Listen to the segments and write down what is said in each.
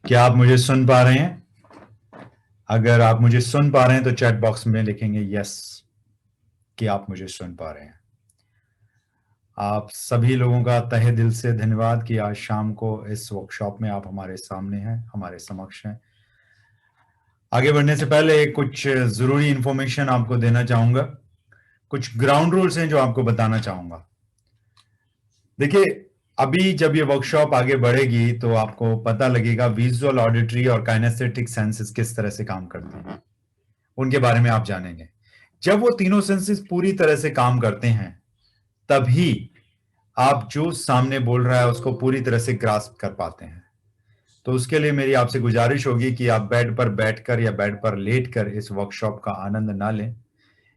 क्या आप मुझे सुन पा रहे हैं? अगर आप मुझे सुन पा रहे हैं तो चैट बॉक्स में लिखेंगे यस कि आप मुझे सुन पा रहे हैं। आप सभी लोगों का तहे दिल से धन्यवाद कि आज शाम को इस वर्कशॉप में आप हमारे सामने हैं, हमारे समक्ष हैं। आगे बढ़ने से पहले कुछ जरूरी इंफॉर्मेशन आपको देना चाहूंगा। कुछ ग्राउंड रूल्स हैं जो आपको बताना चाहूंगा। देखिए, अभी जब ये वर्कशॉप आगे बढ़ेगी तो आपको पता लगेगा विजुअल, ऑडिटरी और काइनेस्थेटिक सेंसेस किस तरह से काम करते हैं, उनके बारे में आप जानेंगे। जब वो तीनों सेंसेस पूरी तरह से काम करते हैं तभी आप जो सामने बोल रहा है उसको पूरी तरह से ग्रास्प कर पाते हैं। तो उसके लिए मेरी आपसे गुजारिश होगी कि आप बेड पर बैठकर या बेड पर लेटकर इस वर्कशॉप का आनंद ना लें।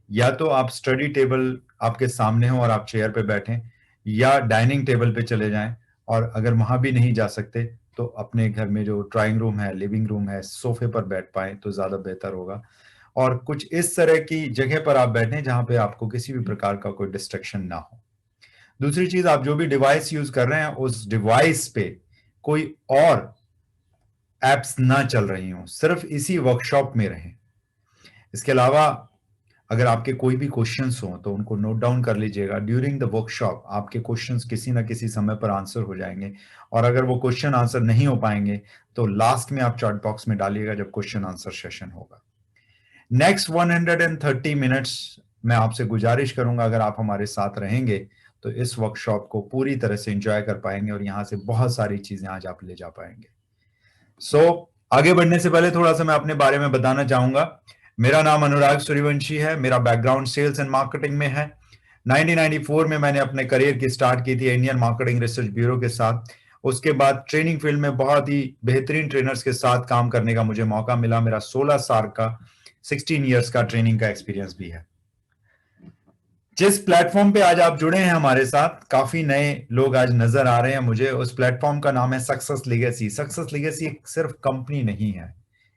या तो आप स्टडी टेबल आपके सामने हो और आप चेयर पे बैठें, या डाइनिंग टेबल पे चले जाएं। और अगर वहां भी नहीं जा सकते तो अपने घर में जो ड्राइंग रूम है, लिविंग रूम है, सोफे पर बैठ पाए तो ज्यादा बेहतर होगा। और कुछ इस तरह की जगह पर आप बैठें जहां पे आपको किसी भी प्रकार का कोई डिस्ट्रक्शन ना हो। दूसरी चीज, आप जो भी डिवाइस यूज कर रहे हैं उस डिवाइस पे कोई और एप्स ना चल रही हो, सिर्फ इसी वर्कशॉप में रहें। इसके अलावा अगर आपके कोई भी क्वेश्चंस हो तो उनको नोट डाउन कर लीजिएगा। ड्यूरिंग द वर्कशॉप आपके क्वेश्चंस किसी ना किसी समय पर आंसर हो जाएंगे, और अगर वो क्वेश्चन आंसर नहीं हो पाएंगे तो लास्ट में आप चैट बॉक्स में डालिएगा जब क्वेश्चन आंसर सेशन होगा। नेक्स्ट 130 मिनट्स मैं आपसे गुजारिश करूंगा, अगर आप हमारे साथ रहेंगे तो इस वर्कशॉप को पूरी तरह से एंजॉय कर पाएंगे और यहां से बहुत सारी चीजें आज आप ले जा पाएंगे। आगे बढ़ने से पहले थोड़ा सा मैं अपने बारे में बताना चाहूंगा। मेरा नाम अनुराग सूर्यवंशी है। मेरा बैकग्राउंड सेल्स एंड मार्केटिंग में है। 1994 में मैंने अपने करियर की स्टार्ट की थी इंडियन मार्केटिंग रिसर्च ब्यूरो के साथ। उसके बाद ट्रेनिंग फील्ड में बहुत ही बेहतरीन ट्रेनर्स के साथ काम करने का मुझे मौका मिला। मेरा 16 साल का 16 इयर्स का ट्रेनिंग का एक्सपीरियंस भी है। जिस प्लेटफॉर्म पे आज आप जुड़े हैं हमारे साथ, काफी नए लोग आज नजर आ रहे हैं मुझे। उस प्लेटफॉर्म का नाम है सक्सेस लेगेसी। सक्सेस लेगेसी सिर्फ कंपनी नहीं है,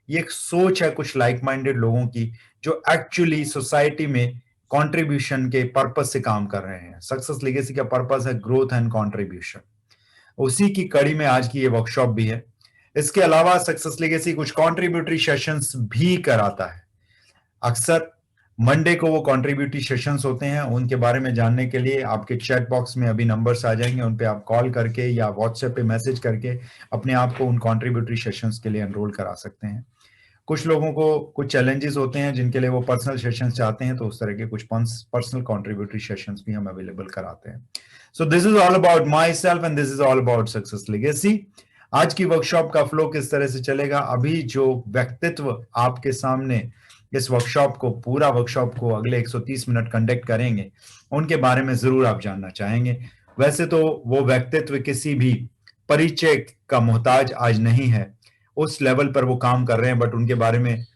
ये एक सोच है कुछ लाइक माइंडेड लोगों की जो एक्चुअली सोसाइटी में कंट्रीब्यूशन के पर्पस से काम कर रहे हैं। सक्सेस लेगेसी का पर्पस है ग्रोथ एंड कंट्रीब्यूशन। उसी की कड़ी में आज की ये वर्कशॉप भी है। इसके अलावा सक्सेस लेगेसी कुछ कॉन्ट्रीब्यूटरी सेशंस भी कराता है। अक्सर मंडे को वो कंट्रीब्यूटरी सेशंस होते हैं। उनके बारे में जानने के लिए आपके चैट बॉक्स में अभी नंबर्स आ जाएंगे, उन पे आप कॉल करके या व्हाट्सएप पे मैसेज करके अपने आप को उन कंट्रीब्यूटरी सेशंस के लिए एनरोल करा सकते हैं। कुछ लोगों को कुछ चैलेंजेस होते हैं जिनके लिए वो पर्सनल सेशंस चाहते हैं, तो उस तरह के कुछ पर्सनल कंट्रीब्यूटरी सेशंस भी हम अवेलेबल कराते हैं। So this is all about my self and this is all about success legacy. आज की वर्कशॉप का फ्लो किस तरह से चलेगा, अभी जो व्यक्तित्व आपके सामने इस वर्कशॉप को, पूरा वर्कशॉप को अगले 130 मिनट कंडक्ट करेंगे, उनके बारे में जरूर आप जानना चाहेंगे। वैसे तो वो व्यक्तित्व किसी भी परिचय का मोहताज आज नहीं है, उस लेवल पर वो काम कर रहे हैं, बट उनके बारे में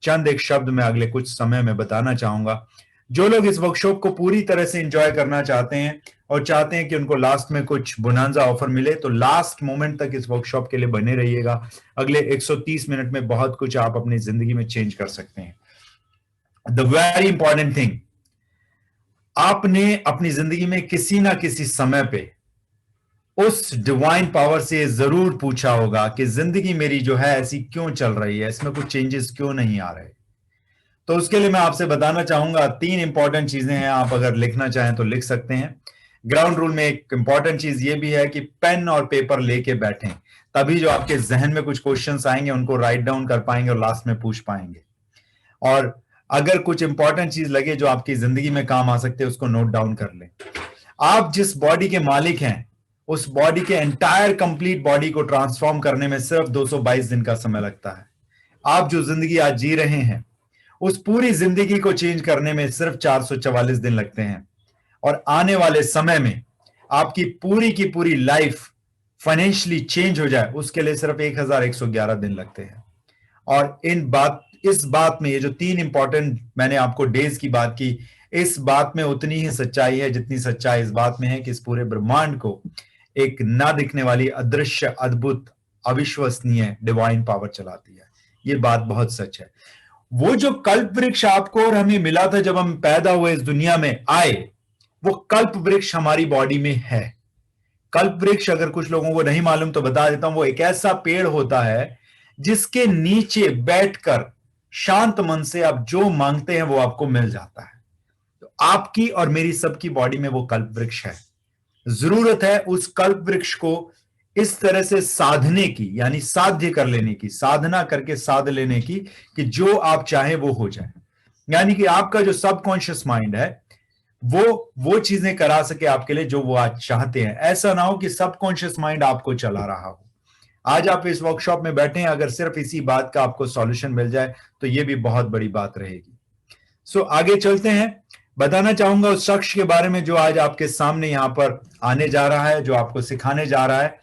चंद एक शब्द मैं अगले कुछ समय में बताना चाहूंगा। जो लोग इस वर्कशॉप को पूरी तरह से एंजॉय करना चाहते हैं और चाहते हैं कि उनको लास्ट में कुछ बोनांजा ऑफर मिले, तो लास्ट मोमेंट तक इस वर्कशॉप के लिए बने रहिएगा। अगले 130 मिनट में बहुत कुछ आप अपनी जिंदगी में चेंज कर सकते हैं। द वेरी इंपॉर्टेंट थिंग, आपने अपनी जिंदगी में किसी ना किसी समय पे उस डिवाइन पावर से जरूर पूछा होगा कि जिंदगी मेरी जो है ऐसी क्यों चल रही है, इसमें कुछ चेंजेस क्यों नहीं आ रहे। तो उसके लिए मैं आपसे बताना चाहूंगा 3 इंपॉर्टेंट चीजें हैं। आप अगर लिखना चाहें तो लिख सकते हैं। ग्राउंड रूल में एक इंपॉर्टेंट चीज ये भी है कि पेन और पेपर लेके बैठें, तभी जो आपके जहन में कुछ क्वेश्चंस आएंगे उनको राइट डाउन कर पाएंगे और लास्ट में पूछ पाएंगे। और अगर कुछ इंपॉर्टेंट चीज लगे जो आपकी जिंदगी में काम आ सकते हैं उसको नोट डाउन कर लें। आप जिस बॉडी के मालिक हैं, उस बॉडी के एंटायर कंप्लीट बॉडी को ट्रांसफॉर्म करने में सिर्फ 222 दिन का समय लगता है। आप जो जिंदगी आज जी रहे हैं उस पूरी जिंदगी को चेंज करने में सिर्फ 444 दिन लगते हैं। और आने वाले समय में आपकी पूरी की पूरी लाइफ फाइनेंशियली चेंज हो जाए उसके लिए सिर्फ 1111 दिन लगते हैं। और इस बात में, ये जो 3 इंपॉर्टेंट मैंने आपको डेज की बात की, इस बात में उतनी ही सच्चाई है जितनी सच्चाई इस बात में है कि इस पूरे ब्रह्मांड को एक ना दिखने वाली अदृश्य, अद्भुत, अविश्वसनीय डिवाइन पावर चलाती है। ये बात बहुत सच है। वो जो कल्प वृक्ष आपको और हमें मिला था जब हम पैदा हुए, इस दुनिया में आए, वो कल्प वृक्ष हमारी बॉडी में है। कल्प वृक्ष अगर कुछ लोगों को नहीं मालूम तो बता देता हूं, वो एक ऐसा पेड़ होता है जिसके नीचे बैठकर शांत मन से आप जो मांगते हैं वो आपको मिल जाता है। तो आपकी और मेरी सबकी बॉडी में वो कल्प वृक्ष है। जरूरत है उस कल्प वृक्ष को इस तरह से साधने की, यानी साध्य कर लेने की, साधना करके साध लेने की कि जो आप चाहें वो हो जाए। यानी कि आपका जो सबकॉन्शियस माइंड है वो चीजें करा सके आपके लिए जो वो आज चाहते हैं। ऐसा ना हो कि सबकॉन्शियस माइंड आपको चला रहा हो। आज आप इस वर्कशॉप में बैठे हैं, अगर सिर्फ इसी बात का आपको सॉल्यूशन मिल जाए तो ये भी बहुत बड़ी बात रहेगी। सो आगे चलते हैं। बताना चाहूंगा उस शख्स के बारे में जो आज आपके सामने यहां पर आने जा रहा है, जो आपको सिखाने जा रहा है।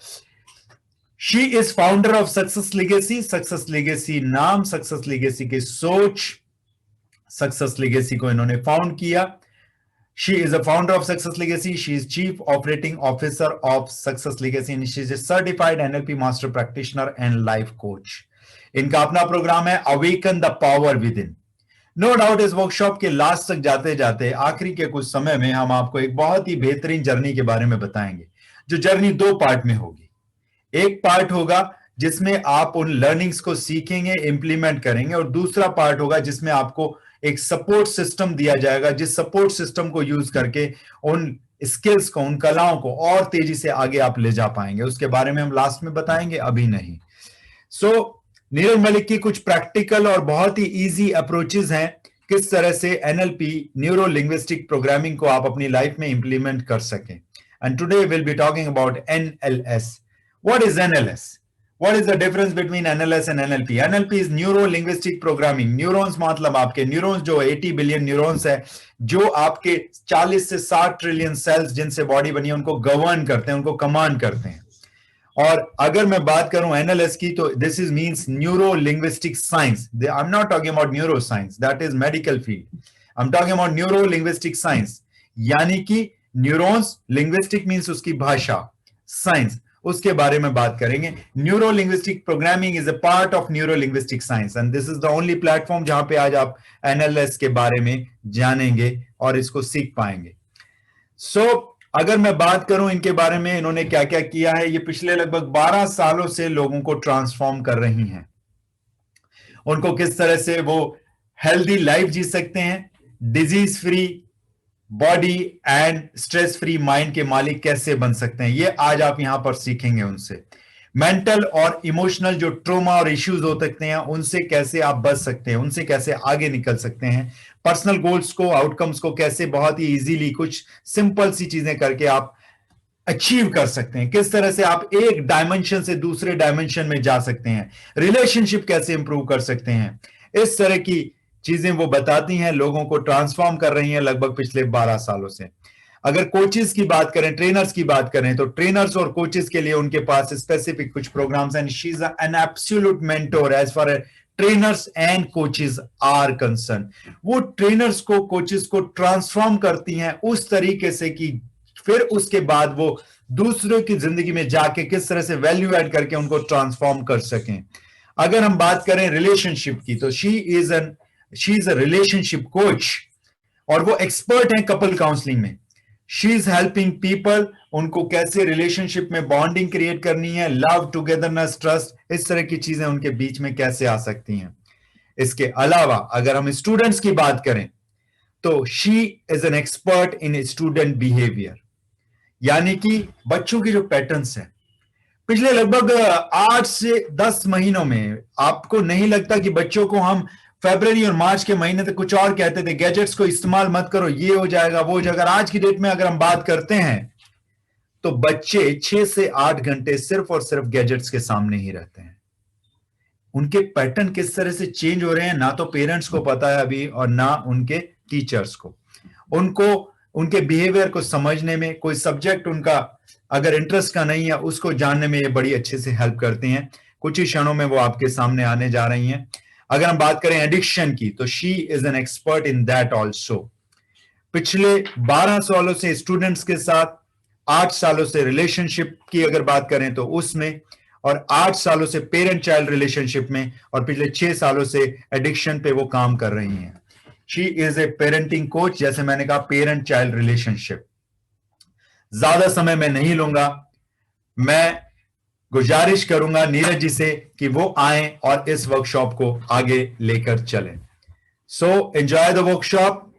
She is founder of success legacy. Success legacy नाम, सक्सेस लेगेसी की सोच, सक्सेस लेगेसी को इन्होंने फाउंड किया। She is a founder of Success Legacy. She is Chief Operating Officer of Success Legacy and she is a certified NLP Master Practitioner and Life Coach. इनका अपना programme है Awaken the Power Within. No doubt इस workshop के last तक जाते जाते आखिरी के कुछ समय में हम आपको एक बहुत ही बेहतरीन जर्नी के बारे में बताएंगे, जो जर्नी 2 पार्ट में होगी। एक पार्ट होगा जिसमें आप उन लर्निंग्स को सीखेंगे, इंप्लीमेंट करेंगे, और दूसरा पार्ट होगा जिसमें आपको एक सपोर्ट सिस्टम दिया जाएगा, जिस सपोर्ट सिस्टम को यूज करके उन स्किल्स को, उन कलाओं को और तेजी से आगे आप ले जा पाएंगे। उसके बारे में हम लास्ट में बताएंगे, अभी नहीं। नीरज मलिक की कुछ प्रैक्टिकल और बहुत ही इजी अप्रोचेस हैं किस तरह से एनएलपी, न्यूरो लिंग्विस्टिक प्रोग्रामिंग को आप अपनी लाइफ में इंप्लीमेंट कर सकें। And today will be talking about NLS. What is NLS? What is the difference between NLS and NLP? NLP is Neuro Linguistic Programming. Neurons मतलब आपके न्यूरॉन्स जो 80 billion neurons है, जो आपके 40 से 60 ट्रिलियन सेल्स जिनसे बॉडी बनी है उनको गवर्न करते हैं, उनको कमांड करते हैं। और अगर मैं बात करूं एनएलएस की, तो this is means neuro linguistic science. I am not talking about neuro science, that is medical field. I am talking about neuro linguistic science, यानी कि न्यूरॉन्स, लिंग्विस्टिक मींस उसकी भाषा, साइंस उसके बारे में बात करेंगे। Neuro linguistic programming is a part of neuro linguistic science and this is the only platform जहां पे आज आप एनएलएस के बारे में जानेंगे और इसको सीख पाएंगे। अगर मैं बात करूं इनके बारे में, इन्होंने क्या क्या किया है, ये पिछले लगभग 12 सालों से लोगों को ट्रांसफॉर्म कर रही हैं। उनको किस तरह से वो हेल्दी लाइफ जी सकते हैं, disease free body and stress free mind के मालिक कैसे बन सकते हैं, ये आज आप यहां पर सीखेंगे उनसे। मेंटल और इमोशनल जो ट्रोमा और इश्यूज हो सकते हैं उनसे कैसे आप बच सकते हैं, उनसे कैसे आगे निकल सकते हैं। पर्सनल गोल्स को, आउटकम्स को कैसे बहुत ही इजीली कुछ सिंपल सी चीजें करके आप अचीव कर सकते हैं, किस तरह से आप एक डायमेंशन से दूसरे डायमेंशन में जा सकते हैं, रिलेशनशिप कैसे इंप्रूव कर सकते हैं, इस तरह की चीजें वो बताती हैं, लोगों को ट्रांसफॉर्म कर रही हैं लगभग पिछले 12 सालों से। अगर कोचेस की बात करें, ट्रेनर्स की बात करें, तो ट्रेनर्स और कोचेस के लिए उनके पास स्पेसिफिक कुछ प्रोग्राम्स हैं। She is an absolute mentor as far trainers and coaches are concern. वो ट्रेनर्स को, कोचेस को ट्रांसफॉर्म करती हैं उस तरीके से कि फिर उसके बाद वो दूसरों की जिंदगी में जाके किस तरह से वैल्यू ऐड करके उनको ट्रांसफॉर्म कर सकें। अगर हम बात करें रिलेशनशिप की, तो she is a relationship coach और वो एक्सपर्ट है कपल काउंसलिंग में। शी इज हेल्पिंग पीपल, उनको कैसे रिलेशनशिप में बॉन्डिंग क्रिएट करनी है, लव, टुगेदरनेस, ट्रस्ट, इस तरह की चीजें उनके बीच में कैसे आ सकती हैं। इसके अलावा अगर हम स्टूडेंट्स की बात करें, तो she is an expert in student behaviour, यानी कि बच्चों की जो पैटर्न्स हैं, पिछले लगभग 8 से 10 महीनों में आपको नहीं लगता कि बच्चों को हम फरवरी और मार्च के महीने तक कुछ और कहते थे, गैजेट्स को इस्तेमाल मत करो, ये हो जाएगा, वो हो जाएगा। आज की डेट में अगर हम बात करते हैं तो बच्चे 6 से 8 घंटे सिर्फ और सिर्फ गैजेट्स के सामने ही रहते हैं। उनके पैटर्न किस तरह से चेंज हो रहे हैं, ना तो पेरेंट्स को पता है अभी और ना उनके टीचर्स को। उनको उनके बिहेवियर को समझने में, कोई सब्जेक्ट उनका अगर इंटरेस्ट का नहीं है उसको जानने में ये बड़ी अच्छे से हेल्प करती हैं। कुछ ही क्षणों में वो आपके सामने आने जा रही हैं। अगर हम बात करें एडिक्शन की, तो she is an expert in that also. पिछले 12 सालों से स्टूडेंट्स के साथ, 8 सालों से रिलेशनशिप की अगर बात करें तो उसमें, और 8 सालों से पेरेंट चाइल्ड रिलेशनशिप में, और पिछले 6 सालों से एडिक्शन पे वो काम कर रही हैं। She is a parenting coach, जैसे मैंने कहा पेरेंट चाइल्ड रिलेशनशिप। ज्यादा समय मैं नहीं लूंगा, मैं गुजारिश करूंगा नीरज जी से कि वो आए और इस वर्कशॉप को आगे लेकर चलें। So enjoy the workshop.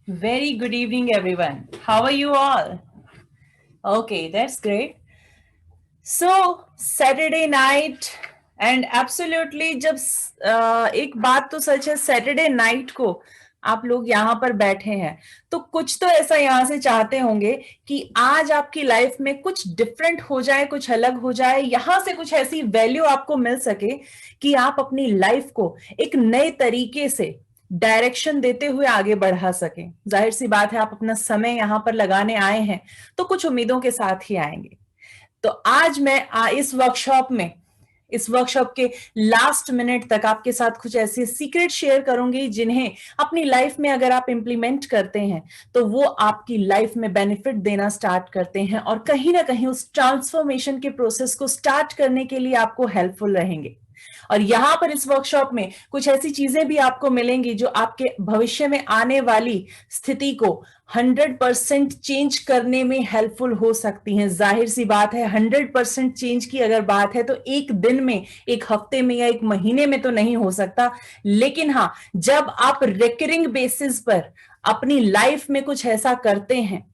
Very good evening, everyone. How are you all? Okay, that's great. So, Saturday night and absolutely जब एक बात तो सच है, सैटरडे नाइट को आप लोग यहाँ पर बैठे हैं तो कुछ तो ऐसा यहाँ से चाहते होंगे कि आज आपकी लाइफ में कुछ डिफरेंट हो जाए, कुछ अलग हो जाए, यहाँ से कुछ ऐसी वैल्यू आपको मिल सके कि आप अपनी लाइफ को एक नए तरीके से डायरेक्शन देते हुए आगे बढ़ा सकें। जाहिर सी बात है, आप अपना समय यहाँ पर लगाने आए हैं तो कुछ उम्मीदों के साथ ही आएंगे। तो आज मैं इस वर्कशॉप के लास्ट मिनट तक आपके साथ कुछ ऐसे सीक्रेट शेयर करूंगी जिन्हें अपनी लाइफ में अगर आप इंप्लीमेंट करते हैं तो वो आपकी लाइफ में बेनिफिट देना स्टार्ट करते हैं और कहीं ना कहीं उस ट्रांसफॉर्मेशन के प्रोसेस को स्टार्ट करने के लिए आपको हेल्पफुल रहेंगे। और यहाँ पर इस वर्कशॉप में कुछ ऐसी चीजें भी आपको मिलेंगी जो आपके भविष्य में आने वाली स्थिति को 100% चेंज करने में हेल्पफुल हो सकती हैं। जाहिर सी बात है, 100% चेंज की अगर बात है तो एक दिन में, एक हफ्ते में या एक महीने में तो नहीं हो सकता, लेकिन हाँ, जब आप रिकरिंग बेसिस पर अपनी लाइफ में कुछ ऐसा करते हैं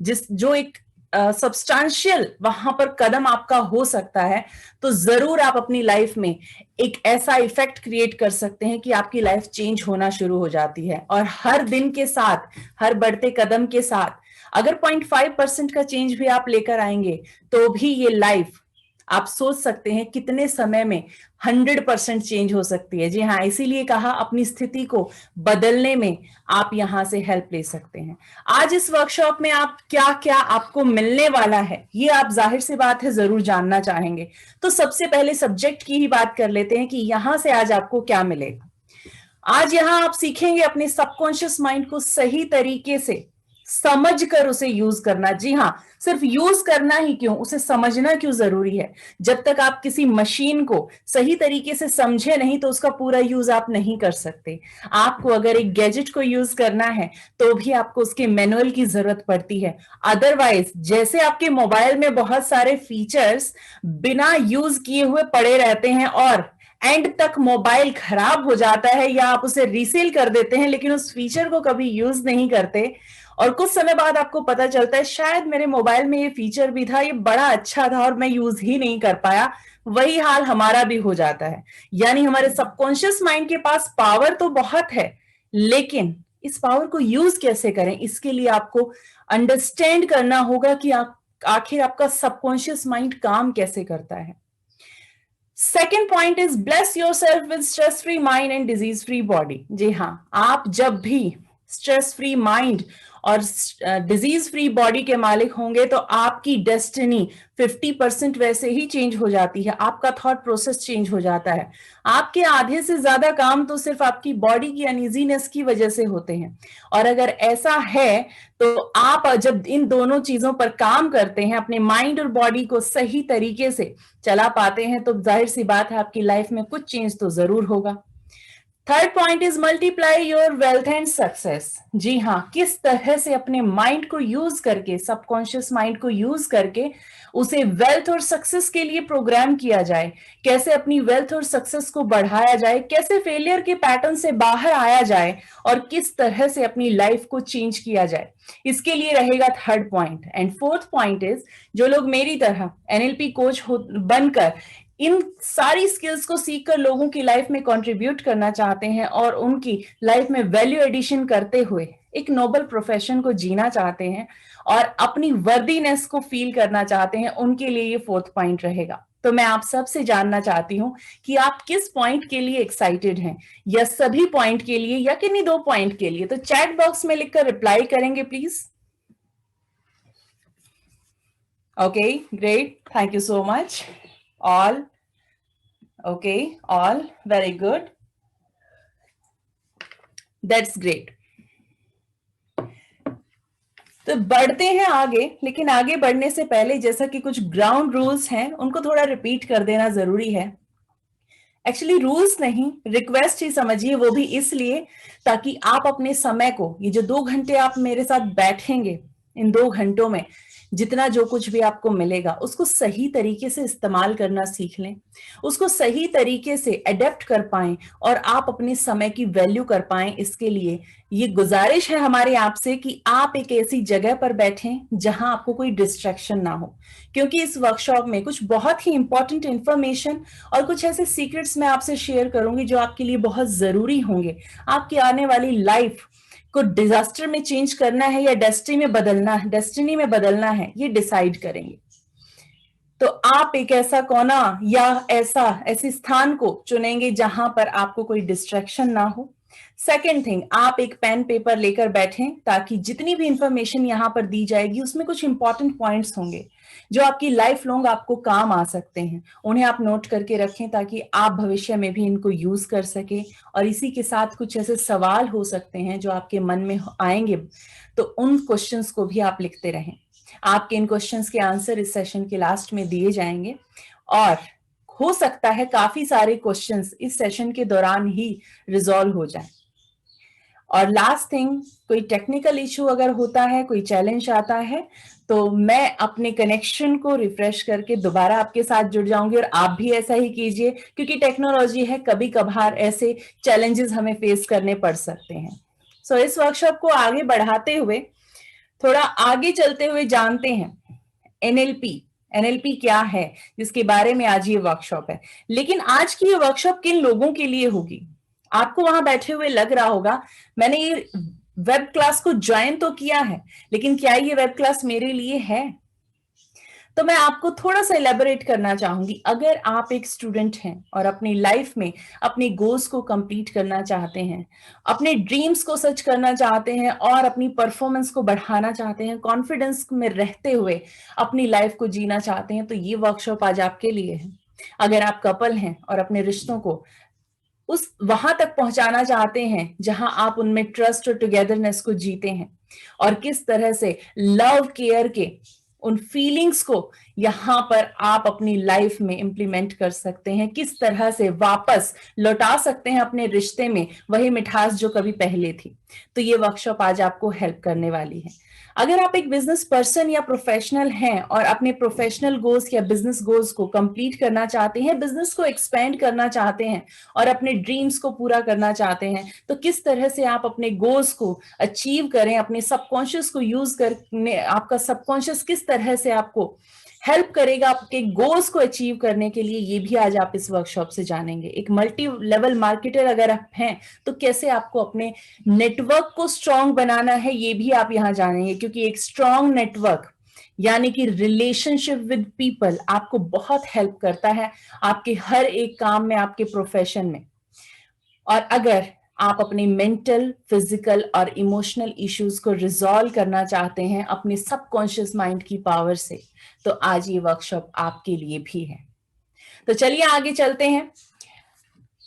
जो एक सब्सटैंशियल वहां पर कदम आपका हो सकता है, तो जरूर आप अपनी लाइफ में एक ऐसा इफेक्ट क्रिएट कर सकते हैं कि आपकी लाइफ चेंज होना शुरू हो जाती है। और हर दिन के साथ, हर बढ़ते कदम के साथ अगर 0.5% का चेंज भी आप लेकर आएंगे तो भी ये लाइफ आप सोच सकते हैं कितने समय में 100% चेंज हो सकती है। जी हाँ, इसीलिए कहा अपनी स्थिति को बदलने में आप यहां से हेल्प ले सकते हैं। आज इस वर्कशॉप में आप क्या क्या आपको मिलने वाला है ये आप जाहिर सी बात है जरूर जानना चाहेंगे। तो सबसे पहले सब्जेक्ट की ही बात कर लेते हैं कि यहां से आज आपको क्या मिलेगा। आज यहां आप सीखेंगे अपने सबकॉन्शियस माइंड को सही तरीके से समझकर उसे यूज करना। जी हाँ, सिर्फ यूज करना ही क्यों, उसे समझना क्यों जरूरी है। जब तक आप किसी मशीन को सही तरीके से समझे नहीं तो उसका पूरा यूज आप नहीं कर सकते। आपको अगर एक गैजेट को यूज करना है तो भी आपको उसके मैनुअल की जरूरत पड़ती है। अदरवाइज जैसे आपके मोबाइल में बहुत सारे फीचर्स बिना यूज किए हुए पड़े रहते हैं और एंड तक मोबाइल खराब हो जाता है या आप उसे रीसेल कर देते हैं लेकिन उस फीचर को कभी यूज नहीं करते और कुछ समय बाद आपको पता चलता है शायद मेरे मोबाइल में ये फीचर भी था, ये बड़ा अच्छा था और मैं यूज ही नहीं कर पाया। वही हाल हमारा भी हो जाता है। यानी हमारे सबकॉन्शियस माइंड के पास पावर तो बहुत है, लेकिन इस पावर को यूज कैसे करें, इसके लिए आपको अंडरस्टैंड करना होगा कि आखिर आपका सबकॉन्शियस माइंड काम कैसे करता है। Second point is bless your self with stress free mind and disease free body. जी हाँ, आप जब भी स्ट्रेस फ्री माइंड और डिजीज फ्री बॉडी के मालिक होंगे तो आपकी डेस्टिनी 50% वैसे ही चेंज हो जाती है। आपका थॉट प्रोसेस चेंज हो जाता है। आपके आधे से ज्यादा काम तो सिर्फ आपकी बॉडी की अनइजीनेस की वजह से होते हैं। और अगर ऐसा है तो आप जब इन दोनों चीजों पर काम करते हैं, अपने माइंड और बॉडी को सही तरीके से चला पाते हैं, तो जाहिर सी बात है आपकी लाइफ में कुछ चेंज तो जरूर होगा। Third point is multiply your wealth and success. जी हाँ, किस तरह से अपने माइंड को यूज करके, सबकॉन्शियस माइंड को यूज करके उसे वेल्थ और सक्सेस के लिए प्रोग्राम किया जाए, कैसे अपनी वेल्थ और सक्सेस को बढ़ाया जाए, कैसे फेलियर के पैटर्न से बाहर आया जाए और किस तरह से अपनी लाइफ को चेंज किया जाए, इसके लिए रहेगा third point. And fourth point is जो लोग मेरी तरह एनएलपी कोच बनकर इन सारी स्किल्स को सीखकर लोगों की लाइफ में कंट्रीब्यूट करना चाहते हैं और उनकी लाइफ में वैल्यू एडिशन करते हुए एक नोबल प्रोफेशन को जीना चाहते हैं और अपनी वर्दीनेस को फील करना चाहते हैं, उनके लिए ये फोर्थ पॉइंट रहेगा। तो मैं आप सबसे जानना चाहती हूं कि आप किस पॉइंट के लिए एक्साइटेड हैं, या सभी पॉइंट के लिए, या किन्हीं दो पॉइंट के लिए। तो चैट बॉक्स में लिखकर रिप्लाई करेंगे please. Okay, great, thank you so much all. Okay, all, very good, that's great. तो बढ़ते हैं आगे, लेकिन आगे बढ़ने से पहले जैसा कि कुछ ग्राउंड रूल्स हैं उनको थोड़ा रिपीट कर देना जरूरी है। एक्चुअली रूल्स नहीं, रिक्वेस्ट ही समझिए, वो भी इसलिए ताकि आप अपने समय को, ये जो 2 घंटे आप मेरे साथ बैठेंगे, इन 2 घंटों में जितना जो कुछ भी आपको मिलेगा उसको सही तरीके से इस्तेमाल करना सीख लें, उसको सही तरीके से अडेप्ट कर पाएं और आप अपने समय की वैल्यू कर पाएं। इसके लिए ये गुजारिश है हमारे आपसे कि आप एक ऐसी जगह पर बैठें जहां आपको कोई डिस्ट्रैक्शन ना हो, क्योंकि इस वर्कशॉप में कुछ बहुत ही इंपॉर्टेंट इंफॉर्मेशन और कुछ ऐसे सीक्रेट्स मैं आपसे शेयर करूंगी जो आपके लिए बहुत जरूरी होंगे। आपकी आने वाली लाइफ को डिजास्टर में चेंज करना है या डेस्टिनी में बदलना है, ये डिसाइड करेंगे। तो आप एक ऐसा कोना या ऐसे स्थान को चुनेंगे जहां पर आपको कोई डिस्ट्रैक्शन ना हो। सेकेंड थिंग, आप एक पेन पेपर लेकर बैठें ताकि जितनी भी इंफॉर्मेशन यहां पर दी जाएगी उसमें कुछ इंपॉर्टेंट पॉइंट्स होंगे जो आपकी लाइफ लॉन्ग आपको काम आ सकते हैं। उन्हें आप नोट करके रखें ताकि आप भविष्य में भी इनको यूज कर सके। और इसी के साथ कुछ ऐसे सवाल हो सकते हैं जो आपके मन में आएंगे, तो उन क्वेश्चंस को भी आप लिखते रहें। आपके इन क्वेश्चंस के आंसर इस सेशन के लास्ट में दिए जाएंगे और हो सकता है काफी सारे क्वेश्चंस इस सेशन के दौरान ही रिजॉल्व हो जाए। और लास्ट थिंग, कोई टेक्निकल इशू अगर होता है, कोई चैलेंज आता है, तो मैं अपने कनेक्शन को रिफ्रेश करके दोबारा आपके साथ जुड़ जाऊंगी और आप भी ऐसा ही कीजिए, क्योंकि टेक्नोलॉजी है, कभी कभार ऐसे चैलेंजेस हमें फेस करने पड़ सकते हैं। सो इस वर्कशॉप को आगे बढ़ाते हुए, थोड़ा आगे चलते हुए जानते हैं एनएलपी क्या है, जिसके बारे में आज ये वर्कशॉप है। लेकिन आज की ये वर्कशॉप किन लोगों के लिए होगी? आपको वहां बैठे हुए लग रहा होगा मैंने ये वेब क्लास को ज्वाइन तो किया है, लेकिन क्या ये वेब क्लास मेरे लिए है? तो मैं आपको थोड़ा सा इलेबोरेट करना चाहूंगी। अगर आप एक स्टूडेंट हैं और अपनी लाइफ में अपने गोल्स को कंप्लीट करना चाहते हैं, अपने ड्रीम्स को सच करना चाहते हैं और अपनी परफॉर्मेंस को बढ़ाना चाहते हैं, कॉन्फिडेंस में रहते हुए अपनी लाइफ को जीना चाहते हैं, तो ये वर्कशॉप आज आपके लिए है। अगर आप कपल हैं और अपने रिश्तों को उस वहां तक पहुंचाना चाहते हैं जहां आप उनमें ट्रस्ट और टुगेदरनेस को जीते हैं, और किस तरह से लव केयर के उन फीलिंग्स को यहां पर आप अपनी लाइफ में इंप्लीमेंट कर सकते हैं, किस तरह से वापस लौटा सकते हैं अपने रिश्ते में वही मिठास जो कभी पहले थी, तो ये वर्कशॉप आज आपको हेल्प करने वाली है। अगर आप एक बिजनेस पर्सन या प्रोफेशनल हैं और अपने प्रोफेशनल गोल्स या बिजनेस गोल्स को कंप्लीट करना चाहते हैं, बिजनेस को एक्सपेंड करना चाहते हैं और अपने ड्रीम्स को पूरा करना चाहते हैं, तो किस तरह से आप अपने गोल्स को अचीव करें, अपने सबकॉन्शियस को यूज करने, आपका सबकॉन्शियस किस तरह से आपको हेल्प करेगा आपके गोल्स को अचीव करने के लिए, ये भी आज आप इस वर्कशॉप से जानेंगे। एक मल्टी लेवल मार्केटर अगर आप हैं तो कैसे आपको अपने नेटवर्क को स्ट्रांग बनाना है, ये भी आप यहां जानेंगे, क्योंकि एक स्ट्रांग नेटवर्क यानी कि रिलेशनशिप विद पीपल आपको बहुत हेल्प करता है आपके हर एक काम में, आपके प्रोफेशन में। और अगर आप अपने मेंटल, फिजिकल और इमोशनल इश्यूज को रिजॉल्व करना चाहते हैं अपने सबकॉन्शियस माइंड की पावर से, तो आज ये वर्कशॉप आपके लिए भी है। तो चलिए आगे चलते हैं।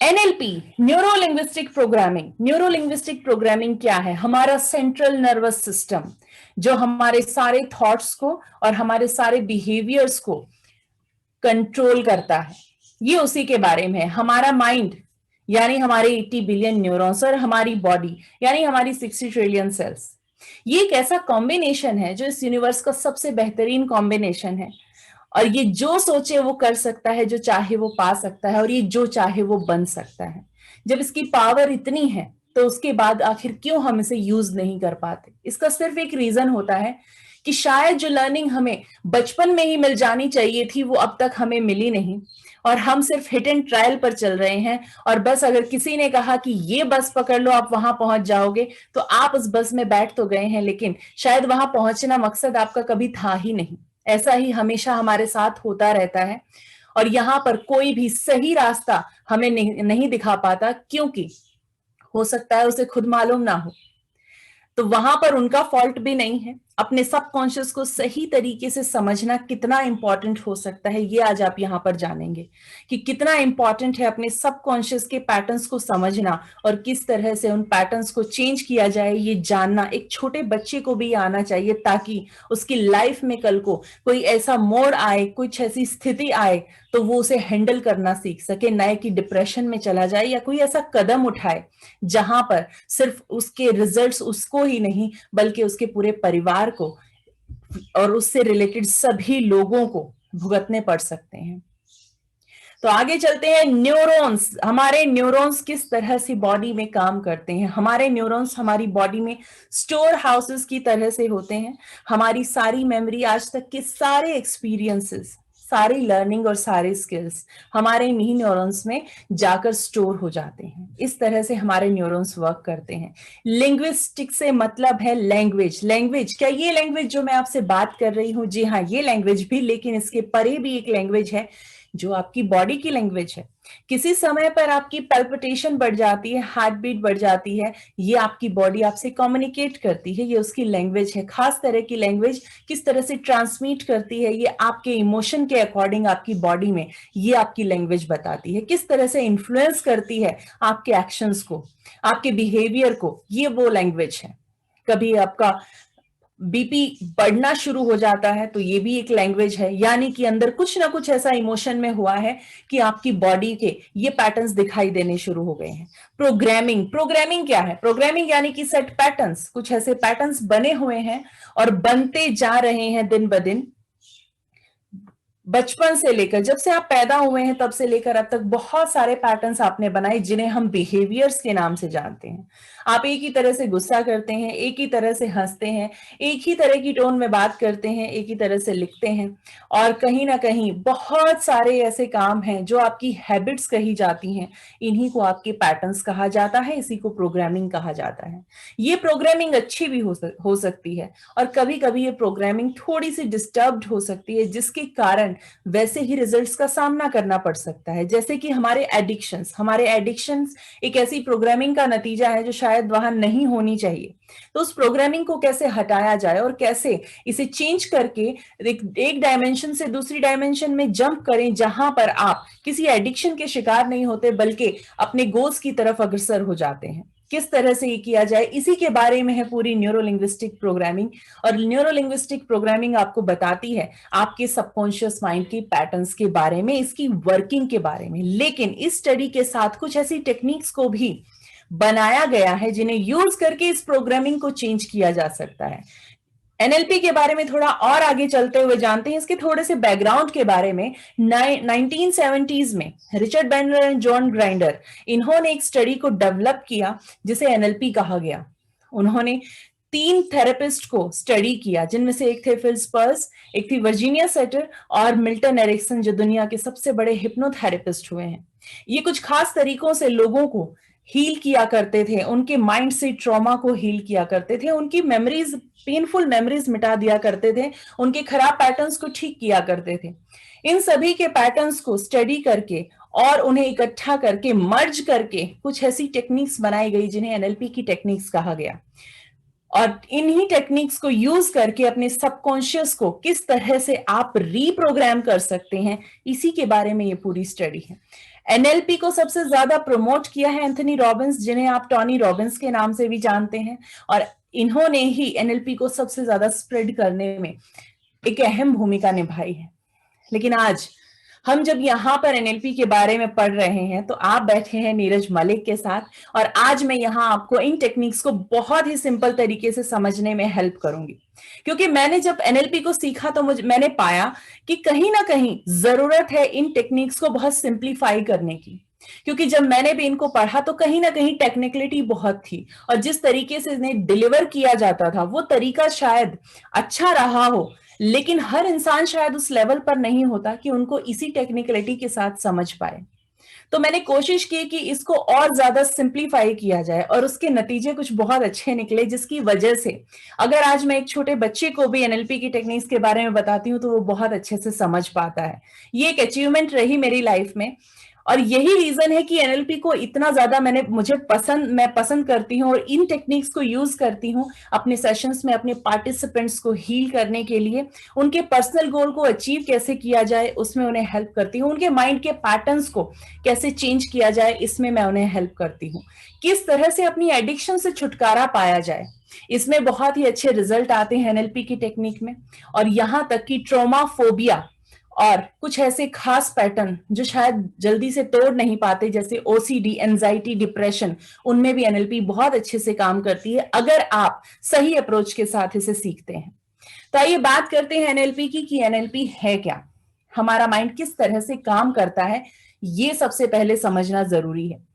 NLP, neuro linguistic programming. Neuro linguistic programming क्या है? हमारा सेंट्रल नर्वस सिस्टम जो हमारे सारे थॉट्स को और हमारे सारे बिहेवियर्स को कंट्रोल करता है, ये उसी के बारे में है। हमारा माइंड यानी हमारे 80 बिलियन न्यूरॉन्स और हमारी बॉडी यानी हमारी 60 ट्रिलियन सेल्स, ये एक ऐसा कॉम्बिनेशन है जो इस यूनिवर्स का सबसे बेहतरीन कॉम्बिनेशन है। और ये जो सोचे वो कर सकता है, जो चाहे वो पा सकता है, और ये जो चाहे वो बन सकता है। जब इसकी पावर इतनी है तो उसके बाद आखिर क्यों हम इसे यूज नहीं कर पाते? इसका सिर्फ एक रीजन होता है कि शायद जो लर्निंग हमें बचपन में ही मिल जानी चाहिए थी वो अब तक हमें मिली नहीं, और हम सिर्फ हिट एंड ट्रायल पर चल रहे हैं। और बस अगर किसी ने कहा कि ये बस पकड़ लो आप वहां पहुंच जाओगे, तो आप उस बस में बैठ तो गए हैं, लेकिन शायद वहां पहुंचना मकसद आपका कभी था ही नहीं। ऐसा ही हमेशा हमारे साथ होता रहता है, और यहाँ पर कोई भी सही रास्ता हमें नहीं दिखा पाता, क्योंकि हो सकता है उसे खुद मालूम ना हो। तो वहां पर उनका फॉल्ट भी नहीं है, अपने सबकॉन्शियस को सही तरीके से समझना कितना इंपॉर्टेंट हो सकता है, ये आज आप यहाँ पर जानेंगे कि कितना इंपॉर्टेंट है अपने सबकॉन्शियस के पैटर्न्स को समझना और किस तरह से उन पैटर्न्स को चेंज किया जाए, ये जानना एक छोटे बच्चे को भी आना चाहिए, ताकि उसकी लाइफ में कल को कोई ऐसा मोड़ आए, कुछ ऐसी स्थिति आए तो वो उसे हैंडल करना सीख सके, नए कि डिप्रेशन में चला जाए या कोई ऐसा कदम उठाए जहां पर सिर्फ उसके रिजल्ट्स उसको ही नहीं बल्कि उसके पूरे परिवार को और उससे रिलेटेड सभी लोगों को भुगतने पड़ सकते हैं। तो आगे चलते हैं। न्यूरॉन्स, हमारे न्यूरॉन्स किस तरह से बॉडी में काम करते हैं। हमारे न्यूरॉन्स हमारी बॉडी में स्टोर हाउसेस की तरह से होते हैं। हमारी सारी मेमोरी, आज तक के सारे एक्सपीरियंसेस, सारी लर्निंग और सारे स्किल्स हमारे इन्हीं न्यूरॉन्स में जाकर स्टोर हो जाते हैं। इस तरह से हमारे न्यूरॉन्स वर्क करते हैं। लिंग्विस्टिक से मतलब है लैंग्वेज। लैंग्वेज, क्या ये लैंग्वेज जो मैं आपसे बात कर रही हूं, जी हाँ ये लैंग्वेज भी, लेकिन इसके परे भी एक लैंग्वेज है जो आपकी बॉडी की लैंग्वेज है। किसी समय पर आपकी पैल्पिटेशन बढ़ जाती है, हार्ट बीट बढ़ जाती है, ये आपकी बॉडी आपसे कम्युनिकेट करती है, ये उसकी लैंग्वेज है। खास तरह की लैंग्वेज किस तरह से ट्रांसमिट करती है, ये आपके इमोशन के अकॉर्डिंग आपकी बॉडी में ये आपकी लैंग्वेज बताती है। किस तरह से इन्फ्लुएंस करती है आपके एक्शंस को, आपके बिहेवियर को, ये वो लैंग्वेज है। कभी आपका बीपी बढ़ना शुरू हो जाता है तो ये भी एक लैंग्वेज है, यानी कि अंदर कुछ ना कुछ ऐसा इमोशन में हुआ है कि आपकी बॉडी के ये पैटर्न्स दिखाई देने शुरू हो गए हैं। प्रोग्रामिंग, प्रोग्रामिंग क्या है? प्रोग्रामिंग यानी कि सेट पैटर्न्स, कुछ ऐसे पैटर्न्स बने हुए हैं और बनते जा रहे हैं दिन ब दिन। बचपन से लेकर, जब से आप पैदा हुए हैं तब से लेकर अब तक बहुत सारे पैटर्न्स आपने बनाए जिन्हें हम बिहेवियर्स के नाम से जानते हैं। आप एक ही तरह से गुस्सा करते हैं, एक ही तरह से हंसते हैं, एक ही तरह की टोन में बात करते हैं, एक ही तरह से लिखते हैं, और कहीं ना कहीं बहुत सारे ऐसे काम हैं जो आपकी हैबिट्स कही जाती हैं। इन्हीं को आपके पैटर्न्स कहा जाता है, इसी को प्रोग्रामिंग कहा जाता है। ये प्रोग्रामिंग अच्छी भी हो सकती है और कभी कभी ये प्रोग्रामिंग थोड़ी सी डिस्टर्ब्ड हो सकती है, जिसके कारण वैसे ही रिजल्ट्स का सामना करना पड़ सकता है। जैसे कि हमारे एडिक्शंस एक ऐसी प्रोग्रामिंग का नतीजा है जो शायद वहां नहीं होनी चाहिए। तो उस प्रोग्रामिंग को कैसे हटाया जाए और कैसे इसे चेंज करके एक डायमेंशन से दूसरी डायमेंशन में जंप करें, जहां पर आप किसी एडिक्शन के शिकार नहीं होते बल्कि अपने गोल्स की तरफ अग्रसर हो जाते हैं। किस तरह से ये किया जाए, इसी के बारे में है पूरी न्यूरोलिंग्विस्टिक प्रोग्रामिंग। और न्यूरोलिंग्विस्टिक प्रोग्रामिंग आपको बताती है आपके सबकॉन्शियस माइंड के पैटर्न्स के बारे में, इसकी वर्किंग के बारे में। लेकिन इस स्टडी के साथ कुछ ऐसी टेक्निक्स को भी बनाया गया है जिन्हें यूज करके इस प्रोग्रामिंग को चेंज किया जा सकता है। एनएलपी के बारे में थोड़ा और आगे चलते हुए जानते हैं इसके थोड़े से बैकग्राउंड के बारे में। 1970s में Richard Bandler and John grinder, इन्होंने एक स्टडी को डेवलप किया जिसे एनएलपी कहा गया। उन्होंने 3 थेरेपिस्ट को स्टडी किया, जिनमें से एक थे फिल स्पर्स, एक थी वर्जीनिया सेटर और मिल्टन एरिक्सन, जो दुनिया के सबसे बड़े हिप्नोथेरेपिस्ट हुए हैं। ये कुछ खास तरीकों से लोगों को हील किया करते थे, उनके माइंड से ट्रॉमा को हील किया करते थे, उनकी मेमोरीज, पेनफुल मेमोरीज मिटा दिया करते थे, उनके खराब पैटर्न्स को ठीक किया करते थे। इन सभी के पैटर्न्स को स्टडी करके और उन्हें इकट्ठा करके मर्ज करके कुछ ऐसी टेक्निक्स बनाई गई जिन्हें एनएलपी की टेक्निक्स कहा गया। और इन्हीं टेक्निक्स को यूज करके अपने सबकॉन्शियस को किस तरह से आप रीप्रोग्राम कर सकते हैं, इसी के बारे में ये पूरी स्टडी है। एनएलपी को सबसे ज्यादा प्रमोट किया है एंथनी रॉबिन्स, जिन्हें आप टोनी रॉबिन्स के नाम से भी जानते हैं, और इन्होंने ही एनएलपी को सबसे ज्यादा स्प्रेड करने में एक अहम भूमिका निभाई है। लेकिन आज हम जब यहाँ पर एनएलपी के बारे में पढ़ रहे हैं तो आप बैठे हैं नीरज मलिक के साथ, और आज मैं यहाँ आपको इन टेक्निक्स को बहुत ही सिंपल तरीके से समझने में हेल्प करूंगी। क्योंकि मैंने जब एनएलपी को सीखा तो मैंने पाया कि कहीं ना कहीं जरूरत है इन टेक्निक्स को बहुत सिंप्लीफाई करने की। क्योंकि जब मैंने भी इनको पढ़ा तो कहीं ना कहीं टेक्निकलिटी बहुत थी, और जिस तरीके से इन्हें डिलीवर किया जाता था वो तरीका शायद अच्छा रहा हो, लेकिन हर इंसान शायद उस लेवल पर नहीं होता कि उनको इसी टेक्निकलिटी के साथ समझ पाए। तो मैंने कोशिश की कि इसको और ज्यादा सिंप्लीफाई किया जाए, और उसके नतीजे कुछ बहुत अच्छे निकले, जिसकी वजह से अगर आज मैं एक छोटे बच्चे को भी एनएलपी की टेक्निक्स के बारे में बताती हूँ तो वो बहुत अच्छे से समझ पाता है। ये एक अचीवमेंट रही मेरी लाइफ में। और यही रीजन है कि एनएलपी को इतना ज्यादा मैं पसंद करती हूँ और इन टेक्निक्स को यूज करती हूँ अपने सेशंस में अपने पार्टिसिपेंट्स को हील करने के लिए, उनके पर्सनल गोल को अचीव कैसे किया जाए उसमें उन्हें हेल्प करती हूँ, उनके माइंड के पैटर्न्स को कैसे चेंज किया जाए इसमें मैं उन्हें हेल्प करती हूँ, किस तरह से अपनी एडिक्शन से छुटकारा पाया जाए, इसमें बहुत ही अच्छे रिजल्ट आते हैं एनएलपी की टेक्निक में। और यहां तक कि ट्रॉमा फोबिया और कुछ ऐसे खास पैटर्न जो शायद जल्दी से तोड़ नहीं पाते जैसे ओसीडी, एंजाइटी, डिप्रेशन, उनमें भी एनएलपी बहुत अच्छे से काम करती है अगर आप सही अप्रोच के साथ इसे सीखते हैं। तो आइए बात करते हैं एनएलपी की कि एनएलपी है क्या, हमारा माइंड किस तरह से काम करता है, ये सबसे पहले समझना जरूरी है।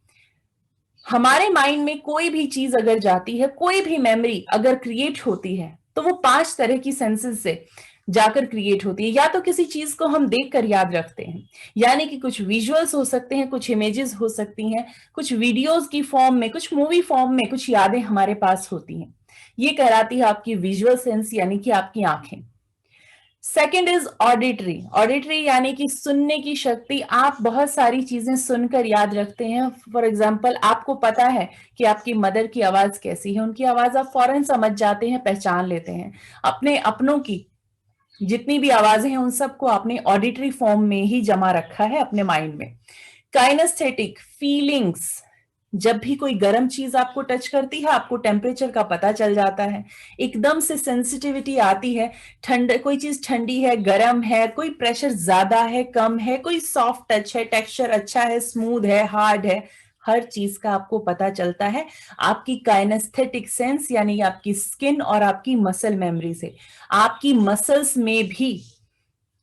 हमारे माइंड में कोई भी चीज अगर जाती है, कोई भी मेमोरी अगर क्रिएट होती है तो वो 5 तरह की सेंसेस से जाकर क्रिएट होती है। या तो किसी चीज को हम देखकर याद रखते हैं, यानी कि कुछ विजुअल्स हो सकते हैं, कुछ इमेजेस हो सकती हैं, कुछ वीडियोस की फॉर्म में, कुछ मूवी फॉर्म में कुछ यादें हमारे पास होती हैं। ये कहलाती है आपकी विजुअल सेंस यानी कि आपकी आंखें। Second is auditory. ऑडिटरी यानी कि सुनने की शक्ति, आप बहुत सारी चीजें सुनकर याद रखते हैं। फॉर एग्जाम्पल, आपको पता है कि आपकी मदर की आवाज कैसी है, उनकी आवाज आप फौरन समझ जाते हैं, पहचान लेते हैं। अपने अपनों की जितनी भी आवाजें हैं उन सबको आपने ऑडिटरी फॉर्म में ही जमा रखा है अपने माइंड में। काइनेस्थेटिक, फीलिंग्स, जब भी कोई गर्म चीज आपको टच करती है आपको टेम्परेचर का पता चल जाता है, एकदम से सेंसिटिविटी आती है, ठंड, कोई चीज ठंडी है, गर्म है, कोई प्रेशर ज्यादा है, कम है, कोई सॉफ्ट टच है, टेक्सचर अच्छा है, स्मूथ है, हार्ड है, हर चीज का आपको पता चलता है आपकी काइनेस्थेटिक सेंस यानी आपकी स्किन और आपकी मसल मेमोरी से। आपकी मसल्स में भी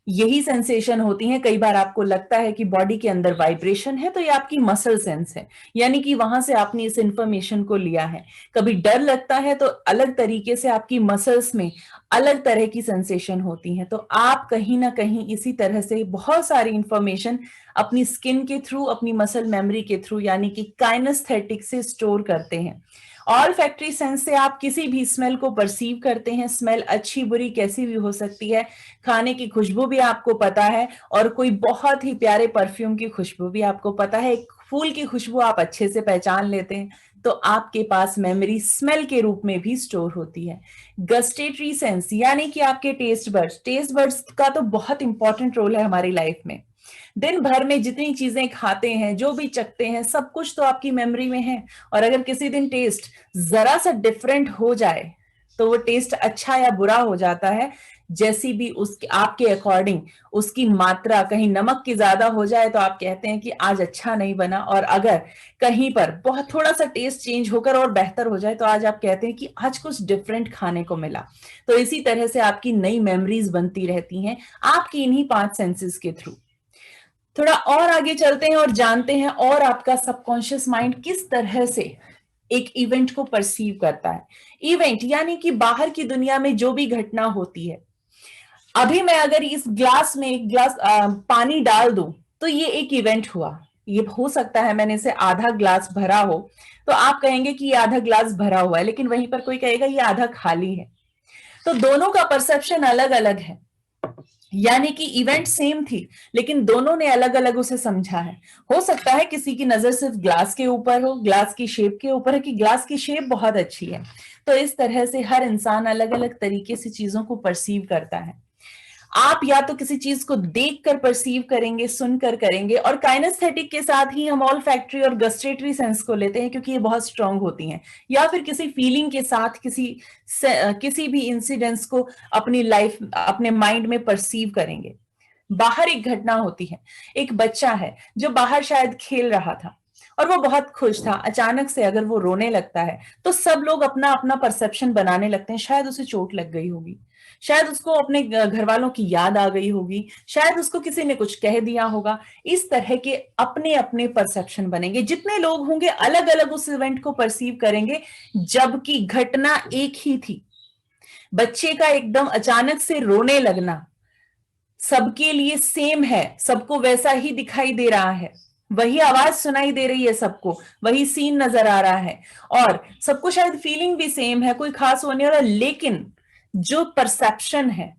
यही सेंसेशन होती है। कई बार आपको लगता है कि बॉडी के अंदर वाइब्रेशन है तो ये आपकी मसल सेंस है, यानी कि वहां से आपने इस इंफॉर्मेशन को लिया है। कभी डर लगता है तो अलग तरीके से आपकी मसल्स में अलग तरह की सेंसेशन होती है। तो आप कहीं ना कहीं इसी तरह से बहुत सारी इंफॉर्मेशन अपनी स्किन के थ्रू, अपनी मसल मेमोरी के थ्रू यानी कि काइनेस्थेटिक से स्टोर करते हैं। ऑल फैक्टरी सेंस से आप किसी भी स्मेल को परसीव करते हैं। स्मेल अच्छी बुरी कैसी भी हो सकती है, खाने की खुशबू भी आपको पता है और कोई बहुत ही प्यारे परफ्यूम की खुशबू भी आपको पता है, एक फूल की खुशबू आप अच्छे से पहचान लेते हैं। तो आपके पास मेमोरी स्मेल के रूप में भी स्टोर होती है। गस्टेटरी सेंस यानी कि आपके टेस्ट बर्ड्स का तो बहुत इंपॉर्टेंट रोल है हमारी लाइफ में। दिन भर में जितनी चीजें खाते हैं, जो भी चखते हैं, सब कुछ तो आपकी मेमोरी में है। और अगर किसी दिन टेस्ट जरा सा डिफरेंट हो जाए तो वो टेस्ट अच्छा या बुरा हो जाता है, जैसी भी उसके आपके अकॉर्डिंग उसकी मात्रा, कहीं नमक की ज्यादा हो जाए तो आप कहते हैं कि आज अच्छा नहीं बना, और अगर कहीं पर बहुत थोड़ा सा टेस्ट चेंज होकर और बेहतर हो जाए तो आज आप कहते हैं कि आज कुछ डिफरेंट खाने को मिला। तो इसी तरह से आपकी नई मेमोरीज बनती रहती हैं आपकी इन्हीं 5 सेंसेस के थ्रू। थोड़ा और आगे चलते हैं और जानते हैं और आपका सबकॉन्शियस माइंड किस तरह से एक इवेंट को परसीव करता है। इवेंट यानी कि बाहर की दुनिया में जो भी घटना होती है। अभी मैं अगर इस ग्लास में एक ग्लास पानी डाल दूं तो ये एक इवेंट हुआ। ये हो सकता है मैंने इसे आधा ग्लास भरा हो तो आप कहेंगे कि ये आधा ग्लास भरा हुआ है, लेकिन वहीं पर कोई कहेगा ये आधा खाली है। तो दोनों का परसेप्शन अलग अलग है, यानी कि इवेंट सेम थी लेकिन दोनों ने अलग अलग उसे समझा है। हो सकता है किसी की नजर सिर्फ ग्लास के ऊपर हो, ग्लास की शेप के ऊपर है कि ग्लास की शेप बहुत अच्छी है। तो इस तरह से हर इंसान अलग अलग तरीके से चीजों को परसीव करता है। आप या तो किसी चीज को देखकर परसीव करेंगे, सुनकर करेंगे, और काइनेस्थेटिक के साथ ही हम ऑल फैक्टरी और गस्टेटरी सेंस को लेते हैं क्योंकि ये बहुत स्ट्रांग होती हैं। या फिर किसी फीलिंग के साथ किसी भी इंसिडेंट्स को अपनी लाइफ, अपने माइंड में परसीव करेंगे। बाहर एक घटना होती है, एक बच्चा है जो बाहर शायद खेल रहा था और वो बहुत खुश था, अचानक से अगर वो रोने लगता है तो सब लोग अपना अपना परसेप्शन बनाने लगते हैं। शायद उसे चोट लग गई होगी, शायद उसको अपने घर वालों की याद आ गई होगी, शायद उसको किसी ने कुछ कह दिया होगा। इस तरह के अपने अपने परसेप्शन बनेंगे। जितने लोग होंगे अलग अलग उस इवेंट को परसीव करेंगे, जबकि घटना एक ही थी। बच्चे का एकदम अचानक से रोने लगना सबके लिए सेम है, सबको वैसा ही दिखाई दे रहा है, वही आवाज सुनाई दे रही है सबको, वही सीन नजर आ रहा है और सबको शायद फीलिंग भी सेम है, कोई खास होने वाला, लेकिन जो परसेप्शन है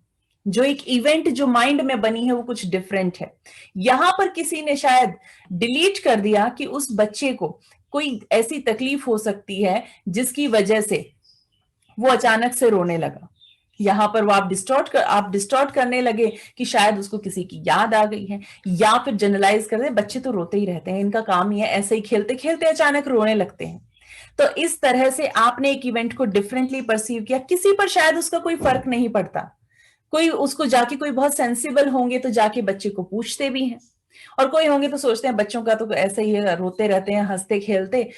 जो एक इवेंट जो माइंड में बनी है वो कुछ डिफरेंट है। यहां पर किसी ने शायद डिलीट कर दिया कि उस बच्चे को कोई ऐसी तकलीफ हो सकती है जिसकी वजह से वो अचानक से रोने लगा। यहां पर वो आप डिस्टॉर्ट करने लगे कि शायद उसको किसी की याद आ गई है, या फिर जनरलाइज कर दे बच्चे तो रोते ही रहते हैं, इनका काम ही है, ऐसे ही खेलते खेलते अचानक रोने लगते हैं। तो इस तरह से आपने एक इवेंट को डिफरेंटली परसीव किया। किसी पर शायद उसका कोई फर्क नहीं पड़ता, कोई उसको जाके कोई बहुत सेंसिबल होंगे तो जाके बच्चे को पूछते भी हैं, और कोई होंगे तो सोचते हैं बच्चों का तो ऐसे ही है, रोते रहते हैं हंसते खेलते,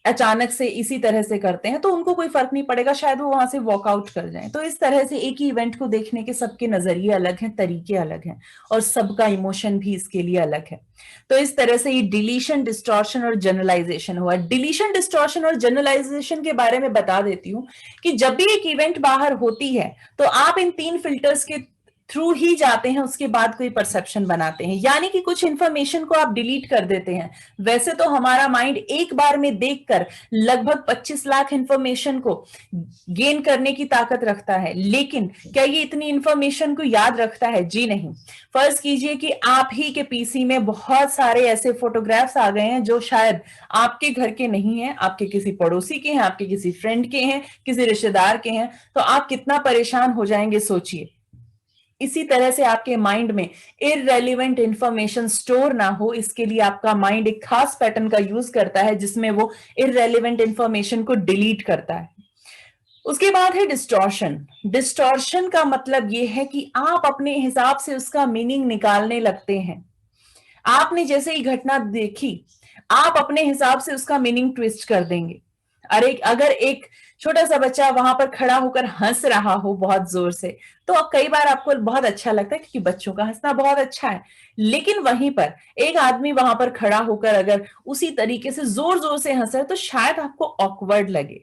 अचानक से इसी तरह से करते हैं तो उनको कोई फर्क नहीं पड़ेगा, शायद वो वहां से वॉकआउट कर जाएं। तो इस तरह से एक ही इवेंट को देखने के सबके नजरिए अलग हैं, तरीके अलग हैं, और सबका इमोशन भी इसके लिए अलग है। तो इस तरह से ये डिलीशन, डिस्टॉर्शन और जनरलाइजेशन हुआ। डिलीशन, डिस्टॉर्शन और जनरलाइजेशन के बारे में बता देती हूँ कि जब भी एक इवेंट बाहर होती है तो आप इन 3 फिल्टर्स के थ्रू ही जाते हैं, उसके बाद कोई परसेप्शन बनाते हैं, यानी कि कुछ इंफॉर्मेशन को आप डिलीट कर देते हैं। वैसे तो हमारा माइंड एक बार में देखकर लगभग 25 लाख इंफॉर्मेशन को गेन करने की ताकत रखता है, लेकिन क्या ये इतनी इंफॉर्मेशन को याद रखता है? जी नहीं। फर्ज कीजिए कि आप ही के पीसी में बहुत सारे ऐसे फोटोग्राफ्स आ गए हैं जो शायद आपके घर के नहीं है, आपके किसी पड़ोसी के हैं, आपके किसी फ्रेंड के हैं, किसी रिश्तेदार के हैं, तो आप कितना परेशान हो जाएंगे सोचिए। इसी तरह से आपके माइंड में इररेलेवेंट इंफॉर्मेशन स्टोर ना हो, इसके लिए आपका माइंड एक खास पैटर्न का यूज करता है जिसमें वो इररेलेवेंट इंफॉर्मेशन को डिलीट करता है। उसके बाद है डिस्टॉर्शन। डिस्टॉर्शन का मतलब यह है कि आप अपने हिसाब से उसका मीनिंग निकालने लगते हैं। आपने जैसे ही घटना देखी, आप अपने हिसाब से उसका मीनिंग ट्विस्ट कर देंगे। अरे अगर एक छोटा सा बच्चा वहां पर खड़ा होकर हंस रहा हो बहुत जोर से, तो कई बार आपको बहुत अच्छा लगता है क्योंकि बच्चों का हंसना बहुत अच्छा है, लेकिन वहीं पर एक आदमी वहां पर खड़ा होकर अगर उसी तरीके से जोर जोर से हंस रहा है तो शायद आपको ऑकवर्ड लगे।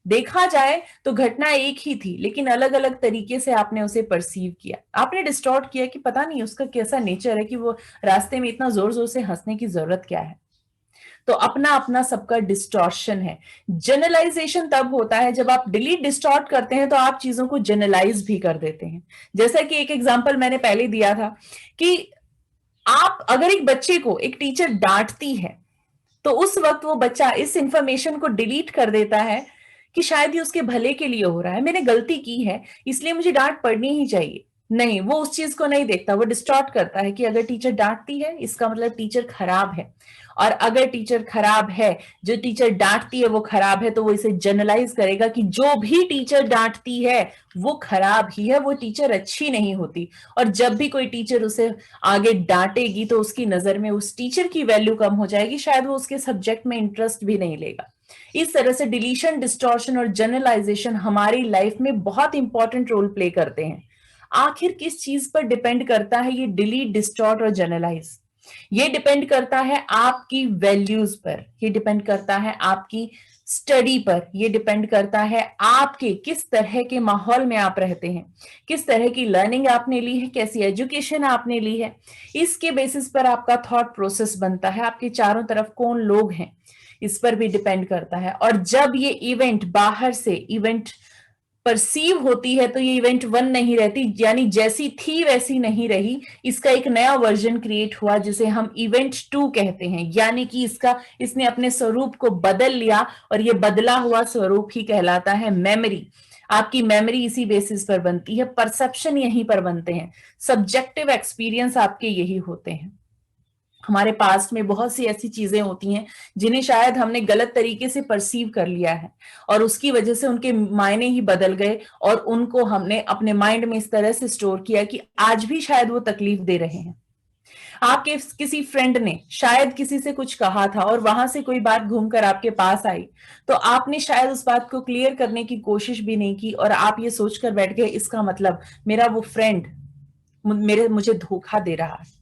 देखा जाए तो घटना एक ही थी, लेकिन अलग अलग तरीके से आपने उसे परसीव किया, आपने डिस्टॉर्ट किया कि पता नहीं उसका कैसा नेचर है कि वो रास्ते में इतना जोर जोर से हंसने की जरूरत क्या है। तो अपना अपना सबका डिस्टॉर्शन है। जनरलाइजेशन तब होता है जब आप डिलीट डिस्टॉर्ट करते हैं तो आप चीजों को जनरलाइज भी कर देते हैं। जैसा कि एक एग्जांपल मैंने पहले दिया था कि आप अगर एक बच्चे को एक टीचर डांटती है तो उस वक्त वो बच्चा इस इंफॉर्मेशन को डिलीट कर देता है कि शायद ये उसके भले के लिए हो रहा है, मैंने गलती की है इसलिए मुझे डांट पड़नी ही चाहिए। नहीं, वो उस चीज को नहीं देखता, वो डिस्टॉर्ट करता है कि अगर टीचर डांटती है इसका मतलब टीचर खराब है, और अगर टीचर खराब है, जो टीचर डांटती है वो खराब है, तो वो इसे जनरलाइज करेगा कि जो भी टीचर डांटती है वो खराब ही है, वो टीचर अच्छी नहीं होती। और जब भी कोई टीचर उसे आगे डांटेगी तो उसकी नजर में उस टीचर की वैल्यू कम हो जाएगी, शायद वो उसके सब्जेक्ट में इंटरेस्ट भी नहीं लेगा। इस तरह से डिलीशन, डिस्टॉर्शन और जनरलाइजेशन हमारी लाइफ में बहुत इंपॉर्टेंट रोल प्ले करते हैं। आखिर किस चीज पर डिपेंड करता है ये डिलीट, डिस्टॉर्ट और जनरलाइज? ये डिपेंड करता है आपकी वैल्यूज पर, ये डिपेंड करता है आपकी स्टडी पर, ये डिपेंड करता है आपके किस तरह के माहौल में आप रहते हैं, किस तरह की लर्निंग आपने ली है, कैसी एजुकेशन आपने ली है। इसके बेसिस पर आपका थॉट प्रोसेस बनता है, आपके चारों तरफ कौन लोग हैं इस पर भी डिपेंड करता है। और जब ये इवेंट बाहर से इवेंट परसीव होती है तो ये इवेंट 1 नहीं रहती, यानी जैसी थी वैसी नहीं रही, इसका एक नया वर्जन क्रिएट हुआ जिसे हम इवेंट 2 कहते हैं, यानी कि इसने अपने स्वरूप को बदल लिया, और ये बदला हुआ स्वरूप ही कहलाता है मेमोरी। आपकी मेमोरी इसी बेसिस पर बनती है, परसेप्शन यहीं पर बनते हैं, सब्जेक्टिव एक्सपीरियंस आपके यही होते हैं। हमारे पास्ट में बहुत सी ऐसी चीजें होती हैं जिन्हें शायद हमने गलत तरीके से परसीव कर लिया है, और उसकी वजह से उनके मायने ही बदल गए, और उनको हमने अपने माइंड में इस तरह से स्टोर किया कि आज भी शायद वो तकलीफ दे रहे हैं। आपके किसी फ्रेंड ने शायद किसी से कुछ कहा था और वहां से कोई बात घूमकर आपके पास आई, तो आपने शायद उस बात को क्लियर करने की कोशिश भी नहीं की, और आप ये सोचकर बैठ गए इसका मतलब मेरा वो फ्रेंड मुझे धोखा दे रहा है,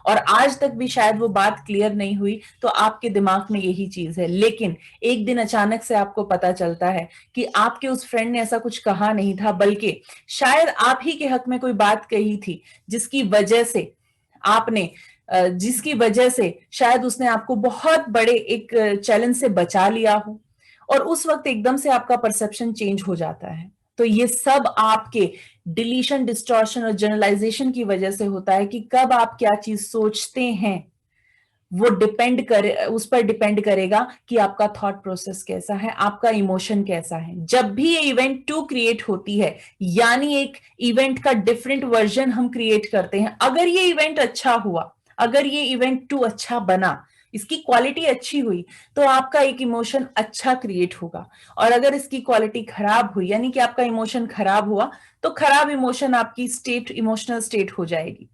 और आज तक भी शायद वो बात क्लियर नहीं हुई। तो आपके दिमाग में यही चीज है, लेकिन एक दिन अचानक से आपको पता चलता है कि आपके उस फ्रेंड ने ऐसा कुछ कहा नहीं था, बल्कि शायद आप ही के हक में कोई बात कही थी जिसकी वजह से शायद उसने आपको बहुत बड़े एक चैलेंज से बचा लिया हो, और उस वक्त एकदम से आपका परसेप्शन चेंज हो जाता है। तो ये सब आपके डिलीशन, डिस्टॉर्शन और जनरलाइजेशन की वजह से होता है कि कब आप क्या चीज सोचते हैं वो उस पर डिपेंड करेगा कि आपका थॉट प्रोसेस कैसा है, आपका इमोशन कैसा है। जब भी ये इवेंट 2 क्रिएट होती है, यानी एक इवेंट का डिफरेंट वर्जन हम क्रिएट करते हैं। अगर ये इवेंट अच्छा हुआ, अगर ये इवेंट 2 अच्छा बना, इसकी क्वालिटी अच्छी हुई, तो आपका एक इमोशन अच्छा क्रिएट होगा। और अगर इसकी क्वालिटी खराब हुई, यानी कि आपका इमोशन खराब हुआ, तो खराब इमोशन आपकी स्टेट, इमोशनल स्टेट हो जाएगी।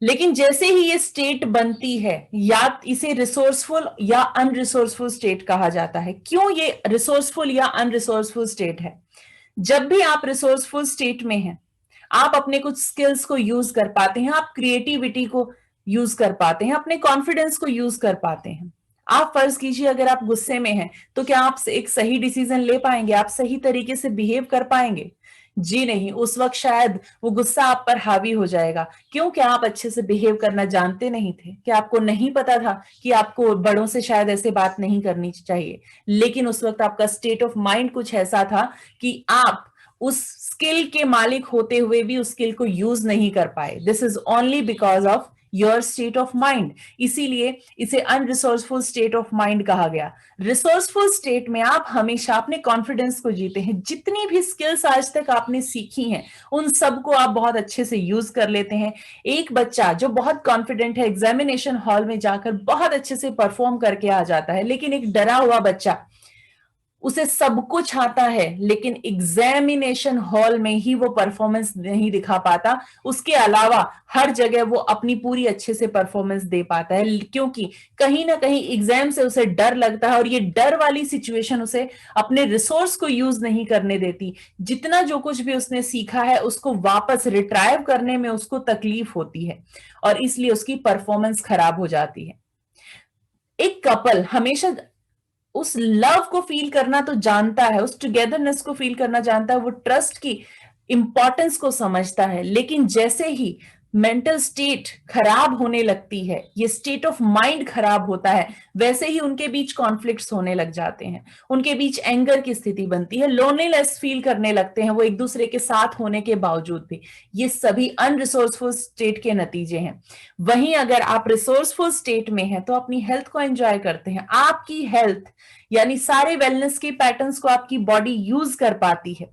लेकिन जैसे ही ये स्टेट बनती है, या इसे रिसोर्सफुल या अनरिसोर्सफुल स्टेट कहा जाता है। क्यों ये रिसोर्सफुल या अनरिसोर्सफुल स्टेट है? जब भी आप रिसोर्सफुल स्टेट में हैं, आप अपने कुछ स्किल्स को यूज कर पाते हैं, आप क्रिएटिविटी को यूज कर पाते हैं, अपने कॉन्फिडेंस को यूज कर पाते हैं। आप फर्ज कीजिए, अगर आप गुस्से में हैं, तो क्या आप एक सही डिसीजन ले पाएंगे? आप सही तरीके से बिहेव कर पाएंगे? जी नहीं। उस वक्त शायद वो गुस्सा आप पर हावी हो जाएगा। क्यों? क्या आप अच्छे से बिहेव करना जानते नहीं थे? क्या आपको नहीं पता था कि आपको बड़ों से शायद ऐसे बात नहीं करनी चाहिए? लेकिन उस वक्त आपका स्टेट ऑफ माइंड कुछ ऐसा था कि आप उस स्किल के मालिक होते हुए भी उस स्किल को यूज नहीं कर पाए। This is only because of your state of mind. इसीलिए इसे अनरिसोर्सफुल स्टेट ऑफ माइंड कहा गया। रिसोर्सफुल स्टेट में आप हमेशा अपने कॉन्फिडेंस को जीते हैं। जितनी भी स्किल्स आज तक आपने सीखी हैं, उन सबको आप बहुत अच्छे से यूज कर लेते हैं। एक बच्चा जो बहुत कॉन्फिडेंट है, एग्जामिनेशन हॉल में जाकर बहुत अच्छे से परफॉर्म करके आ जाता है। लेकिन एक डरा हुआ बच्चा, उसे सब कुछ आता है, लेकिन एग्जामिनेशन हॉल में ही वो परफॉर्मेंस नहीं दिखा पाता। उसके अलावा हर जगह वो अपनी पूरी अच्छे से परफॉर्मेंस दे पाता है, क्योंकि कहीं ना कहीं एग्जाम से उसे डर लगता है, और ये डर वाली सिचुएशन उसे अपने रिसोर्स को यूज नहीं करने देती। जितना जो कुछ भी उसने सीखा है, उसको वापस रिट्राइव करने में उसको तकलीफ होती है, और इसलिए उसकी परफॉर्मेंस खराब हो जाती है। एक कपल हमेशा उस लव को फील करना तो जानता है, उस टुगेदरनेस को फील करना जानता है, वो ट्रस्ट की इंपॉर्टेंस को समझता है। लेकिन जैसे ही मेंटल स्टेट खराब होने लगती है, ये स्टेट ऑफ माइंड खराब होता है, वैसे ही उनके बीच कॉन्फ्लिक्ट्स होने लग जाते हैं, उनके बीच एंगर की स्थिति बनती है, लोनलीनेस फील करने लगते हैं वो एक दूसरे के साथ होने के बावजूद भी। ये सभी अनरिसोर्सफुल स्टेट के नतीजे हैं। वहीं अगर आप रिसोर्सफुल स्टेट में हैं, तो अपनी हेल्थ को एंजॉय करते हैं। आपकी हेल्थ यानी सारे वेलनेस के पैटर्न्स को आपकी बॉडी यूज कर पाती है।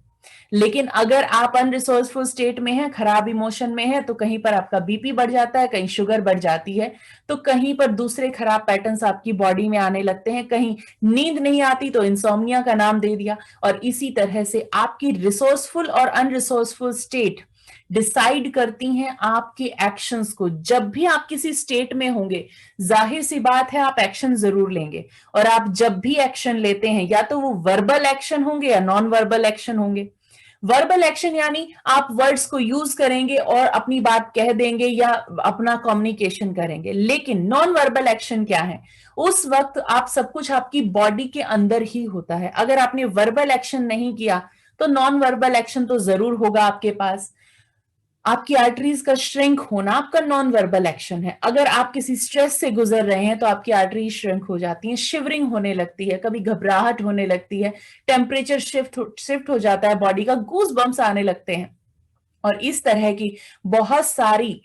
लेकिन अगर आप अनरिसोर्सफुल स्टेट में हैं, खराब इमोशन में है, तो कहीं पर आपका बीपी बढ़ जाता है, कहीं शुगर बढ़ जाती है, तो कहीं पर दूसरे खराब पैटर्न्स आपकी बॉडी में आने लगते हैं। कहीं नींद नहीं आती तो इंसोम्निया का नाम दे दिया। और इसी तरह से आपकी रिसोर्सफुल और अनरिसोर्सफुल स्टेट डिसाइड करती हैं आपके एक्शंस को। जब भी आप किसी स्टेट में होंगे, जाहिर सी बात है आप एक्शन जरूर लेंगे। और आप जब भी एक्शन लेते हैं, या तो वो वर्बल एक्शन होंगे या नॉन वर्बल एक्शन होंगे। वर्बल एक्शन यानी आप वर्ड्स को यूज करेंगे और अपनी बात कह देंगे या अपना कम्युनिकेशन करेंगे। लेकिन नॉन वर्बल एक्शन क्या है? उस वक्त आप सब कुछ आपकी बॉडी के अंदर ही होता है। अगर आपने वर्बल एक्शन नहीं किया, तो नॉन वर्बल एक्शन तो जरूर होगा आपके पास। आपकी आर्टरीज का श्रिंक होना आपका नॉन वर्बल एक्शन है। अगर आप किसी स्ट्रेस से गुजर रहे हैं, तो आपकी आर्टरीज श्रिंक हो जाती हैं, शिवरिंग होने लगती है, कभी घबराहट होने लगती है, टेम्परेचर शिफ्ट हो जाता है बॉडी का, गूज बम्स आने लगते हैं। और इस तरह की बहुत सारी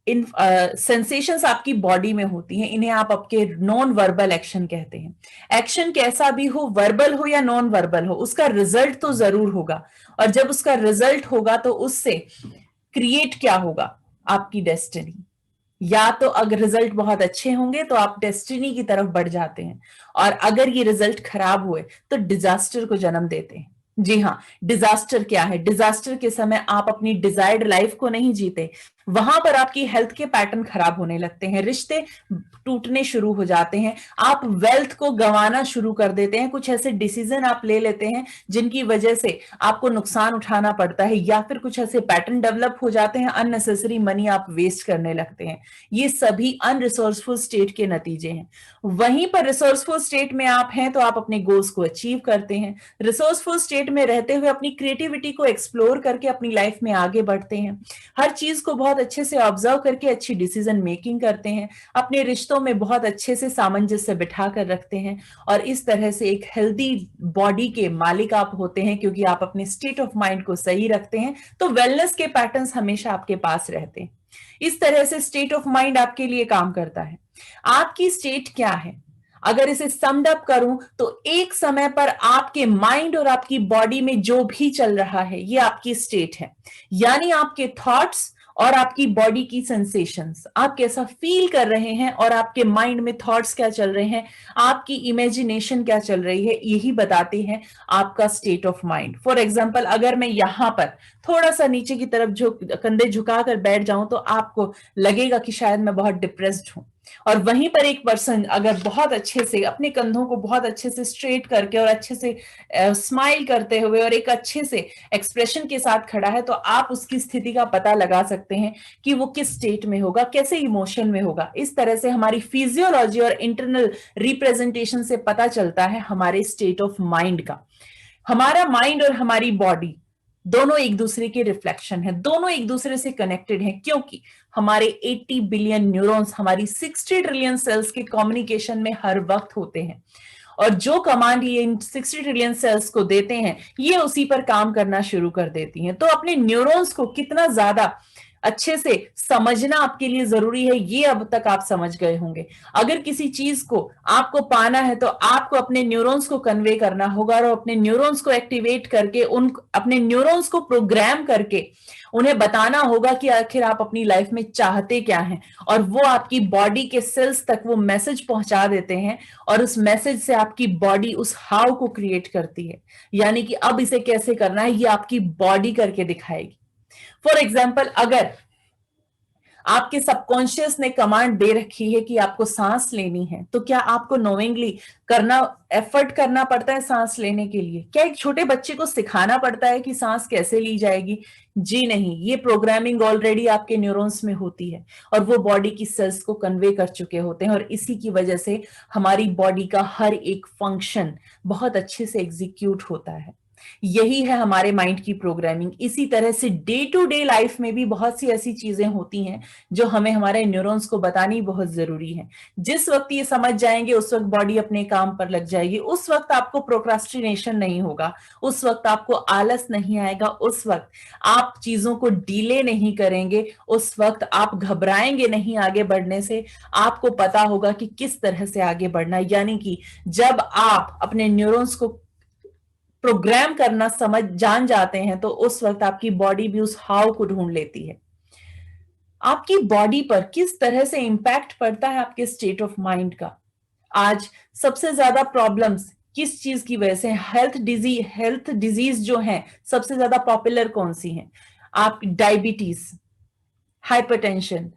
इन सेंसेशंस आपकी बॉडी में होती हैं। इन्हें आप आपके नॉन वर्बल एक्शन कहते हैं। एक्शन कैसा भी हो, वर्बल हो या नॉन वर्बल हो, उसका रिजल्ट तो जरूर होगा। और जब उसका रिजल्ट होगा, तो उससे क्रिएट क्या होगा? आपकी डेस्टिनी। या तो अगर रिजल्ट बहुत अच्छे होंगे, तो आप डेस्टिनी की तरफ बढ़ जाते हैं, और अगर ये रिजल्ट खराब हुए, तो डिजास्टर को जन्म देते हैं। जी हाँ, डिजास्टर क्या है? डिजास्टर के समय आप अपनी डिजायर्ड लाइफ को नहीं जीते, वहां पर आपकी हेल्थ के पैटर्न खराब होने लगते हैं, रिश्ते टूटने शुरू हो जाते हैं, आप वेल्थ को गंवाना शुरू कर देते हैं, कुछ ऐसे डिसीजन आप ले लेते हैं जिनकी वजह से आपको नुकसान उठाना पड़ता है, या फिर कुछ ऐसे पैटर्न डेवलप हो जाते हैं, अननेसेसरी मनी आप वेस्ट करने लगते हैं। ये सभी अनरिसोर्सफुल स्टेट के नतीजे हैं। वहीं पर रिसोर्सफुल स्टेट में आप हैं, तो आप अपने गोल्स को अचीव करते हैं। रिसोर्सफुल स्टेट में रहते हुए अपनी क्रिएटिविटी को एक्सप्लोर करके अपनी लाइफ में आगे बढ़ते हैं। हर चीज को बहुत बहुत अच्छे से ऑब्जर्व करके अच्छी डिसीजन मेकिंग करते हैं, अपने रिश्तों में बहुत अच्छे से सामंजस्य बिठा कर रखते हैं, और इस तरह से एक हेल्दी बॉडी के मालिक आप होते हैं, क्योंकि आप अपने स्टेट ऑफ माइंड को सही रखते हैं, तो वेलनेस के पैटर्न्स हमेशा आपके पास रहते हैं। इस तरह से स्टेट ऑफ माइंड आपके लिए काम करता है। आपकी स्टेट क्या है? अगर इसे समड अप करूं तो एक समय पर आपके माइंड और आपकी बॉडी में जो भी चल रहा है ये आपकी स्टेट है, यानी आपके थॉट्स और आपकी बॉडी की सेंसेशंस, आप कैसा फील कर रहे हैं और आपके माइंड में थॉट्स क्या चल रहे हैं, आपकी इमेजिनेशन क्या चल रही है, यही बताते हैं आपका state of mind. For example, अगर मैं यहां पर थोड़ा सा नीचे की तरफ कंधे झुकाकर बैठ जाऊं तो आपको लगेगा कि शायद मैं बहुत डिप्रेस्ड हूं, और वहीं पर एक पर्सन अगर बहुत अच्छे से अपने कंधों को बहुत अच्छे से स्ट्रेट करके और अच्छे से स्माइल करते हुए और एक अच्छे से एक्सप्रेशन के साथ खड़ा है, तो आप उसकी स्थिति का पता लगा सकते हैं कि वो किस स्टेट में होगा, कैसे इमोशन में होगा। इस तरह से हमारी फिजियोलॉजी और इंटरनल रिप्रेजेंटेशन से पता चलता है हमारे स्टेट ऑफ माइंड का। हमारा माइंड और हमारी बॉडी दोनों एक दूसरे के रिफ्लेक्शन है, दोनों एक दूसरे से कनेक्टेड हैं, क्योंकि हमारे 80 बिलियन न्यूरॉन्स हमारी 60 ट्रिलियन सेल्स के कम्युनिकेशन में हर वक्त होते हैं, और जो कमांड ये इन 60 ट्रिलियन सेल्स को देते हैं ये उसी पर काम करना शुरू कर देती हैं। तो अपने न्यूरॉन्स को कितना ज्यादा अच्छे से समझना आपके लिए जरूरी है, ये अब तक आप समझ गए होंगे। अगर किसी चीज को आपको पाना है तो आपको अपने न्यूरॉन्स को कन्वे करना होगा, और अपने न्यूरॉन्स को एक्टिवेट करके अपने न्यूरॉन्स को प्रोग्राम करके उन्हें बताना होगा कि आखिर आप अपनी लाइफ में चाहते क्या हैं, और वो आपकी बॉडी के सेल्स तक वो मैसेज पहुंचा देते हैं, और उस मैसेज से आपकी बॉडी उस हाउ को क्रिएट करती है, यानी कि अब इसे कैसे करना है ये आपकी बॉडी करके दिखाएगी। फॉर एग्जाम्पल, अगर आपके सबकॉन्शियस ने कमांड दे रखी है कि आपको सांस लेनी है, तो क्या आपको नोइंगली एफर्ट करना पड़ता है सांस लेने के लिए? क्या एक छोटे बच्चे को सिखाना पड़ता है कि सांस कैसे ली जाएगी? जी नहीं, ये प्रोग्रामिंग ऑलरेडी आपके न्यूरॉन्स में होती है, और वो बॉडी की सेल्स को कन्वे कर चुके होते हैं, और इसी की वजह से हमारी बॉडी का हर एक फंक्शन बहुत अच्छे से एग्जीक्यूट होता है। यही है हमारे माइंड की प्रोग्रामिंग। इसी तरह से डे टू डे लाइफ में भी बहुत सी ऐसी चीजें होती हैं जो हमें हमारे न्यूरॉन्स को बतानी बहुत जरूरी है। जिस वक्त ये समझ जाएंगे उस वक्त बॉडी अपने काम पर लग जाएगी, उस वक्त आपको प्रोक्रास्टिनेशन नहीं होगा, उस वक्त आपको आलस नहीं आएगा, उस वक्त आप चीजों को डिले नहीं करेंगे, उस वक्त आप घबराएंगे नहीं आगे बढ़ने से। आपको पता होगा कि किस तरह से आगे बढ़ना है, यानी कि जब आप अपने न्यूरॉन्स को प्रोग्राम करना जान जाते हैं तो उस वक्त आपकी बॉडी भी उस हाउ को ढूंढ लेती है। आपकी बॉडी पर किस तरह से इंपैक्ट पड़ता है आपके स्टेट ऑफ माइंड का? आज सबसे ज्यादा प्रॉब्लम्स किस चीज की वजह से? हेल्थ डिजीज जो है सबसे ज्यादा पॉपुलर कौन सी है? आप डायबिटीज, हाइपरटेंशन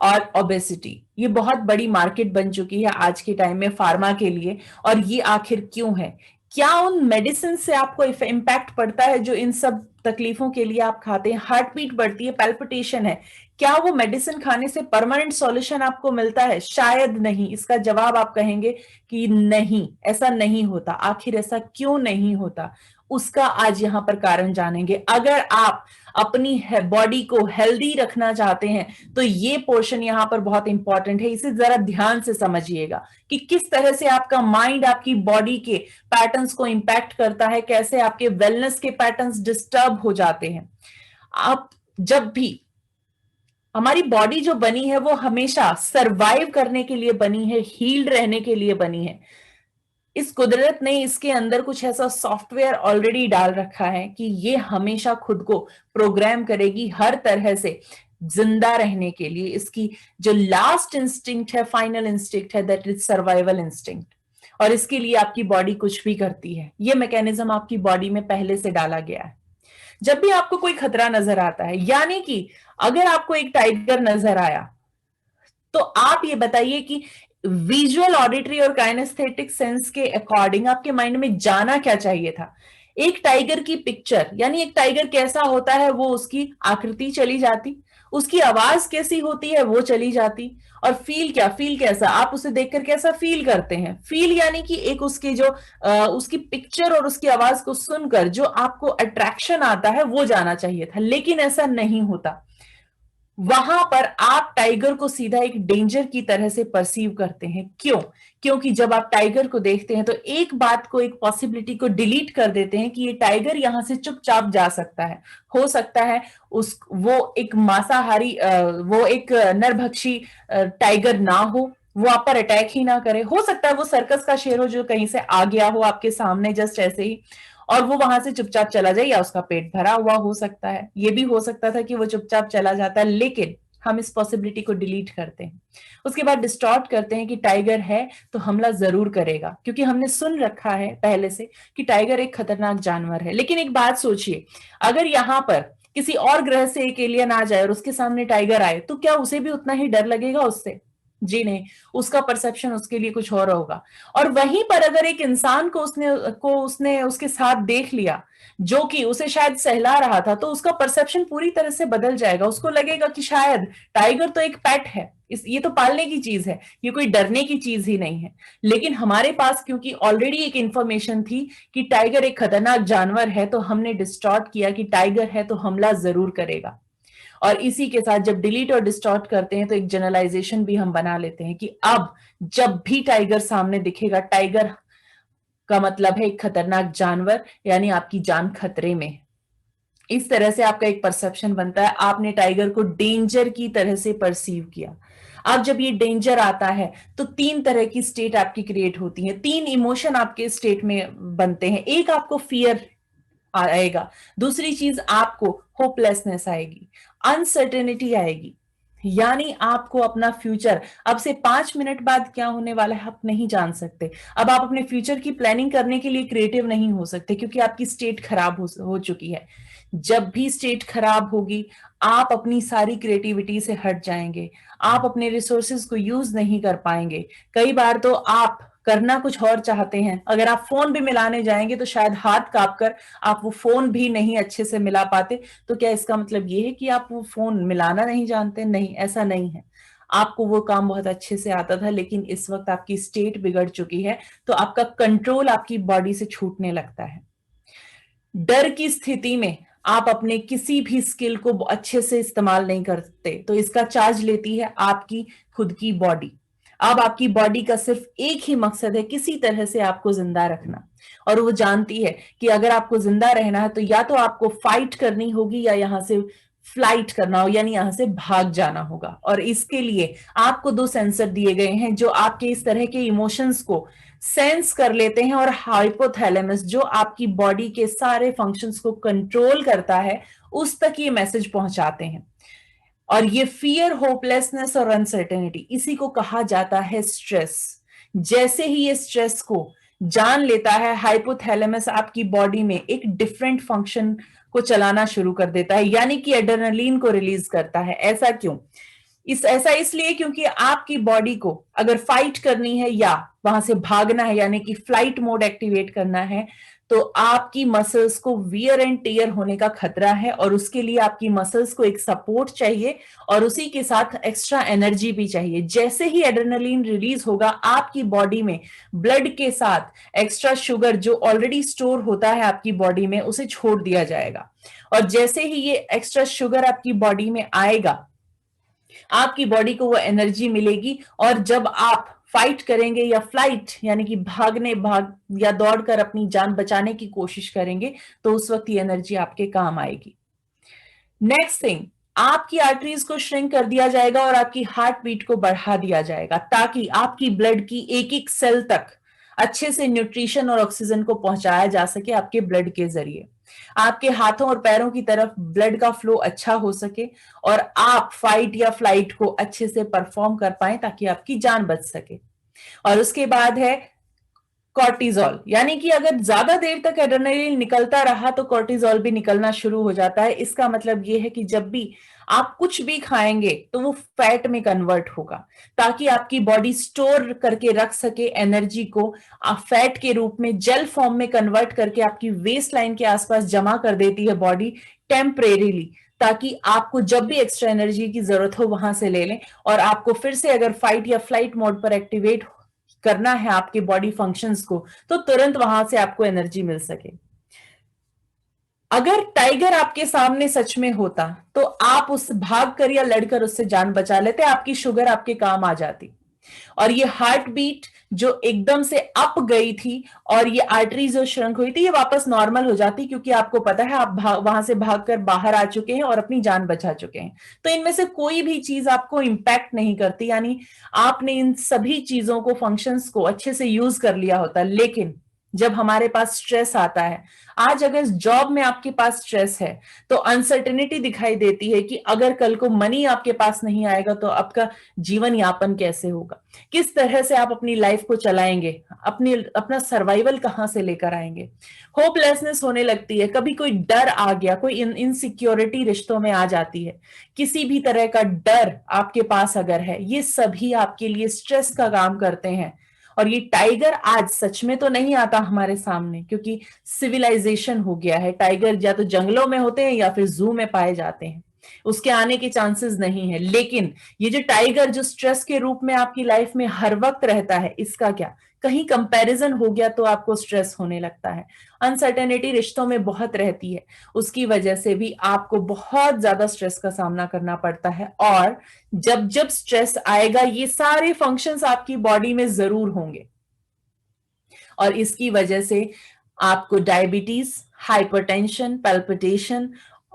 और ओबेसिटी, ये बहुत बड़ी मार्केट बन चुकी है आज के टाइम में फार्मा के लिए। और ये आखिर क्यों है? क्या उन मेडिसिन से आपको इम्पैक्ट पड़ता है जो इन सब तकलीफों के लिए आप खाते हैं? हार्ट बीट बढ़ती है, पैल्पिटेशन है, क्या वो मेडिसिन खाने से परमानेंट सॉल्यूशन आपको मिलता है? शायद नहीं। इसका जवाब आप कहेंगे कि नहीं, ऐसा नहीं होता। आखिर ऐसा क्यों नहीं होता, उसका आज यहां पर कारण जानेंगे। अगर आप अपनी बॉडी को हेल्दी रखना चाहते हैं तो ये पोर्शन यहां पर बहुत इंपॉर्टेंट है, इसे जरा ध्यान से समझिएगा कि किस तरह से आपका माइंड आपकी बॉडी के पैटर्न्स को इंपैक्ट करता है, कैसे आपके वेलनेस के पैटर्न्स डिस्टर्ब हो जाते हैं। आप जब भी, हमारी बॉडी जो बनी है वो हमेशा सरवाइव करने के लिए बनी है, हील्ड रहने के लिए बनी है। इस कुदरत ने इसके अंदर कुछ ऐसा सॉफ्टवेयर ऑलरेडी डाल रखा है कि ये हमेशा खुद को प्रोग्राम करेगी हर तरह से जिंदा रहने के लिए। इसकी जो लास्ट इंस्टिंक्ट है, फाइनल इंस्टिंक्ट है, दैट इज सर्वाइवल इंस्टिंक्ट, और इसके लिए आपकी बॉडी कुछ भी करती है। ये मैकेनिज्म आपकी बॉडी में पहले से डाला गया है। जब भी आपको कोई खतरा नजर आता है, यानी कि अगर आपको एक टाइगर नजर आया, तो आप ये बताइए कि विजुअल, ऑडिटरी और काइनेस्थेटिक सेंस के अकॉर्डिंग आपके माइंड में जाना क्या चाहिए था? एक टाइगर की पिक्चर, यानी एक टाइगर कैसा होता है वो उसकी आकृति चली जाती, उसकी आवाज कैसी होती है वो चली जाती, और फील कैसा, आप उसे देखकर कैसा फील करते हैं? फील यानी कि एक उसके जो उसकी पिक्चर और उसकी आवाज को सुनकर जो आपको अट्रैक्शन आता है वो जाना चाहिए था, लेकिन ऐसा नहीं होता। वहां पर आप टाइगर को सीधा एक डेंजर की तरह से परसीव करते हैं। क्यों? क्योंकि जब आप टाइगर को देखते हैं तो एक बात को, एक पॉसिबिलिटी को डिलीट कर देते हैं कि ये टाइगर यहां से चुपचाप जा सकता है। हो सकता है वो एक मांसाहारी, वो एक नरभक्षी टाइगर ना हो, वो आप पर अटैक ही ना करे। हो सकता है वो सर्कस का शेर हो जो कहीं से आ गया हो आपके सामने जस्ट ऐसे ही, और वो वहां से चुपचाप चला जाए, या उसका पेट भरा हुआ हो सकता है। ये भी हो सकता था कि वो चुपचाप चला जाता है, लेकिन हम इस पॉसिबिलिटी को डिलीट करते हैं। उसके बाद डिस्टॉर्ट करते हैं कि टाइगर है तो हमला जरूर करेगा, क्योंकि हमने सुन रखा है पहले से कि टाइगर एक खतरनाक जानवर है। लेकिन एक बात सोचिए, अगर यहां पर किसी और ग्रह से एक एलियन आ जाए और उसके सामने टाइगर आए, तो क्या उसे भी उतना ही डर लगेगा उससे? जी नहीं, उसका परसेप्शन उसके लिए कुछ और होगा। और वहीं पर अगर एक इंसान को उसने उसके साथ देख लिया जो कि उसे शायद सहला रहा था, तो उसका परसेप्शन पूरी तरह से बदल जाएगा। उसको लगेगा कि शायद टाइगर तो एक पेट है, ये तो पालने की चीज है, ये कोई डरने की चीज ही नहीं है। लेकिन हमारे पास क्योंकि ऑलरेडी एक इंफॉर्मेशन थी कि टाइगर एक खतरनाक जानवर है, तो हमने डिस्टॉर्ट किया कि टाइगर है तो हमला जरूर करेगा। और इसी के साथ जब डिलीट और डिस्टॉर्ट करते हैं तो एक जनरलाइजेशन भी हम बना लेते हैं कि अब जब भी टाइगर सामने दिखेगा, टाइगर का मतलब है एक खतरनाक जानवर, यानी आपकी जान खतरे में। इस तरह से आपका एक परसेप्शन बनता है। आपने टाइगर को डेंजर की तरह से परसीव किया। अब जब ये डेंजर आता है तो तीन तरह की स्टेट आपकी क्रिएट होती है, तीन इमोशन आपके स्टेट में बनते हैं। एक आपको फियर आएगा, दूसरी चीज आपको होपलेसनेस आएगी, अनसर्टेनिटी आएगी, यानी आपको अपना फ्यूचर, अब से 5 मिनट बाद क्या होने वाला है आप नहीं जान सकते। अब आप अपने फ्यूचर की प्लानिंग करने के लिए क्रिएटिव नहीं हो सकते, क्योंकि आपकी स्टेट खराब हो चुकी है। जब भी स्टेट खराब होगी, आप अपनी सारी क्रिएटिविटी से हट जाएंगे, आप अपने रिसोर्सेज को यूज नहीं कर पाएंगे। कई बार तो आप करना कुछ और चाहते हैं, अगर आप फोन भी मिलाने जाएंगे तो शायद हाथ कांप कर आप वो फोन भी नहीं अच्छे से मिला पाते। तो क्या इसका मतलब ये है कि आप वो फोन मिलाना नहीं जानते? नहीं, ऐसा नहीं है। आपको वो काम बहुत अच्छे से आता था, लेकिन इस वक्त आपकी स्टेट बिगड़ चुकी है, तो आपका कंट्रोल आपकी बॉडी से छूटने लगता है। डर की स्थिति में आप अपने किसी भी स्किल को अच्छे से इस्तेमाल नहीं करते, तो इसका चार्ज लेती है आपकी खुद की बॉडी। अब आपकी बॉडी का सिर्फ एक ही मकसद है, किसी तरह से आपको जिंदा रखना। और वो जानती है कि अगर आपको जिंदा रहना है तो या तो आपको फाइट करनी होगी या यहां से फ्लाइट करना हो, यानी यहां से भाग जाना होगा। और इसके लिए आपको दो सेंसर दिए गए हैं जो आपके इस तरह के इमोशंस को सेंस कर लेते हैं, और हाइपोथैलेमस जो आपकी बॉडी के सारे फंक्शंस को कंट्रोल करता है, उस तक ये मैसेज पहुंचाते हैं। और ये फियर, होपलेसनेस और अनसर्टेनिटी, इसी को कहा जाता है स्ट्रेस। जैसे ही ये स्ट्रेस को जान लेता है, हाइपोथैलेमस आपकी बॉडी में एक डिफरेंट फंक्शन को चलाना शुरू कर देता है, यानी कि एड्रेनलिन को रिलीज करता है। ऐसा क्यों? ऐसा इसलिए क्योंकि आपकी बॉडी को अगर फाइट करनी है या वहां से भागना है, यानी कि फ्लाइट मोड एक्टिवेट करना है, तो आपकी मसल्स को वियर एंड टेयर होने का खतरा है, और उसके लिए आपकी मसल्स को एक सपोर्ट चाहिए, और उसी के साथ एक्स्ट्रा एनर्जी भी चाहिए। जैसे ही एड्रेनलिन रिलीज होगा, आपकी बॉडी में ब्लड के साथ एक्स्ट्रा शुगर जो ऑलरेडी स्टोर होता है आपकी बॉडी में, उसे छोड़ दिया जाएगा। और जैसे ही ये एक्स्ट्रा शुगर आपकी बॉडी में आएगा, आपकी बॉडी को वो एनर्जी मिलेगी, और जब आप फाइट करेंगे या फ्लाइट यानी कि भाग या दौड़कर अपनी जान बचाने की कोशिश करेंगे, तो उस वक्त ये एनर्जी आपके काम आएगी। नेक्स्ट थिंग, आपकी आर्टरीज को श्रिंक कर दिया जाएगा और आपकी हार्ट बीट को बढ़ा दिया जाएगा, ताकि आपकी ब्लड की एक एक सेल तक अच्छे से न्यूट्रिशन और ऑक्सीजन को पहुंचाया जा सके आपके ब्लड के जरिए। आपके हाथों और पैरों की तरफ ब्लड का फ्लो अच्छा हो सके, और आप फाइट या फ्लाइट को अच्छे से परफॉर्म कर पाए, ताकि आपकी जान बच सके। और उसके बाद है कॉर्टिजोल, यानी कि अगर ज्यादा देर तक एड्रेनलिन निकलता रहा तो कॉर्टिजोल भी निकलना शुरू हो जाता है। इसका मतलब यह है कि जब भी आप कुछ भी खाएंगे तो वो फैट में कन्वर्ट होगा, ताकि आपकी बॉडी स्टोर करके रख सके एनर्जी को। आप फैट के रूप में जेल फॉर्म में कन्वर्ट करके आपकी वेस्ट लाइन के आसपास जमा कर देती है बॉडी टेम्परेरीली, ताकि आपको जब भी एक्स्ट्रा एनर्जी की जरूरत हो वहां से ले लें, और आपको फिर से अगर फाइट या फ्लाइट मोड पर एक्टिवेट करना है आपके बॉडी फंक्शंस को, तो तुरंत वहां से आपको एनर्जी मिल सके। अगर टाइगर आपके सामने सच में होता तो आप उस भाग कर या लड़कर उससे जान बचा लेते, आपकी शुगर आपके काम आ जाती, और ये हार्ट बीट जो एकदम से अप गई थी और ये आर्टरी जो श्रंक हुई थी, ये वापस नॉर्मल हो जाती, क्योंकि आपको पता है आप वहां से भागकर बाहर आ चुके हैं और अपनी जान बचा चुके हैं। तो इनमें से कोई भी चीज आपको इंपैक्ट नहीं करती, यानी आपने इन सभी चीजों को, फंक्शंस को अच्छे से यूज कर लिया होता। लेकिन जब हमारे पास स्ट्रेस आता है, आज अगर जॉब में आपके पास स्ट्रेस है तो अनसर्टेनिटी दिखाई देती है कि अगर कल को मनी आपके पास नहीं आएगा तो आपका जीवन यापन कैसे होगा, किस तरह से आप अपनी लाइफ को चलाएंगे, अपना सर्वाइवल कहां से लेकर आएंगे। होपलेसनेस होने लगती है, कभी कोई डर आ गया, कोई इनसिक्योरिटी रिश्तों में आ जाती है, किसी भी तरह का डर आपके पास अगर है, ये सभी आपके लिए स्ट्रेस का काम करते हैं। और ये टाइगर आज सच में तो नहीं आता हमारे सामने, क्योंकि सिविलाइजेशन हो गया है। टाइगर या तो जंगलों में होते हैं या फिर जू में पाए जाते हैं, उसके आने के चांसेस नहीं है। लेकिन ये जो टाइगर जो स्ट्रेस के रूप में आपकी लाइफ में हर वक्त रहता है, इसका क्या, कहीं कंपैरिजन हो गया तो आपको स्ट्रेस होने लगता है। अनसर्टेनिटी रिश्तों में बहुत रहती है, उसकी वजह से भी आपको बहुत ज्यादा स्ट्रेस का सामना करना पड़ता है। और जब जब स्ट्रेस आएगा, ये सारे फंक्शंस आपकी बॉडी में जरूर होंगे, और इसकी वजह से आपको डायबिटीज, हाइपरटेंशन, पैल्पिटेशन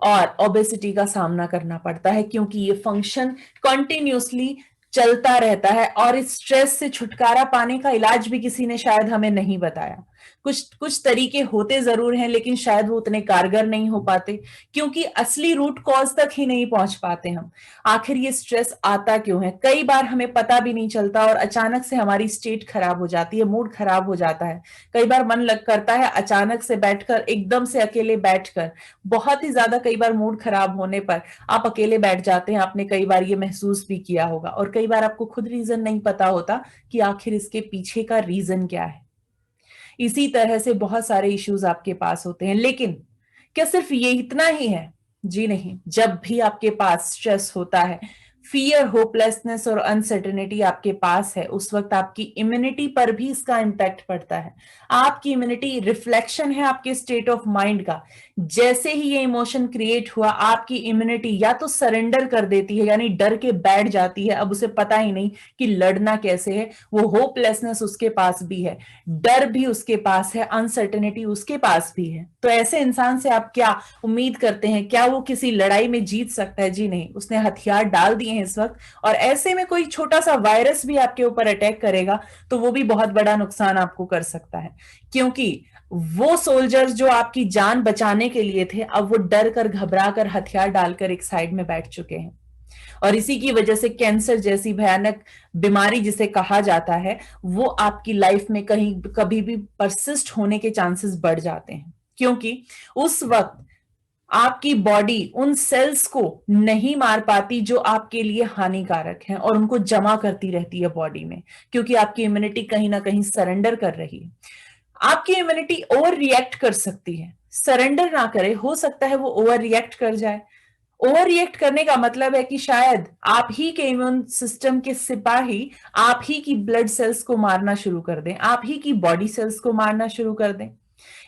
और ओबेसिटी का सामना करना पड़ता है, क्योंकि ये फंक्शन कंटिन्यूसली चलता रहता है। और इस स्ट्रेस से छुटकारा पाने का इलाज भी किसी ने शायद हमें नहीं बताया। कुछ कुछ तरीके होते जरूर हैं, लेकिन शायद वो उतने कारगर नहीं हो पाते, क्योंकि असली रूट कॉज तक ही नहीं पहुंच पाते हम। आखिर ये स्ट्रेस आता क्यों है, कई बार हमें पता भी नहीं चलता और अचानक से हमारी स्टेट खराब हो जाती है, मूड खराब हो जाता है। कई बार मन लग करता है अचानक से बैठकर, एकदम से अकेले बैठकर, बहुत ही ज्यादा कई बार मूड खराब होने पर आप अकेले बैठ जाते हैं। आपने कई बार ये महसूस भी किया होगा, और कई बार आपको खुद रीजन नहीं पता होता कि आखिर इसके पीछे का रीजन क्या है। इसी तरह से बहुत सारे इश्यूज आपके पास होते हैं। लेकिन क्या सिर्फ ये इतना ही है? जी नहीं। जब भी आपके पास स्ट्रेस होता है, फियर, होपलेसनेस और अनसर्टेनिटी आपके पास है, उस वक्त आपकी इम्यूनिटी पर भी इसका इम्पैक्ट पड़ता है। आपकी इम्यूनिटी रिफ्लेक्शन है आपके स्टेट ऑफ माइंड का। जैसे ही ये इमोशन क्रिएट हुआ, आपकी इम्यूनिटी या तो सरेंडर कर देती है, यानी डर के बैठ जाती है, अब उसे पता ही नहीं कि लड़ना कैसे है। वो होपलेसनेस उसके पास भी है, डर भी उसके पास है, अनसर्टेनिटी उसके पास भी है। तो ऐसे इंसान से आप क्या उम्मीद करते हैं? क्या वो किसी लड़ाई में जीत सकता है? जी नहीं, उसने हथियार डाल दिए हैं इस वक्त। और ऐसे में कोई छोटा सा वायरस भी आपके ऊपर अटैक करेगा तो वो भी बहुत बड़ा नुकसान आपको कर सकता है, क्योंकि वो सोल्जर्स जो आपकी जान बचाने के लिए थे, अब वो डर कर, घबरा कर, हथियार डालकर एक साइड में बैठ चुके हैं। और इसी की वजह से कैंसर जैसी भयानक बीमारी जिसे कहा जाता है, वो आपकी लाइफ में कहीं कभी भी परसिस्ट होने के चांसेस बढ़ जाते हैं, क्योंकि उस वक्त आपकी बॉडी उन सेल्स को नहीं मार पाती जो आपके लिए हानिकारक हैं, और उनको जमा करती रहती है बॉडी में, क्योंकि आपकी इम्यूनिटी कहीं ना कहीं सरेंडर कर रही है। आपकी इम्यूनिटी ओवर रिएक्ट कर सकती है, सरेंडर ना करे, हो सकता है वो ओवर रिएक्ट कर जाए। ओवर रिएक्ट करने का मतलब है कि शायद आप ही के इम्यून सिस्टम के सिपाही आप ही की ब्लड सेल्स को मारना शुरू कर दें, आप ही की बॉडी सेल्स को मारना शुरू कर दें।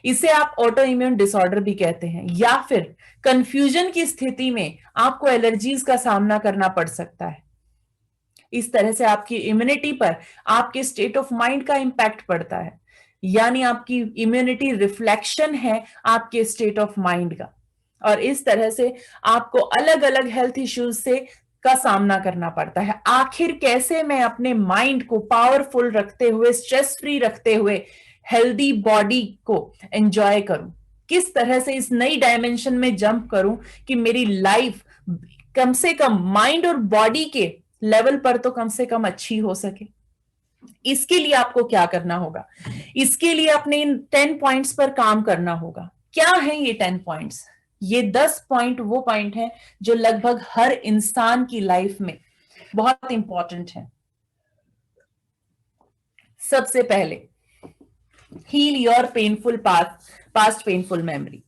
इसे आप ऑटो इम्यून डिसऑर्डर भी कहते हैं, या फिर कंफ्यूजन की स्थिति में आपको एलर्जीज का सामना करना पड़ सकता है। इस तरह से आपकी इम्यूनिटी पर आपके स्टेट ऑफ माइंड का इंपैक्ट पड़ता है, यानी आपकी इम्यूनिटी रिफ्लेक्शन है आपके स्टेट ऑफ माइंड का। और इस तरह से आपको अलग अलग हेल्थ इश्यूज से का सामना करना पड़ता है। आखिर कैसे मैं अपने माइंड को पावरफुल रखते हुए, स्ट्रेस फ्री रखते हुए, हेल्दी बॉडी को एंजॉय करूं, किस तरह से इस नई डायमेंशन में जंप करूं कि मेरी लाइफ कम से कम माइंड और बॉडी के लेवल पर तो कम से कम अच्छी हो सके। इसके लिए आपको क्या करना होगा? इसके लिए अपने इन 10 पॉइंट्स पर काम करना होगा। क्या है ये 10 पॉइंट्स? ये 10 पॉइंट वो पॉइंट है जो लगभग हर इंसान की लाइफ में बहुत इंपॉर्टेंट है। सबसे पहले, heal your painful past painful memory.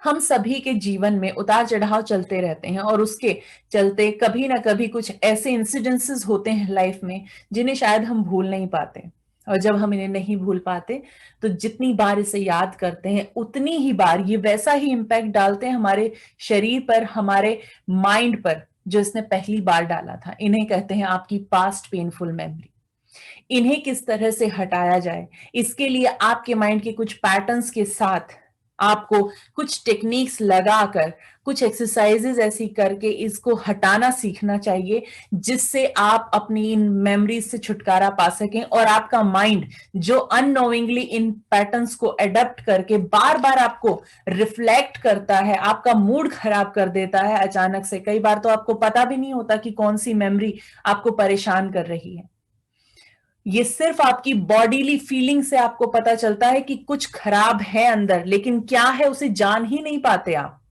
हम सभी के जीवन में उतार चढ़ाव चलते रहते हैं, और उसके चलते कभी ना कभी कुछ ऐसे इंसिडेंसेस होते हैं लाइफ में जिन्हें शायद हम भूल नहीं पाते। और जब हम इन्हें नहीं भूल पाते तो जितनी बार इसे याद करते हैं उतनी ही बार ये वैसा ही इम्पैक्ट डालते हैं हमारे शरीर पर, हमारे माइंड पर, जो इसने पहली बार डाला था। इन्हें कहते हैं आपकी पास्ट पेनफुल मेमोरी। इन्हें किस तरह से हटाया जाए, इसके लिए आपके माइंड के कुछ पैटर्न्स के साथ आपको कुछ टेक्निक्स लगाकर, कुछ एक्सरसाइजेस ऐसी करके इसको हटाना सीखना चाहिए, जिससे आप अपनी इन मेमोरीज से छुटकारा पा सकें और आपका माइंड जो अननोइंगली इन पैटर्न्स को एडप्ट करके बार बार आपको रिफ्लेक्ट करता है, आपका मूड खराब कर देता है अचानक से। कई बार तो आपको पता भी नहीं होता कि कौन सी मेमोरी आपको परेशान कर रही है। ये सिर्फ आपकी बॉडीली फीलिंग से आपको पता चलता है कि कुछ खराब है अंदर, लेकिन क्या है उसे जान ही नहीं पाते आप।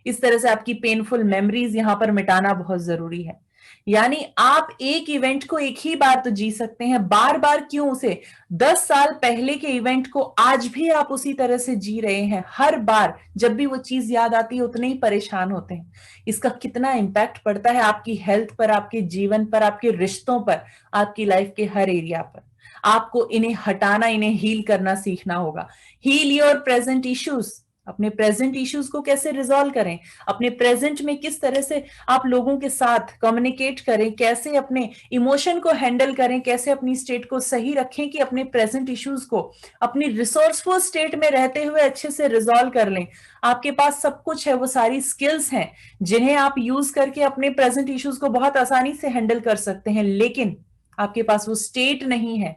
इस तरह से आपकी पेनफुल मेमोरीज यहां पर मिटाना बहुत जरूरी है। यानी आप एक इवेंट को एक ही बार तो जी सकते हैं, बार बार क्यों उसे? 10 साल पहले के इवेंट को आज भी आप उसी तरह से जी रहे हैं। हर बार जब भी वो चीज याद आती है उतने ही परेशान होते हैं। इसका कितना इम्पैक्ट पड़ता है आपकी हेल्थ पर, आपके जीवन पर, आपके रिश्तों पर, आपकी लाइफ के हर एरिया पर। आपको इन्हें हटाना, इन्हें हील करना सीखना होगा। Heal your present issues. अपने प्रेजेंट इश्यूज को कैसे रिजॉल्व करें, अपने प्रेजेंट में किस तरह से आप लोगों के साथ कम्युनिकेट करें, कैसे अपने इमोशन को हैंडल करें, कैसे अपनी स्टेट को सही रखें कि अपने प्रेजेंट इश्यूज को अपनी रिसोर्सफुल स्टेट में रहते हुए अच्छे से रिजॉल्व कर लें। आपके पास सब कुछ है, वो सारी स्किल्स हैं जिन्हें आप यूज करके अपने प्रेजेंट इश्यूज को बहुत आसानी से हैंडल कर सकते हैं, लेकिन आपके पास वो स्टेट नहीं है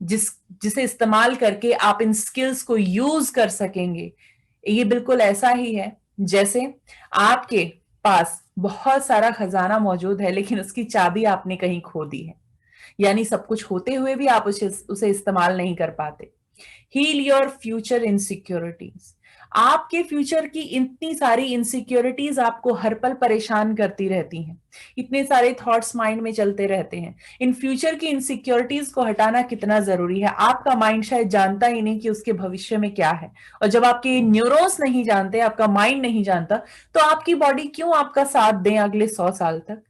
जिसे इस्तेमाल करके आप इन स्किल्स को यूज कर सकेंगे। ये बिल्कुल ऐसा ही है जैसे आपके पास बहुत सारा खजाना मौजूद है, लेकिन उसकी चाबी आपने कहीं खो दी है। यानी सब कुछ होते हुए भी आप उसे इस्तेमाल नहीं कर पाते। Heal your future insecurities. आपके फ्यूचर की इतनी सारी इनसिक्योरिटीज आपको हर पल परेशान करती रहती हैं, इतने सारे थॉट्स माइंड में चलते रहते हैं। इन फ्यूचर की इनसिक्योरिटीज को हटाना कितना जरूरी है, आपका माइंड शायद जानता ही नहीं कि उसके भविष्य में क्या है। और जब आपके न्यूरॉन्स नहीं जानते, आपका माइंड नहीं जानता, तो आपकी बॉडी क्यों आपका साथ दें अगले 100 साल तक?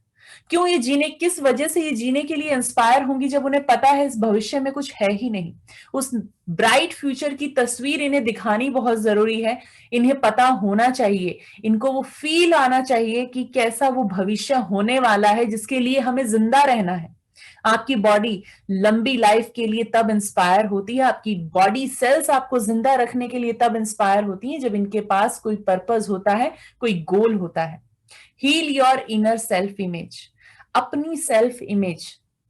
क्यों ये जीने, किस वजह से ये जीने के लिए इंस्पायर होंगी जब उन्हें पता है इस भविष्य में कुछ है ही नहीं? उस ब्राइट फ्यूचर की तस्वीर इन्हें दिखानी बहुत जरूरी है। इन्हें पता होना चाहिए, इनको वो फील आना चाहिए कि कैसा वो भविष्य होने वाला है जिसके लिए हमें जिंदा रहना है। आपकी बॉडी लंबी लाइफ के लिए तब इंस्पायर होती है, आपकी बॉडी सेल्स आपको जिंदा रखने के लिए तब इंस्पायर होती है जब इनके पास कोई पर्पस होता है, कोई गोल होता है। Heal your inner self image. अपनी सेल्फ इमेज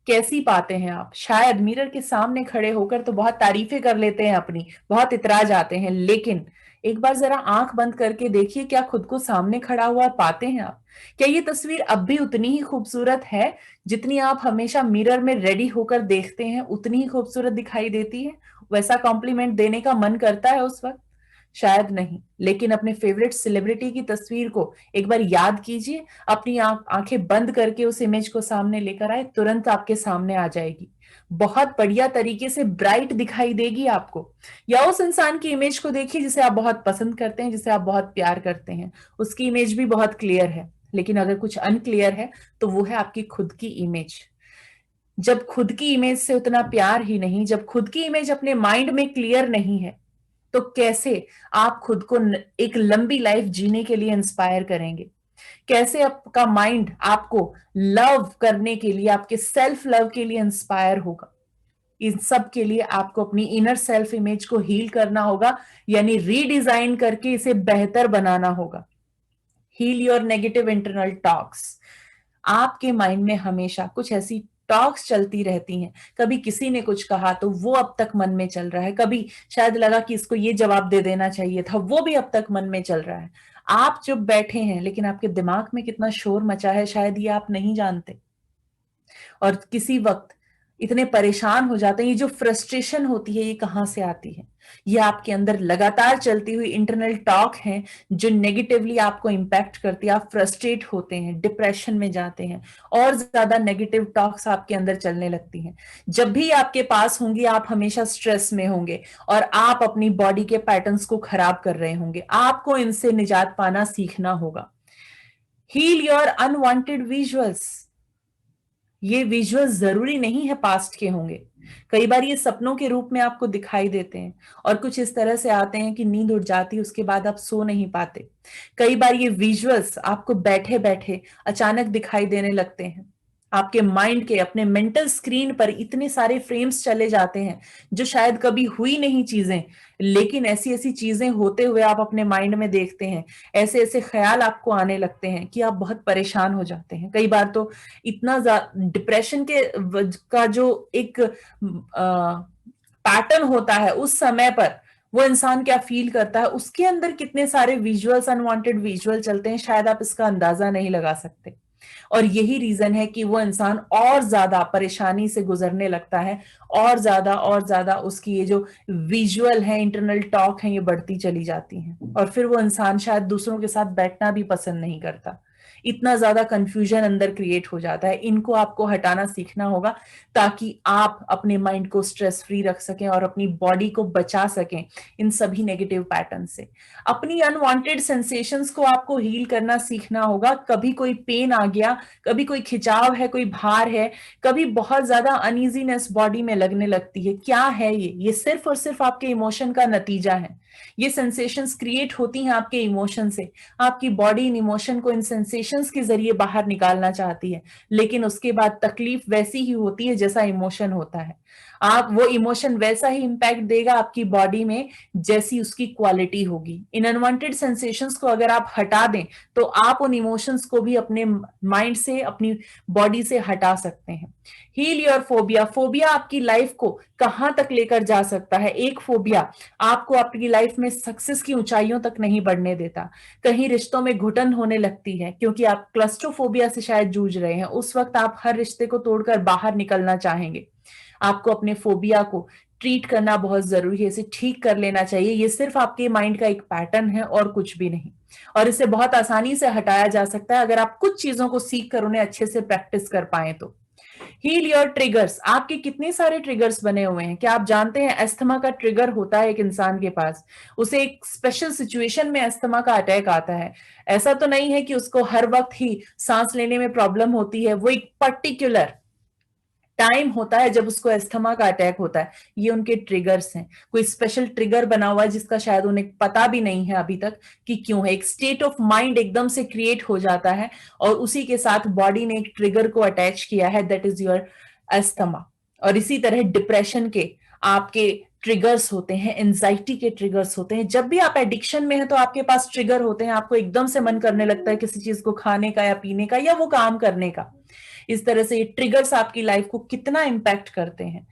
कैसी पाते हैं आप? शायद मिरर के सामने खड़े होकर तो बहुत तारीफें कर लेते हैं अपनी, बहुत इतरा जाते हैं, लेकिन एक बार जरा आंख बंद करके देखिए, क्या खुद को सामने खड़ा हुआ पाते हैं आप? क्या ये तस्वीर अब भी उतनी ही खूबसूरत है जितनी आप हमेशा मिरर में रेडी होकर देखते हैं? उतनी ही खूबसूरत दिखाई देती है? वैसा कॉम्प्लीमेंट देने का मन करता है उस वक्त? शायद नहीं। लेकिन अपने फेवरेट सेलिब्रिटी की तस्वीर को एक बार याद कीजिए, अपनी आंखें बंद करके उस इमेज को सामने लेकर आए, तुरंत आपके सामने आ जाएगी, बहुत बढ़िया तरीके से ब्राइट दिखाई देगी आपको। या उस इंसान की इमेज को देखिए जिसे आप बहुत पसंद करते हैं, जिसे आप बहुत प्यार करते हैं, उसकी इमेज भी बहुत क्लियर है। लेकिन अगर कुछ अनक्लियर है तो वो है आपकी खुद की इमेज। जब खुद की इमेज से उतना प्यार ही नहीं, जब खुद की इमेज अपने माइंड में क्लियर नहीं है, तो कैसे आप खुद को एक लंबी लाइफ जीने के लिए इंस्पायर करेंगे? कैसे आपका माइंड आपको लव करने के लिए, आपके सेल्फ लव के लिए इंस्पायर होगा? इन सब के लिए आपको अपनी इनर सेल्फ इमेज को हील करना होगा, यानी रीडिजाइन करके इसे बेहतर बनाना होगा। Heal your negative internal talks. आपके माइंड में हमेशा कुछ ऐसी टॉक्स चलती रहती हैं। कभी किसी ने कुछ कहा तो वो अब तक मन में चल रहा है, कभी शायद लगा कि इसको ये जवाब दे देना चाहिए था, वो भी अब तक मन में चल रहा है। आप चुप बैठे हैं, लेकिन आपके दिमाग में कितना शोर मचा है शायद ये आप नहीं जानते। और किसी वक्त इतने परेशान हो जाते हैं, ये जो फ्रस्ट्रेशन होती है ये कहाँ से आती है? ये आपके अंदर लगातार चलती हुई इंटरनल टॉक है जो नेगेटिवली आपको इंपैक्ट करती है। आप फ्रस्ट्रेट होते हैं, डिप्रेशन में जाते हैं, और ज्यादा नेगेटिव टॉक्स आपके अंदर चलने लगती हैं। जब भी आपके पास होंगी आप हमेशा स्ट्रेस में होंगे और आप अपनी बॉडी के पैटर्न्स को खराब कर रहे होंगे। आपको इनसे निजात पाना सीखना होगा। Heal your unwanted visuals. ये विजुअल्स जरूरी नहीं है पास्ट के होंगे, कई बार ये सपनों के रूप में आपको दिखाई देते हैं और कुछ इस तरह से आते हैं कि नींद उड़ जाती है, उसके बाद आप सो नहीं पाते। कई बार ये विजुअल्स आपको बैठे बैठे अचानक दिखाई देने लगते हैं। आपके माइंड के अपने मेंटल स्क्रीन पर इतने सारे फ्रेम्स चले जाते हैं जो शायद कभी हुई नहीं चीजें, लेकिन ऐसी ऐसी चीजें होते हुए आप अपने माइंड में देखते हैं। ऐसे ऐसे ख्याल आपको आने लगते हैं कि आप बहुत परेशान हो जाते हैं। कई बार तो इतना डिप्रेशन का जो एक पैटर्न होता है उस समय पर वो इंसान क्या फील करता है, उसके अंदर कितने सारे विजुअल्स, अनवांटेड विजुअल चलते हैं, शायद आप इसका अंदाजा नहीं लगा सकते। और यही रीजन है कि वो इंसान और ज्यादा परेशानी से गुजरने लगता है, और ज्यादा उसकी ये जो विजुअल है, इंटरनल टॉक है, ये बढ़ती चली जाती हैं। और फिर वो इंसान शायद दूसरों के साथ बैठना भी पसंद नहीं करता। इतना ज्यादा कंफ्यूजन अंदर क्रिएट हो जाता है। इनको आपको हटाना सीखना होगा ताकि आप अपने माइंड को स्ट्रेस फ्री रख सकें और अपनी बॉडी को बचा सकें इन सभी नेगेटिव पैटर्न से। अपनी अनवांटेड सेंसेशंस को आपको हील करना सीखना होगा। कभी कोई पेन आ गया, कभी कोई खिंचाव है, कोई भार है, कभी बहुत ज्यादा अनईजीनेस बॉडी में लगने लगती है, क्या है ये सिर्फ और सिर्फ आपके इमोशन का नतीजा है। ये सेंसेशंस क्रिएट होती हैं आपके इमोशन से। आपकी बॉडी इन इमोशन को इन सेंसेशंस के जरिए बाहर निकालना चाहती है, लेकिन उसके बाद तकलीफ वैसी ही होती है जैसा इमोशन होता है। आप वो इमोशन वैसा ही इंपैक्ट देगा आपकी बॉडी में जैसी उसकी क्वालिटी होगी। इन अनवांटेड सेंसेशंस को अगर आप हटा दें तो आप उन इमोशंस को भी अपने माइंड से, अपनी बॉडी से हटा सकते हैं। Heal your phobia. फोबिया आपकी लाइफ को कहां तक लेकर जा सकता है। एक फोबिया आपको आपकी लाइफ में सक्सेस की ऊंचाइयों तक नहीं बढ़ने देता। कहीं रिश्तों में घुटन होने लगती है क्योंकि आप क्लस्ट्रोफोबिया से शायद जूझ रहे हैं। उस वक्त आप हर रिश्ते को तोड़कर बाहर निकलना चाहेंगे। आपको अपने फोबिया को ट्रीट करना बहुत जरूरी है, इसे ठीक कर लेना चाहिए। ये सिर्फ आपके माइंड का एक पैटर्न है और कुछ भी नहीं, और इसे बहुत आसानी से हटाया जा सकता है अगर आप कुछ चीजों को सीख कर उन्हें अच्छे से प्रैक्टिस कर पाए तो। Heal your triggers. आपके कितने सारे ट्रिगर्स बने हुए हैं। क्या आप जानते हैं अस्थमा का ट्रिगर होता है एक इंसान के पास। उसे एक स्पेशल सिचुएशन में अस्थमा का अटैक आता है। ऐसा तो नहीं है कि उसको हर वक्त ही सांस लेने में प्रॉब्लम होती है। वो एक पर्टिकुलर टाइम होता है जब उसको अस्थमा का अटैक होता है। ये उनके ट्रिगर्स हैं। कोई स्पेशल ट्रिगर बना हुआ है जिसका शायद उन्हें पता भी नहीं है अभी तक कि क्यों है। एक स्टेट ऑफ माइंड एकदम से क्रिएट हो जाता है और उसी के साथ बॉडी ने एक ट्रिगर को अटैच किया है, दैट इज योर अस्थमा। और इसी तरह डिप्रेशन के आपके ट्रिगर्स होते हैं, एंजाइटी के ट्रिगर्स होते हैं। जब भी आप एडिक्शन में हैं तो आपके पास ट्रिगर होते हैं। आपको एकदम से मन करने लगता है किसी चीज को खाने का या पीने का या वो काम करने का। इस तरह से ये ट्रिगर्स आपकी लाइफ को कितना इंपैक्ट करते हैं,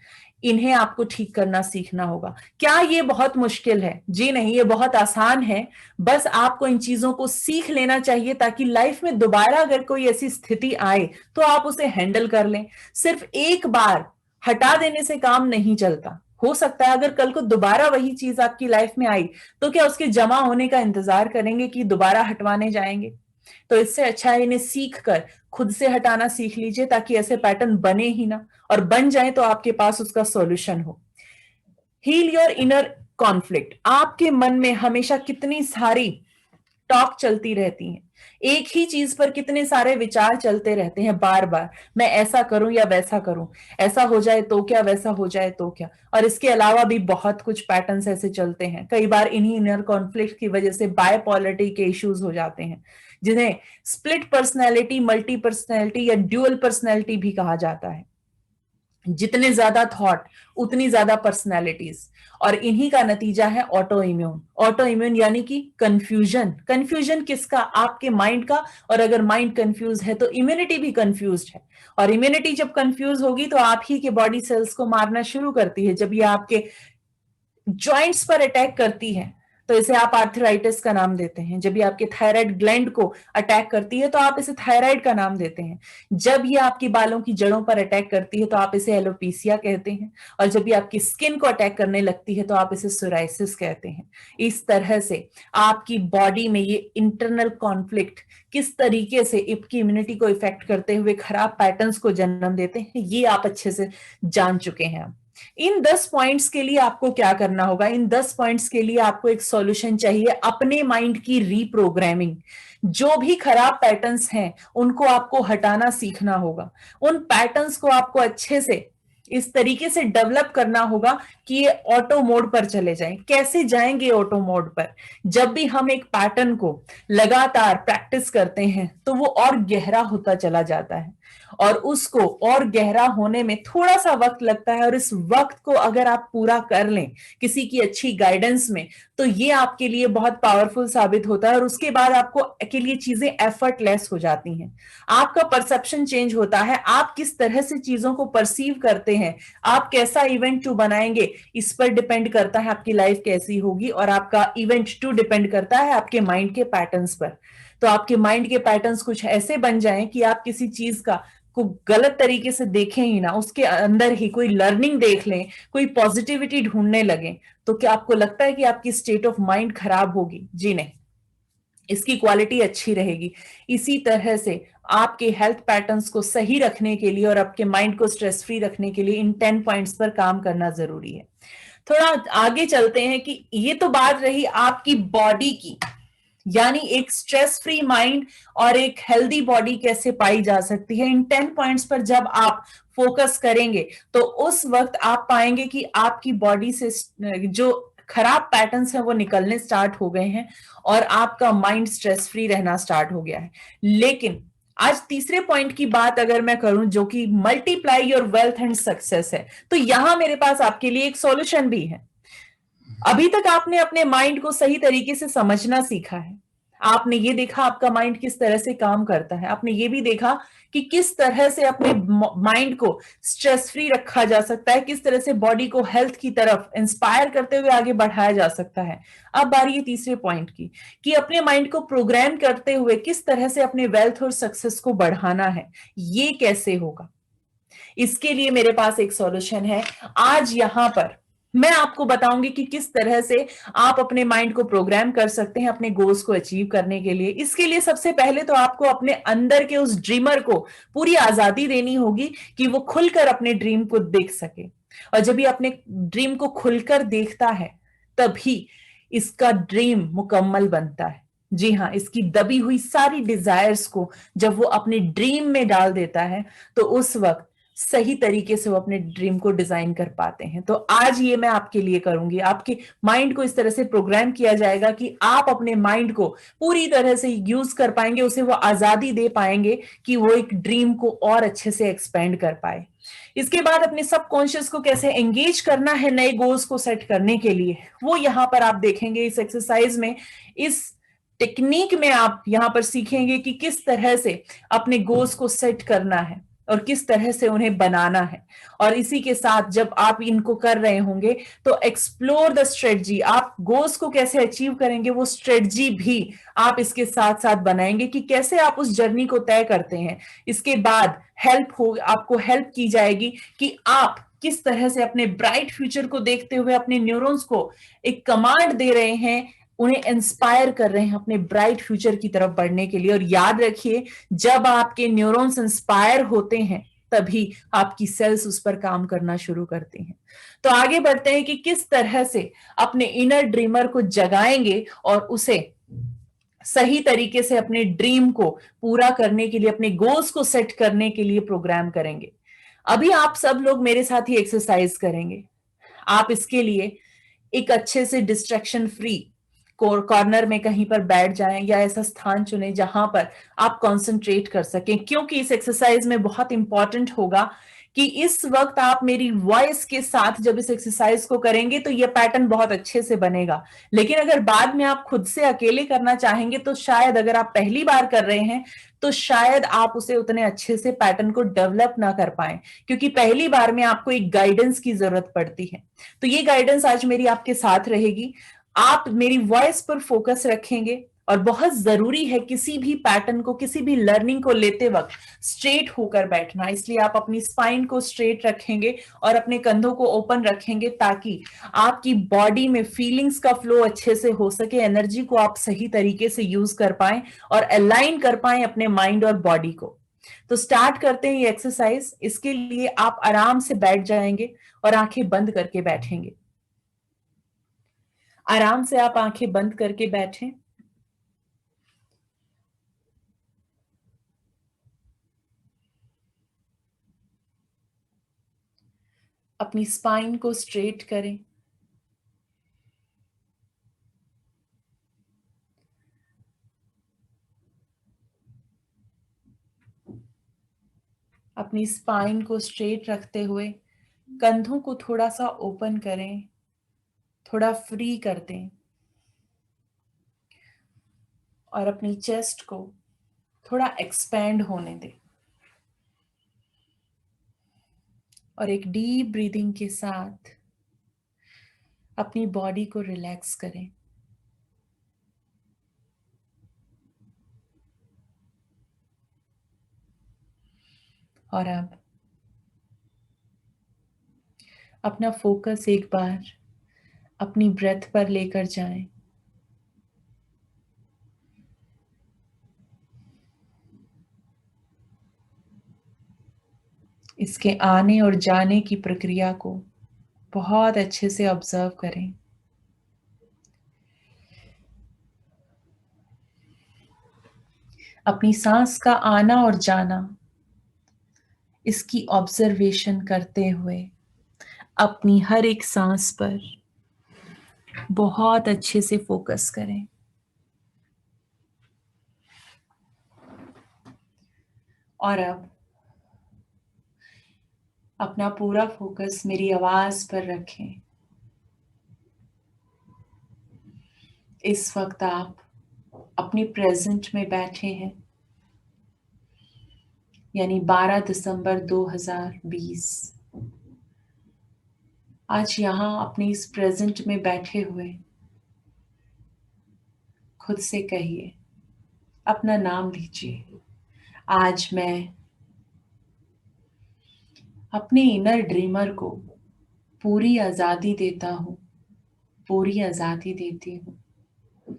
इन्हें आपको ठीक करना सीखना होगा। क्या ये बहुत मुश्किल है? जी नहीं, ये बहुत आसान है। बस आपको इन चीजों को सीख लेना चाहिए ताकि लाइफ में दोबारा अगर कोई ऐसी स्थिति आए तो आप उसे हैंडल कर लें। सिर्फ एक बार हटा देने से काम नहीं चलता। हो सकता है अगर कल को दोबारा वही चीज आपकी लाइफ में आई तो क्या उसके जमा होने का इंतजार करेंगे कि दोबारा हटवाने जाएंगे? तो इससे अच्छा है इन्हें सीख कर खुद से हटाना सीख लीजिए ताकि ऐसे पैटर्न बने ही ना, और बन जाए तो आपके पास उसका सॉल्यूशन हो। Heal your inner conflict. आपके मन में हमेशा कितनी सारी टॉक चलती रहती है। एक ही चीज पर कितने सारे विचार चलते रहते हैं बार बार। मैं ऐसा करूं या वैसा करूं, ऐसा हो जाए तो क्या, वैसा हो जाए तो क्या। और इसके अलावा भी बहुत कुछ पैटर्न्स ऐसे चलते हैं। कई बार इन्हीं इनर कॉन्फ्लिक्ट की वजह से बायपोलरिटी के इश्यूज हो जाते हैं, जिन्हें स्प्लिट पर्सनैलिटी, मल्टी पर्सनैलिटी या ड्यूअल पर्सनैलिटी भी कहा जाता है। जितने ज्यादा थॉट उतनी ज्यादा पर्सनैलिटीज, और इन्हीं का नतीजा है ऑटो इम्यून। ऑटो इम्यून यानी कि कंफ्यूजन। कंफ्यूजन किसका? आपके माइंड का। और अगर माइंड कंफ्यूज है तो इम्यूनिटी भी कंफ्यूज है, और इम्यूनिटी जब कंफ्यूज होगी तो आप ही के बॉडी सेल्स को मारना शुरू करती है। जब ये आपके जॉइंट्स पर अटैक करती है तो इसे आप आर्थराइटिस का नाम देते हैं। जब ये आपके थायराइड ग्लैंड को अटैक करती है तो आप इसे थायराइड का नाम देते हैं। जब ये आपकी बालों की जड़ों पर अटैक करती है तो आप इसे एलोपीसिया कहते हैं। और जब ये आपकी स्किन को अटैक करने लगती है तो आप इसे सोराइसिस कहते हैं। इस तरह से आपकी बॉडी में ये इंटरनल कॉन्फ्लिक्ट किस तरीके से आपकी इम्यूनिटी को इफेक्ट करते हुए खराब पैटर्न्स को जन्म देते हैं, ये आप अच्छे से जान चुके हैं। इन 10 पॉइंट्स के लिए आपको क्या करना होगा? इन 10 पॉइंट्स के लिए आपको एक सॉल्यूशन चाहिए, अपने माइंड की रीप्रोग्रामिंग। जो भी खराब पैटर्न्स हैं उनको आपको हटाना सीखना होगा। उन पैटर्न्स को आपको अच्छे से इस तरीके से डेवलप करना होगा कि ये ऑटो मोड पर चले जाएं। कैसे जाएंगे ऑटो मोड पर? जब भी हम एक पैटर्न को लगातार प्रैक्टिस करते हैं तो वो और गहरा होता चला जाता है, और उसको और गहरा होने में थोड़ा सा वक्त लगता है, और इस वक्त को अगर आप पूरा कर लें किसी की अच्छी गाइडेंस में, तो ये आपके लिए बहुत पावरफुल साबित होता है, और उसके बाद आपको के लिए चीजें एफर्टलेस हो जाती हैं। आपका परसेप्शन चेंज होता है, आप किस तरह से चीजों को परसीव करते हैं, आप कैसा इवेंट टू बनाएंगे, इस पर डिपेंड करता है आपकी लाइफ कैसी होगी, और आपका इवेंट टू डिपेंड करता है आपके माइंड के पैटर्न्स पर। तो आपके माइंड के पैटर्न्स कुछ ऐसे बन जाएं कि आप किसी चीज का को गलत तरीके से देखें ही ना, उसके अंदर ही कोई लर्निंग देख लें, कोई पॉजिटिविटी ढूंढने लगे, तो क्या आपको लगता है कि आपकी स्टेट ऑफ माइंड खराब होगी? जी नहीं, इसकी क्वालिटी अच्छी रहेगी। इसी तरह से आपके हेल्थ पैटर्न्स को सही रखने के लिए और आपके माइंड को स्ट्रेस फ्री रखने के लिए इन 10 पॉइंट्स पर काम करना जरूरी है। थोड़ा आगे चलते हैं कि ये तो बात रही आपकी बॉडी की, यानी एक स्ट्रेस फ्री माइंड और एक हेल्दी बॉडी कैसे पाई जा सकती है। इन 10 पॉइंट्स पर जब आप फोकस करेंगे तो उस वक्त आप पाएंगे कि आपकी बॉडी से जो खराब पैटर्न्स हैं वो निकलने स्टार्ट हो गए हैं, और आपका माइंड स्ट्रेस फ्री रहना स्टार्ट हो गया है। लेकिन आज तीसरे पॉइंट की बात अगर मैं करूं, जो कि multiply your wealth and success है, तो यहां मेरे पास आपके लिए एक सॉल्यूशन भी है। अभी तक आपने अपने माइंड को सही तरीके से समझना सीखा है, आपने ये देखा आपका माइंड किस तरह से काम करता है, आपने ये भी देखा कि किस तरह से अपने माइंड को स्ट्रेस फ्री रखा जा सकता है, किस तरह से बॉडी को हेल्थ की तरफ इंस्पायर करते हुए आगे बढ़ाया जा सकता है। अब बारी है तीसरे पॉइंट की, कि अपने माइंड को प्रोग्राम करते हुए किस तरह से अपने वेल्थ और सक्सेस को बढ़ाना है, ये कैसे होगा। इसके लिए मेरे पास एक सॉल्यूशन है। आज यहां पर मैं आपको बताऊंगी कि किस तरह से आप अपने माइंड को प्रोग्राम कर सकते हैं अपने गोल्स को अचीव करने के लिए। इसके लिए सबसे पहले तो आपको अपने अंदर के उस ड्रीमर को पूरी आजादी देनी होगी कि वो खुलकर अपने ड्रीम को देख सके, और जब ये अपने ड्रीम को खुलकर देखता है तभी इसका ड्रीम मुकम्मल बनता है। जी हाँ, इसकी दबी हुई सारी डिजायर्स को जब वो अपने ड्रीम में डाल देता है तो उस वक्त सही तरीके से वो अपने ड्रीम को डिजाइन कर पाते हैं। तो आज ये मैं आपके लिए करूंगी, आपके माइंड को इस तरह से प्रोग्राम किया जाएगा कि आप अपने माइंड को पूरी तरह से यूज कर पाएंगे, उसे वो आजादी दे पाएंगे कि वो एक ड्रीम को और अच्छे से एक्सपेंड कर पाए। इसके बाद अपने सबकॉन्शियस को कैसे एंगेज करना है नए गोल्स को सेट करने के लिए, वो यहां पर आप देखेंगे इस एक्सरसाइज में। इस टेक्निक में आप यहां पर सीखेंगे कि किस तरह से अपने गोल्स को सेट करना है और किस तरह से उन्हें बनाना है। और इसी के साथ जब आप इनको कर रहे होंगे तो एक्सप्लोर द स्ट्रेटजी, आप गोल्स को कैसे अचीव करेंगे वो स्ट्रेटजी भी आप इसके साथ साथ बनाएंगे कि कैसे आप उस जर्नी को तय करते हैं। इसके बाद आपको हेल्प की जाएगी कि आप किस तरह से अपने ब्राइट फ्यूचर को देखते हुए अपने न्यूरॉन्स को एक कमांड दे रहे हैं, उन्हें इंस्पायर कर रहे हैं अपने ब्राइट फ्यूचर की तरफ बढ़ने के लिए। और याद रखिए, जब आपके न्यूरॉन्स इंस्पायर होते हैं तभी आपकी सेल्स उस पर काम करना शुरू करती हैं। तो आगे बढ़ते हैं कि किस तरह से अपने इनर ड्रीमर को जगाएंगे और उसे सही तरीके से अपने ड्रीम को पूरा करने के लिए, अपने गोल्स को सेट करने के लिए प्रोग्राम करेंगे। अभी आप सब लोग मेरे साथ ही एक्सरसाइज करेंगे। आप इसके लिए एक अच्छे से डिस्ट्रैक्शन फ्री कॉर्नर में कहीं पर बैठ जाएं, या ऐसा स्थान चुनें जहां पर आप कंसंट्रेट कर सकें, क्योंकि इस एक्सरसाइज में बहुत इंपॉर्टेंट होगा कि इस वक्त आप मेरी वॉइस के साथ जब इस एक्सरसाइज को करेंगे तो ये पैटर्न बहुत अच्छे से बनेगा। लेकिन अगर बाद में आप खुद से अकेले करना चाहेंगे तो शायद, अगर आप पहली बार कर रहे हैं तो शायद आप उसे उतने अच्छे से पैटर्न को डेवलप ना कर पाए, क्योंकि पहली बार में आपको एक गाइडेंस की जरूरत पड़ती है। तो ये गाइडेंस आज मेरी आपके साथ रहेगी। आप मेरी वॉइस पर फोकस रखेंगे, और बहुत जरूरी है किसी भी पैटर्न को, किसी भी लर्निंग को लेते वक्त स्ट्रेट होकर बैठना। इसलिए आप अपनी स्पाइन को स्ट्रेट रखेंगे और अपने कंधों को ओपन रखेंगे, ताकि आपकी बॉडी में फीलिंग्स का फ्लो अच्छे से हो सके, एनर्जी को आप सही तरीके से यूज कर पाए और अलाइन कर पाए अपने माइंड और बॉडी को। तो स्टार्ट करते हैं ये एक्सरसाइज। इसके लिए आप आराम से बैठ जाएंगे और आंखें बंद करके बैठेंगे। आराम से आप आंखें बंद करके बैठें। अपनी स्पाइन को स्ट्रेट करें। अपनी स्पाइन को स्ट्रेट रखते हुए कंधों को थोड़ा सा ओपन करें, थोड़ा फ्री कर दें और अपनी चेस्ट को थोड़ा एक्सपैंड होने दें। और एक डीप ब्रीदिंग के साथ अपनी बॉडी को रिलैक्स करें। और अब अपना फोकस एक बार अपनी ब्रेथ पर लेकर जाएं। इसके आने और जाने की प्रक्रिया को बहुत अच्छे से ऑब्जर्व करें। अपनी सांस का आना और जाना, इसकी ऑब्जर्वेशन करते हुए अपनी हर एक सांस पर बहुत अच्छे से फोकस करें। और अब अपना पूरा फोकस मेरी आवाज पर रखें। इस वक्त आप अपने प्रेजेंट में बैठे हैं, यानी 12 दिसंबर 2020। आज यहां अपने इस प्रेजेंट में बैठे हुए खुद से कहिए, अपना नाम लीजिए। आज मैं अपने इनर ड्रीमर को पूरी आजादी देता हूं, पूरी आजादी देती हूं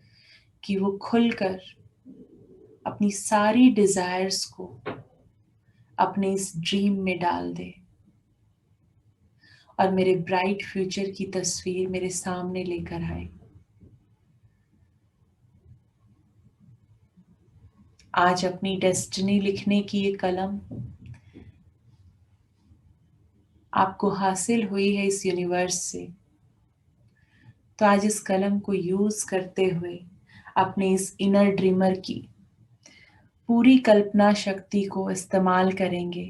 कि वो खुलकर अपनी सारी डिजायर्स को अपने इस ड्रीम में डाल दे और मेरे ब्राइट फ्यूचर की तस्वीर मेरे सामने लेकर आए। आज अपनी डेस्टिनी लिखने की ये कलम आपको हासिल हुई है इस यूनिवर्स से, तो आज इस कलम को यूज करते हुए अपने इस इनर ड्रीमर की पूरी कल्पना शक्ति को इस्तेमाल करेंगे,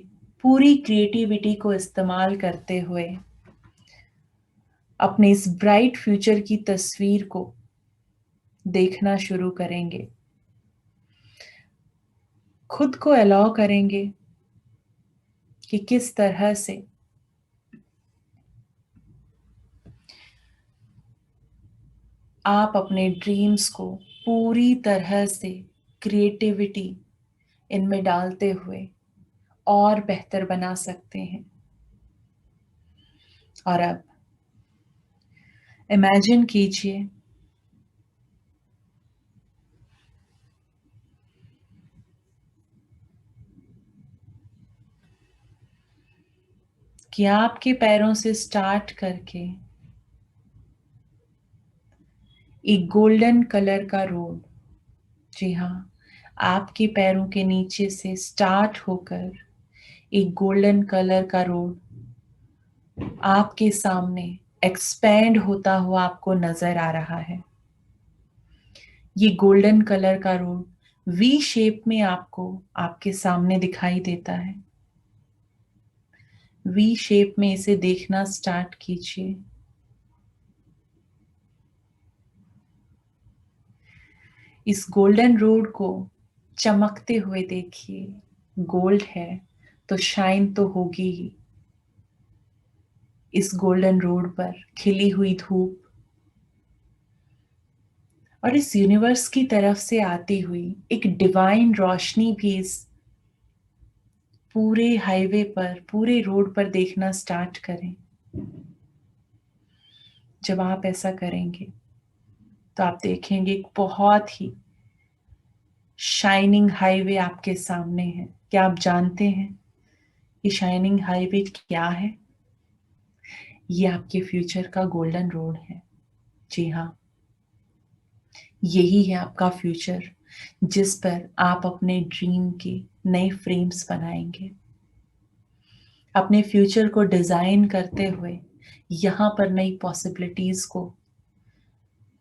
पूरी क्रिएटिविटी को इस्तेमाल करते हुए अपने इस ब्राइट फ्यूचर की तस्वीर को देखना शुरू करेंगे। खुद को अलाउ करेंगे कि किस तरह से आप अपने ड्रीम्स को पूरी तरह से क्रिएटिविटी इनमें डालते हुए और बेहतर बना सकते हैं। और अब इमेजिन कीजिए कि आपके पैरों से स्टार्ट करके एक गोल्डन कलर का रोड, जी हाँ, आपके पैरों के नीचे से स्टार्ट होकर एक गोल्डन कलर का रोड आपके सामने एक्सपैंड होता हुआ आपको नजर आ रहा है। ये गोल्डन कलर का रोड वी शेप में आपको आपके सामने दिखाई देता है। वी शेप में इसे देखना स्टार्ट कीजिए। इस गोल्डन रोड को चमकते हुए देखिए। गोल्ड है तो शाइन तो होगी ही। इस गोल्डन रोड पर खिली हुई धूप और इस यूनिवर्स की तरफ से आती हुई एक डिवाइन रोशनी भी इस पूरे हाईवे पर, पूरे रोड पर देखना स्टार्ट करें। जब आप ऐसा करेंगे तो आप देखेंगे एक बहुत ही शाइनिंग हाईवे आपके सामने है। क्या आप जानते हैं ये शाइनिंग हाईवे क्या है? ये आपके फ्यूचर का गोल्डन रोड है। जी हाँ, यही है आपका फ्यूचर जिस पर आप अपने ड्रीम के नए फ्रेम्स बनाएंगे। अपने फ्यूचर को डिजाइन करते हुए यहाँ पर नई पॉसिबिलिटीज को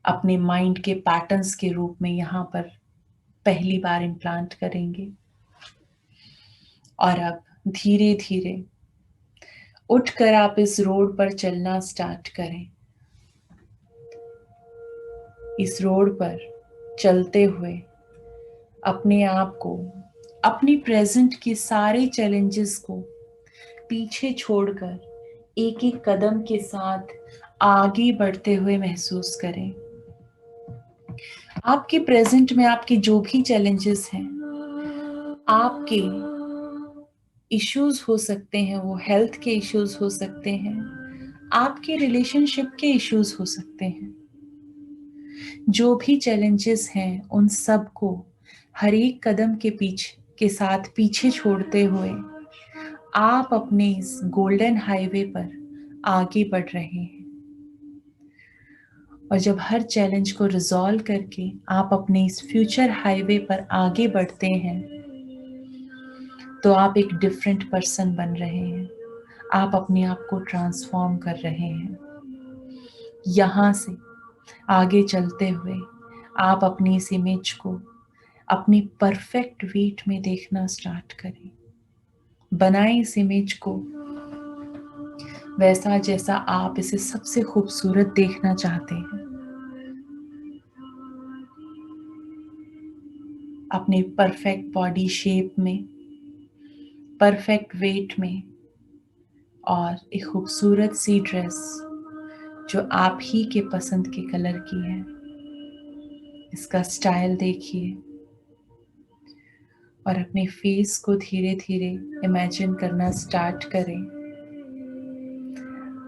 अपने माइंड के पैटर्न्स के रूप में यहाँ पर पहली बार इम्प्लांट करेंगे। और अब धीरे धीरे उठकर आप इस रोड पर चलना स्टार्ट करें। इस रोड पर चलते हुए अपने आप को, अपनी प्रेजेंट के सारे चैलेंजेस को पीछे छोड़कर एक एक कदम के साथ आगे बढ़ते हुए महसूस करें। आपके प्रेजेंट में आपके जो भी चैलेंजेस हैं, आपके इश्यूज हो सकते हैं, वो हेल्थ के इश्यूज हो सकते हैं, आपके रिलेशनशिप के इश्यूज हो सकते हैं। जो भी चैलेंजेस हैं उन सब को हर एक कदम के साथ पीछे छोड़ते हुए आप अपने इस गोल्डन हाईवे पर आगे बढ़ रहे हैं। और जब हर चैलेंज को रिजॉल्व करके आप अपने इस फ्यूचर हाईवे पर आगे बढ़ते हैं तो आप एक डिफरेंट पर्सन बन रहे हैं। आप अपने आप को ट्रांसफॉर्म कर रहे हैं। यहाँ से आगे चलते हुए आप अपनी इस इमेज को अपनी परफेक्ट वेट में देखना स्टार्ट करें। बनाएं इस इमेज को वैसा जैसा आप इसे सबसे खूबसूरत देखना चाहते हैं। अपने परफेक्ट बॉडी शेप में, परफेक्ट वेट में और एक खूबसूरत सी ड्रेस जो आप ही के पसंद के कलर की है, इसका स्टाइल देखिए और अपने फेस को धीरे धीरे इमेजिन करना स्टार्ट करें।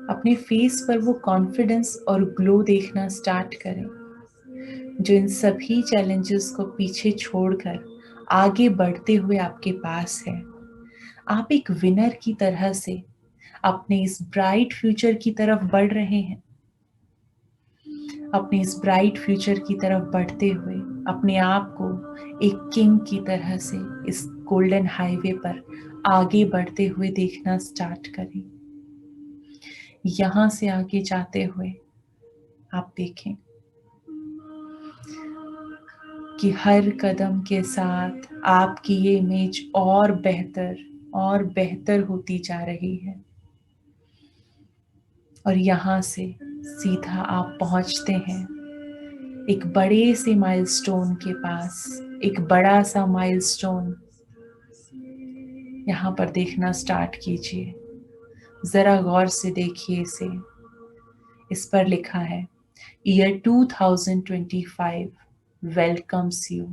अपने फेस पर वो कॉन्फिडेंस और ग्लो देखना स्टार्ट करें जो इन सभी चैलेंजेस को पीछे छोड़कर आगे बढ़ते हुए आपके पास है। आप एक विनर की तरह से अपने इस ब्राइट फ्यूचर की तरफ बढ़ रहे हैं। अपने इस ब्राइट फ्यूचर की तरफ बढ़ते हुए अपने आप को एक किंग की तरह से इस गोल्डन हाईवे पर आगे बढ़ते हुए देखना स्टार्ट करें। यहाँ से आगे जाते हुए आप देखें कि हर कदम के साथ आपकी ये इमेज और बेहतर होती जा रही है। और यहाँ से सीधा आप पहुंचते हैं एक बड़े से माइलस्टोन के पास। एक बड़ा सा माइलस्टोन यहाँ पर देखना स्टार्ट कीजिए। जरा गौर से देखिए इसे। इस पर लिखा है ईयर 2025 वेलकम्स यू।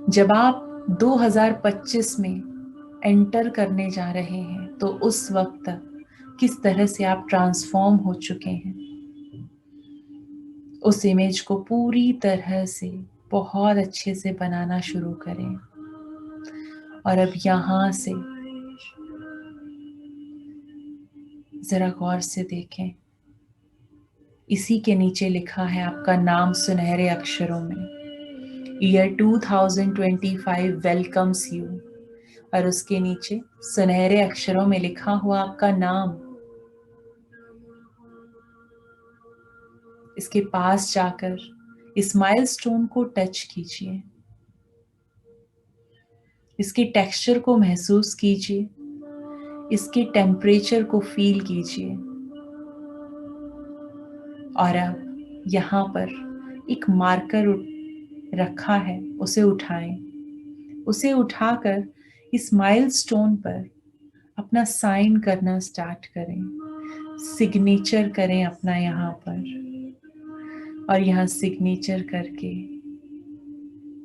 जब आप 2025 में एंटर करने जा रहे हैं तो उस वक्त तक किस तरह से आप ट्रांसफॉर्म हो चुके हैं, उस इमेज को पूरी तरह से बहुत अच्छे से बनाना शुरू करें। और अब यहाँ से जरा गौर से देखें, इसी के नीचे लिखा है आपका नाम सुनहरे अक्षरों में, ईयर 2025 वेलकम्स यू। और उसके नीचे सुनहरे अक्षरों में लिखा हुआ आपका नाम। इसके पास जाकर इस माइलस्टोन को टच कीजिए, इसके टेक्सचर को महसूस कीजिए, इसके टेम्परेचर को फील कीजिए। और अब यहाँ पर एक मार्कर रखा है, उसे उठाएं। उसे उठाकर इस माइलस्टोन पर अपना साइन करना स्टार्ट करें, सिग्नेचर करें अपना यहाँ पर। और यहाँ सिग्नेचर करके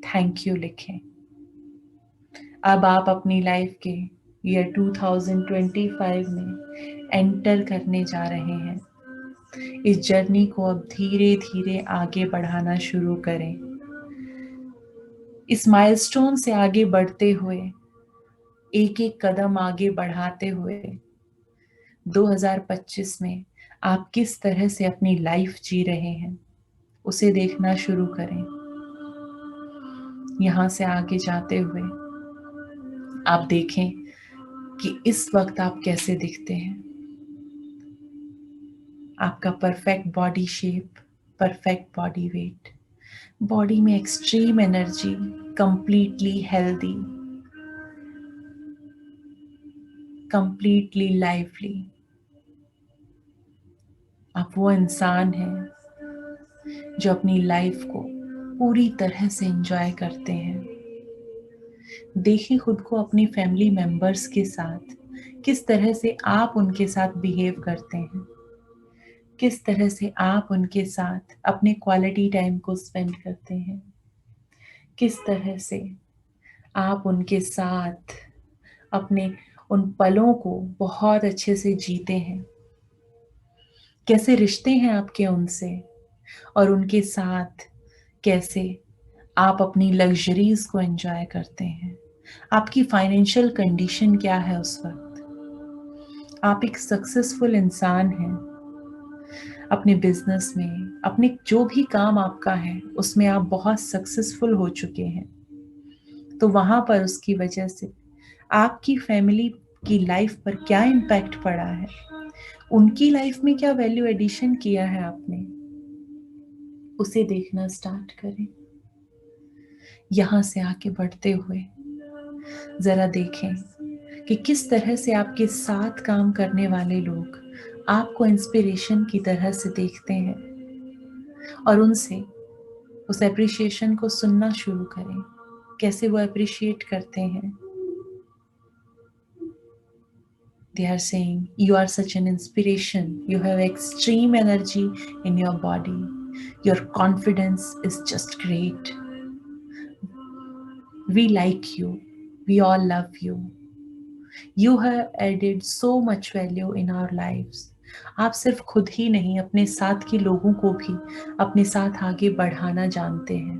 थैंक यू लिखें। अब आप अपनी लाइफ के ईयर 2025 में एंटर करने जा रहे हैं। इस जर्नी को अब धीरे धीरे आगे बढ़ाना शुरू करें। इस माइलस्टोन से आगे बढ़ते हुए, एक एक कदम आगे बढ़ाते हुए 2025 में आप किस तरह से अपनी लाइफ जी रहे हैं उसे देखना शुरू करें। यहाँ से आगे जाते हुए आप देखें कि इस वक्त आप कैसे दिखते हैं। आपका perfect body shape, perfect body weight, body में extreme energy, completely healthy, completely lively. आप वो इंसान हैं जो अपनी लाइफ को पूरी तरह से एंजॉय करते हैं। देखिए खुद को अपनी फैमिली मेंबर्स के साथ किस तरह से आप उनके साथ बिहेव करते हैं, किस तरह से आप उनके साथ अपने क्वालिटी टाइम को स्पेंड करते हैं, किस तरह से आप उनके साथ अपने उन पलों को बहुत अच्छे से जीते हैं, कैसे रिश्ते हैं आपके उनसे, और उनके साथ कैसे आप अपनी लग्जरीज को एंजॉय करते हैं। आपकी फाइनेंशियल कंडीशन क्या है उस वक्त। आप एक सक्सेसफुल इंसान हैं अपने बिजनेस में, अपने जो भी काम आपका है उसमें आप बहुत सक्सेसफुल हो चुके हैं। तो वहां पर उसकी वजह से आपकी फैमिली की लाइफ पर क्या इम्पैक्ट पड़ा है, उनकी लाइफ में क्या वैल्यू एडिशन किया है आपने, उसे देखना स्टार्ट करें। यहां से आगे बढ़ते हुए जरा देखें कि किस तरह से आपके साथ काम करने वाले लोग आपको इंस्पिरेशन की तरह से देखते हैं, और उनसे उस एप्रिशिएशन को सुनना शुरू करें। कैसे वो अप्रिशिएट करते हैं। They are saying, you are such an inspiration. You have extreme energy in your body. Your confidence is just great. We like you. We all love you. You have added so much value in our lives. आप सिर्फ खुद ही नहीं, अपने साथ के लोगों को भी अपने साथ आगे बढ़ाना जानते हैं,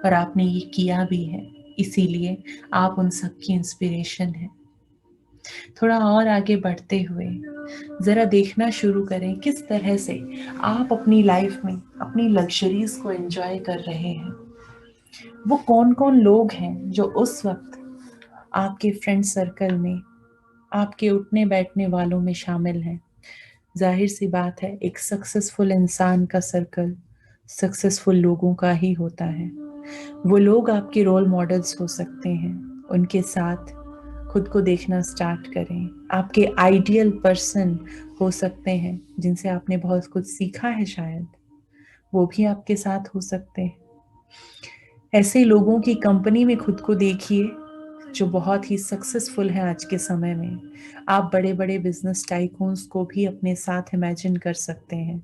और आपने ये किया भी है। इसीलिए आप उन सबकी इंस्पिरेशन हैं। थोड़ा और आगे बढ़ते हुए जरा देखना शुरू करें किस तरह से आप अपनी लाइफ में अपनी लग्जरीज को एंजॉय कर रहे हैं। वो कौन कौन लोग हैं जो उस वक्त आपके फ्रेंड सर्कल में, आपके उठने बैठने वालों में शामिल हैं। जाहिर सी बात है, एक सक्सेसफुल इंसान का सर्कल सक्सेसफुल लोगों का ही होता है। वो लोग आपके रोल मॉडल्स हो सकते हैं, उनके साथ खुद को देखना स्टार्ट करें। आपके आइडियल पर्सन हो सकते हैं जिनसे आपने बहुत कुछ सीखा है, शायद वो भी आपके साथ हो सकते हैं। ऐसे लोगों की कंपनी में खुद को देखिए जो बहुत ही सक्सेसफुल है आज के समय में। आप बड़े बड़े बिजनेस टाइकून्स को भी अपने साथ इमेजिन कर सकते हैं,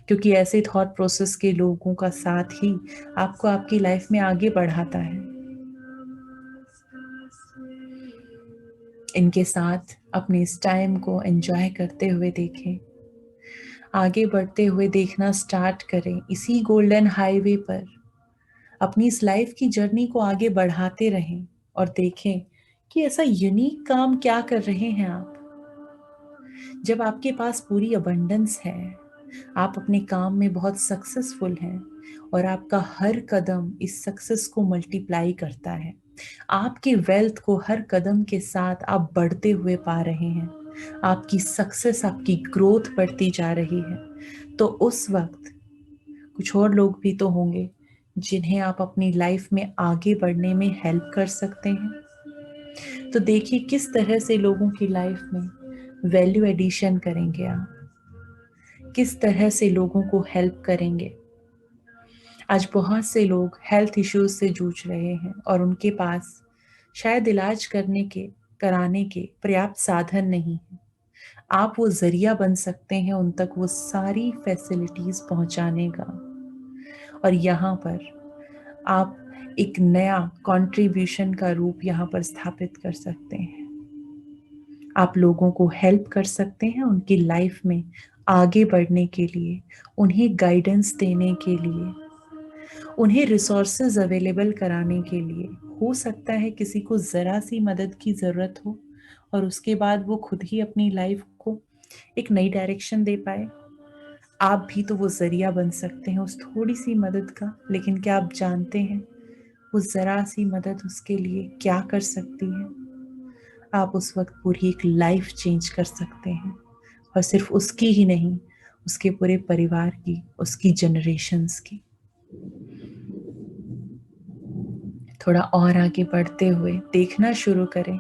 क्योंकि ऐसे थॉट प्रोसेस के लोगों का साथ ही आपको आपकी लाइफ में आगे बढ़ाता है। इनके साथ अपने इस टाइम को एंजॉय करते हुए देखें। आगे बढ़ते हुए देखना स्टार्ट करें। इसी गोल्डन हाईवे पर अपनी इस लाइफ की जर्नी को आगे बढ़ाते रहें और देखें कि ऐसा यूनिक काम क्या कर रहे हैं आप। जब आपके पास पूरी अबंडेंस है, आप अपने काम में बहुत सक्सेसफुल हैं, और आपका हर कदम इस सक्सेस को मल्टीप्लाई करता है। आपके वेल्थ को हर कदम के साथ आप बढ़ते हुए पा रहे हैं। आपकी सक्सेस, आपकी ग्रोथ बढ़ती जा रही है। तो उस वक्त कुछ और लोग भी तो होंगे जिन्हें आप अपनी लाइफ में आगे बढ़ने में हेल्प कर सकते हैं। तो देखिए किस तरह से लोगों की लाइफ में वैल्यू एडिशन करेंगे आप, किस तरह से लोगों को हेल्प करेंगे। आज बहुत से लोग हेल्थ इश्यूज से जूझ रहे हैं और उनके पास शायद इलाज कराने के पर्याप्त साधन नहीं है। आप वो जरिया बन सकते हैं उन तक वो सारी फैसिलिटीज पहुंचाने का, और यहाँ पर आप एक नया कंट्रीब्यूशन का रूप यहाँ पर स्थापित कर सकते हैं। आप लोगों को हेल्प कर सकते हैं उनकी लाइफ में आगे बढ़ने के लिए, उन्हें गाइडेंस देने के लिए, उन्हें रिसोर्सेज अवेलेबल कराने के लिए। हो सकता है किसी को जरा सी मदद की जरूरत हो और उसके बाद वो खुद ही अपनी लाइफ को एक नई डायरेक्शन दे पाए। आप भी तो वो जरिया बन सकते हैं उस थोड़ी सी मदद का। लेकिन क्या आप जानते हैं वो जरा सी मदद उसके लिए क्या कर सकती है? आप उस वक्त पूरी एक लाइफ चेंज कर सकते हैं, और सिर्फ उसकी ही नहीं, उसके पूरे परिवार की, उसकी जनरेशन्स की। थोड़ा और आगे बढ़ते हुए देखना शुरू करें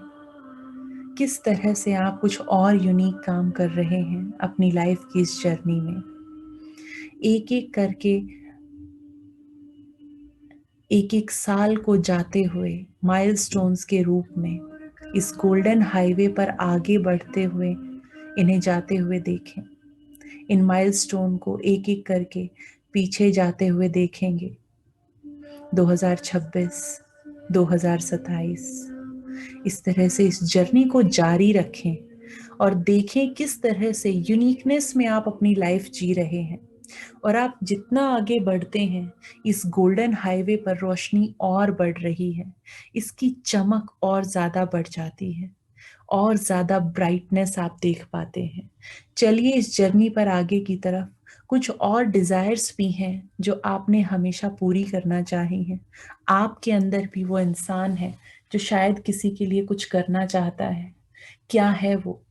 किस तरह से आप कुछ और यूनिक काम कर रहे हैं अपनी लाइफ की इस जर्नी में। एक एक करके एक एक साल को जाते हुए माइलस्टोन्स के रूप में इस गोल्डन हाईवे पर आगे बढ़ते हुए इन्हें जाते हुए देखें। इन माइलस्टोन को एक एक करके पीछे जाते हुए देखेंगे। 2026, 2027, इस तरह से इस जर्नी को जारी रखें और देखें किस तरह से यूनिकनेस में आप अपनी लाइफ जी रहे हैं। और आप जितना आगे बढ़ते हैं, इस गोल्डन हाईवे पर रोशनी और बढ़ रही है, इसकी चमक और ज्यादा बढ़ जाती है, और ज्यादा ब्राइटनेस आप देख पाते हैं। चलिए इस जर्नी पर आगे की तरफ। कुछ और डिजायर्स भी हैं जो आपने हमेशा पूरी करना चाही हैं। आपके अंदर भी वो इंसान है जो शायद किसी के लिए कुछ करना चाहता है। क्या है वो?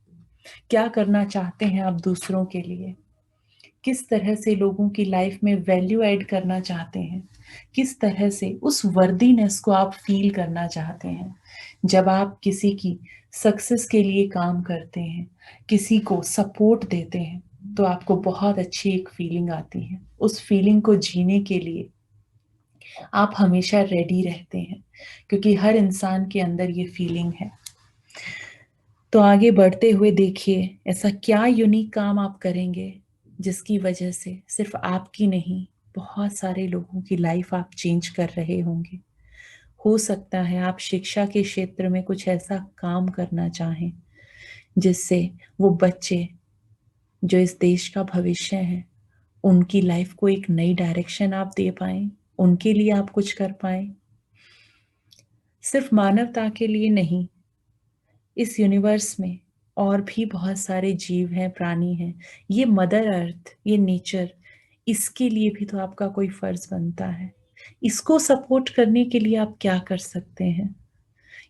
क्या करना चाहते हैं आप दूसरों के लिए? किस तरह से लोगों की लाइफ में वैल्यू ऐड करना चाहते हैं? किस तरह से उस वर्दीनेस को आप फील करना चाहते हैं? जब आप किसी की सक्सेस के लिए काम करते हैं, किसी को सपोर्ट देते हैं, तो आपको बहुत अच्छी एक फीलिंग आती है। उस फीलिंग को जीने के लिए आप हमेशा रेडी रहते हैं, क्योंकि हर इंसान के अंदर ये फीलिंग है। तो आगे बढ़ते हुए देखिए ऐसा क्या यूनिक काम आप करेंगे जिसकी वजह से सिर्फ आपकी नहीं, बहुत सारे लोगों की लाइफ आप चेंज कर रहे होंगे। हो सकता है आप शिक्षा के क्षेत्र में कुछ ऐसा काम करना चाहें जिससे वो बच्चे जो इस देश का भविष्य है, उनकी लाइफ को एक नई डायरेक्शन आप दे पाएं, उनके लिए आप कुछ कर पाएं। सिर्फ मानवता के लिए नहीं, इस यूनिवर्स में और भी बहुत सारे जीव हैं, प्राणी हैं। ये मदर अर्थ, ये नेचर, इसके लिए भी तो आपका कोई फर्ज बनता है। इसको सपोर्ट करने के लिए आप क्या कर सकते हैं?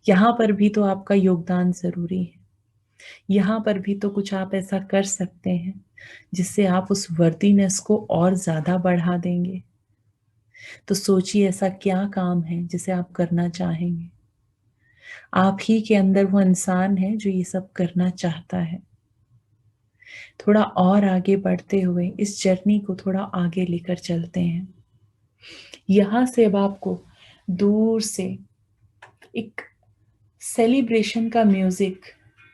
यहाँ पर भी तो आपका योगदान जरूरी है। यहाँ पर भी तो कुछ आप ऐसा कर सकते हैं जिससे आप उस वर्दीनेस को और ज्यादा बढ़ा देंगे। तो सोचिए ऐसा क्या काम है जिसे आप करना चाहेंगे। आप ही के अंदर वो इंसान है जो ये सब करना चाहता है। थोड़ा और आगे बढ़ते हुए इस जर्नी को थोड़ा आगे लेकर चलते हैं। यहां से अब आपको दूर से एक सेलिब्रेशन का म्यूजिक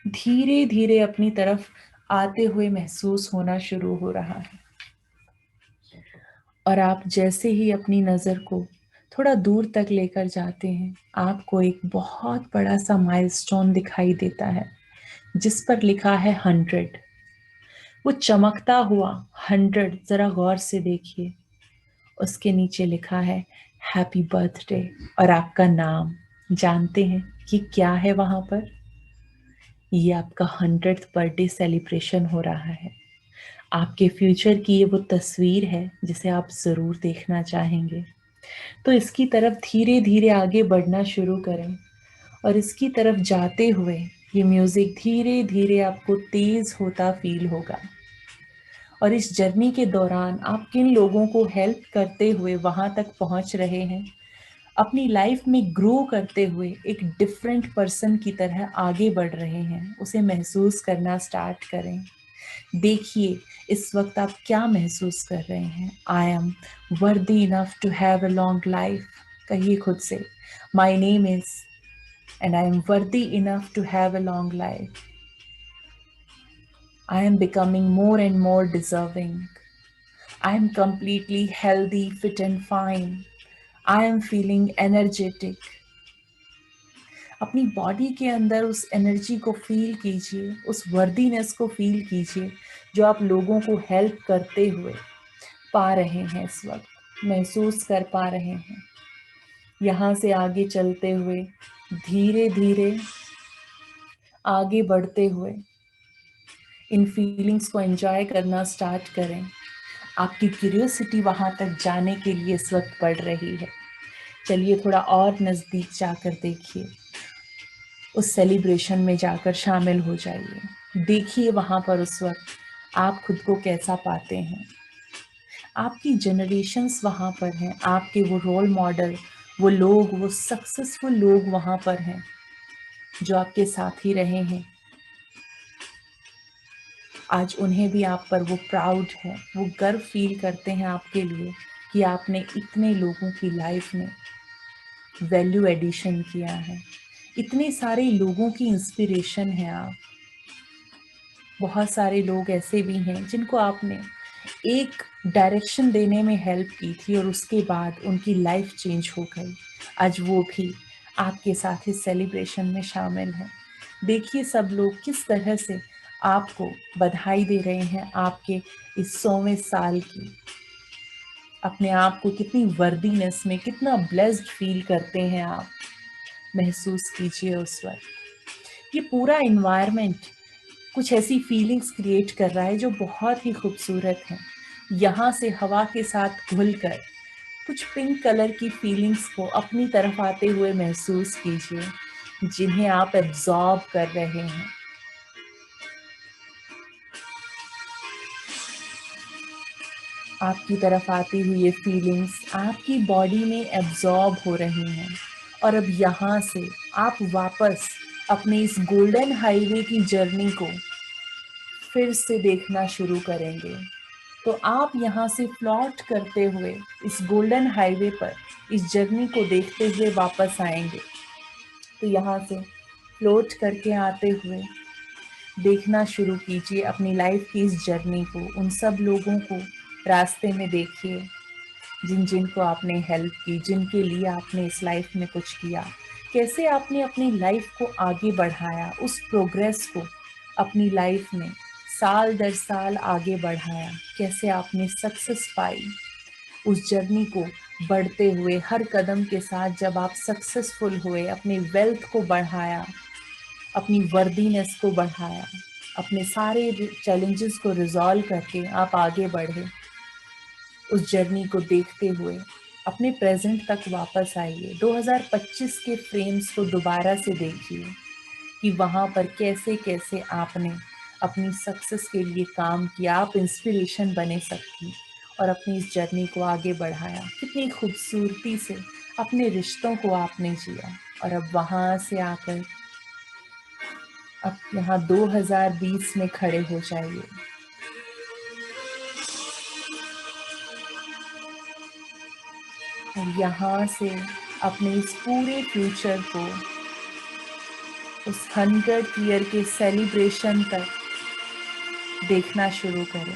धीरे धीरे अपनी तरफ आते हुए महसूस होना शुरू हो रहा है। और आप जैसे ही अपनी नजर को थोड़ा दूर तक लेकर जाते हैं, आपको एक बहुत बड़ा सा माइलस्टोन दिखाई देता है जिस पर लिखा है 100। वो चमकता हुआ 100 जरा गौर से देखिए। उसके नीचे लिखा है हैप्पी बर्थडे और आपका नाम। जानते हैं कि क्या है वहां पर? ये आपका 100th बर्थडे सेलिब्रेशन हो रहा है। आपके फ्यूचर की ये वो तस्वीर है जिसे आप जरूर देखना चाहेंगे। तो इसकी तरफ धीरे धीरे आगे बढ़ना शुरू करें, और इसकी तरफ जाते हुए ये म्यूजिक धीरे धीरे आपको तेज होता फील होगा। और इस जर्नी के दौरान आप किन लोगों को हेल्प करते हुए वहां तक पहुंच रहे हैं, अपनी लाइफ में ग्रो करते हुए एक डिफरेंट पर्सन की तरह आगे बढ़ रहे हैं, उसे महसूस करना स्टार्ट करें। देखिए इस वक्त आप क्या महसूस कर रहे हैं। I am worthy enough to have a long life. कहिए खुद से, my name is and I am worthy enough to have a long life. I am becoming more and more deserving. I am completely healthy, fit and fine. I am feeling energetic. अपनी body के अंदर उस energy को feel कीजिए, उस worthiness को feel कीजिए जो आप लोगों को हेल्प करते हुए पा रहे हैं, इस वक्त महसूस कर पा रहे हैं। यहाँ से आगे चलते हुए धीरे धीरे आगे बढ़ते हुए इन फीलिंग्स को एंजॉय करना स्टार्ट करें। आपकी क्यूरियोसिटी वहां तक जाने के लिए इस वक्त बढ़ रही है। चलिए थोड़ा और नजदीक जाकर देखिए। उस सेलिब्रेशन में जाकर शामिल हो जाइए। देखिए वहां पर उस वक्त आप खुद को कैसा पाते हैं। आपकी जनरेशन्स वहां पर हैं, आपके वो रोल मॉडल, वो लोग, वो सक्सेसफुल लोग वहां पर हैं जो आपके साथ ही रहे हैं। आज उन्हें भी आप पर वो प्राउड है, वो गर्व फील करते हैं आपके लिए कि आपने इतने लोगों की लाइफ में वैल्यू एडिशन किया है। इतने सारे लोगों की इंस्पिरेशन है आप। बहुत सारे लोग ऐसे भी हैं जिनको आपने एक डायरेक्शन देने में हेल्प की थी और उसके बाद उनकी लाइफ चेंज हो गई। आज वो भी आपके साथ इस सेलिब्रेशन में शामिल हैं। देखिए सब लोग किस तरह से आपको बधाई दे रहे हैं आपके इस 100वें साल की। अपने आप को कितनी वर्दीनेस में, कितना ब्लेस्ड फील करते हैं आप, महसूस कीजिए उस वक्त। ये पूरा इन्वायरमेंट कुछ ऐसी फीलिंग्स क्रिएट कर रहा है जो बहुत ही खूबसूरत है। यहाँ से हवा के साथ घुलकर कुछ पिंक कलर की फीलिंग्स को अपनी तरफ आते हुए महसूस कीजिए, जिन्हें आप एब्जॉर्ब कर रहे हैं। आपकी तरफ आती हुई ये फीलिंग्स आपकी बॉडी में एब्जॉर्ब हो रही हैं और अब यहाँ से आप वापस अपने इस गोल्डन हाईवे की जर्नी को फिर से देखना शुरू करेंगे। तो आप यहाँ से फ्लॉट करते हुए इस गोल्डन हाईवे पर इस जर्नी को देखते हुए वापस आएंगे। तो यहाँ से फ्लोट करके आते हुए देखना शुरू कीजिए अपनी लाइफ की इस जर्नी को। उन सब लोगों को रास्ते में देखिए जिन जिन को आपने हेल्प की, जिनके लिए आपने इस लाइफ में कुछ किया। कैसे आपने अपनी लाइफ को आगे बढ़ाया, उस प्रोग्रेस को अपनी लाइफ में साल दर साल आगे बढ़ाया। कैसे आपने सक्सेस पाई, उस जर्नी को बढ़ते हुए हर कदम के साथ जब आप सक्सेसफुल हुए, अपने वेल्थ को बढ़ाया, अपनी वर्दीनेस को बढ़ाया, अपने सारे चैलेंजेस को रिजॉल्व करके आप आगे बढ़े। उस जर्नी को देखते हुए अपने प्रेजेंट तक वापस आइए। 2025 के फ्रेम्स को दोबारा से देखिए कि वहाँ पर कैसे कैसे आपने अपनी सक्सेस के लिए काम किया, आप इंस्पिरेशन बने सबकी और अपनी इस जर्नी को आगे बढ़ाया। कितनी खूबसूरती से अपने रिश्तों को आपने जिया और अब वहाँ से आकर अब यहाँ 2020 में खड़े हो जाइए। और यहाँ से अपने इस पूरे फ्यूचर को उस 100 ईयर के सेलिब्रेशन तक देखना शुरू करें।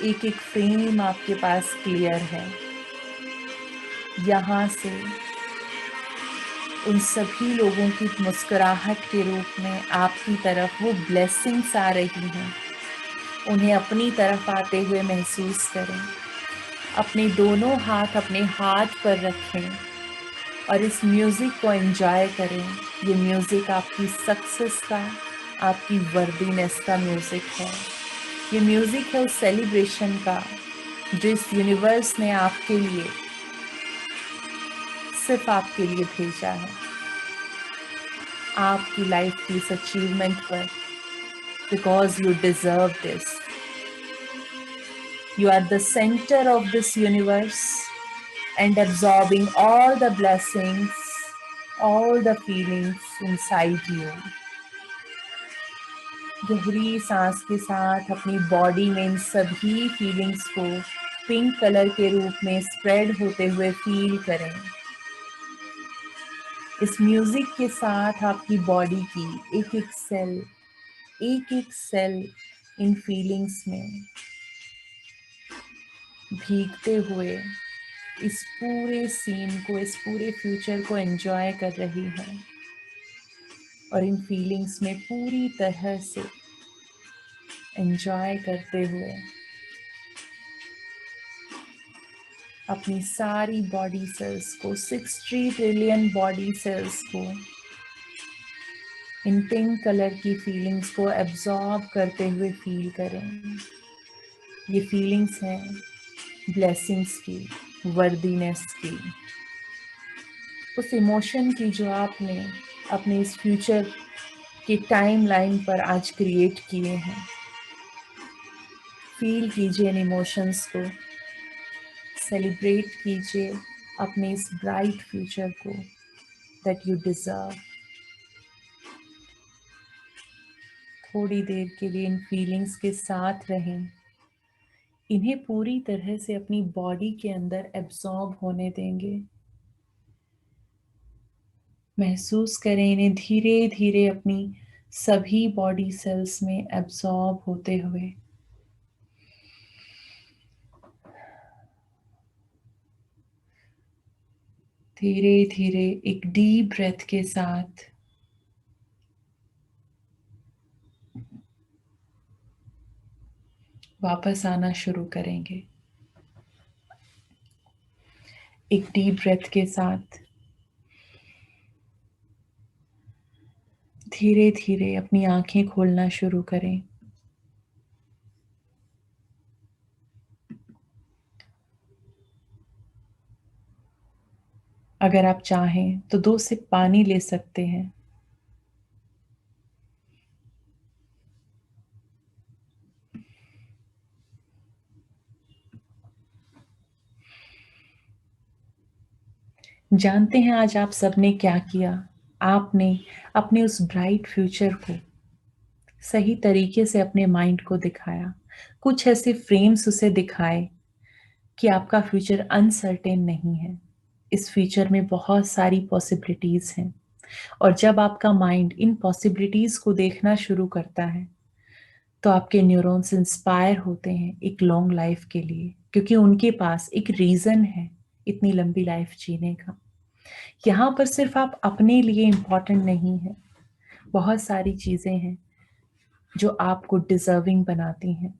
एक एक फ्रेम आपके पास क्लियर है। यहाँ से उन सभी लोगों की मुस्कुराहट के रूप में आपकी तरफ वो ब्लेसिंग्स आ रही हैं। उन्हें अपनी तरफ आते हुए महसूस करें। अपने दोनों हाथ अपने हार्ट पर रखें और इस म्यूजिक को एंजॉय करें। ये म्यूजिक आपकी सक्सेस का, आपकी वर्दीनेस का म्यूजिक है। ये म्यूजिक है उस सेलिब्रेशन का जो इस यूनिवर्स ने आपके लिए, सिर्फ आपके लिए भेजा है। आपकी लाइफ की इस अचीवमेंट पर, because you deserve this. You are the center of this universe and absorbing all the blessings, all the feelings inside you. गहरी सांस के साथ अपनी बॉडी में इन सभी फीलिंग्स को पिंक कलर के रूप में स्प्रेड होते हुए फील करें। इस म्यूजिक के साथ आपकी बॉडी की एक एक सेल इन फीलिंग्स में भीगते हुए इस पूरे सीन को, इस पूरे फ्यूचर को एंजॉय कर रही है और इन फीलिंग्स में पूरी तरह से एंजॉय करते हुए अपनी सारी बॉडी सेल्स को, 60 ट्रिलियन बॉडी सेल्स को, इन पिंक कलर की फीलिंग्स को एब्जॉर्ब करते हुए फील करें। ये फीलिंग्स हैं ब्लेसिंग्स की, वर्दीनेस की, उस इमोशन की जो आपने अपने इस फ्यूचर के टाइमलाइन पर आज क्रिएट किए हैं। फील कीजिए इन इमोशंस को, सेलिब्रेट कीजिए अपने इस ब्राइट फ्यूचर को दैट यू डिजर्व। थोड़ी देर के लिए इन फीलिंग्स के साथ रहें, इन्हें पूरी तरह से अपनी बॉडी के अंदर एब्जॉर्ब होने देंगे। महसूस करें इन्हें धीरे धीरे अपनी सभी बॉडी सेल्स में एब्जॉर्ब होते हुए। धीरे धीरे एक डीप ब्रेथ के साथ वापस आना शुरू करेंगे। एक डीप ब्रेथ के साथ धीरे धीरे अपनी आंखें खोलना शुरू करें। अगर आप चाहें तो 2 सिप पानी ले सकते हैं। जानते हैं आज आप सबने क्या किया? आपने अपने उस ब्राइट फ्यूचर को सही तरीके से अपने माइंड को दिखाया। कुछ ऐसे फ्रेम्स उसे दिखाए कि आपका फ्यूचर अनसर्टेन नहीं है। इस फ्यूचर में बहुत सारी पॉसिबिलिटीज हैं, और जब आपका माइंड इन पॉसिबिलिटीज को देखना शुरू करता है तो आपके न्यूरॉन्स इंस्पायर होते हैं एक लॉन्ग लाइफ के लिए, क्योंकि उनके पास एक रीजन है इतनी लंबी लाइफ जीने का। यहाँ पर सिर्फ आप अपने लिए इम्पोर्टेंट नहीं है, बहुत सारी चीजें हैं जो आपको डिजर्विंग बनाती हैं,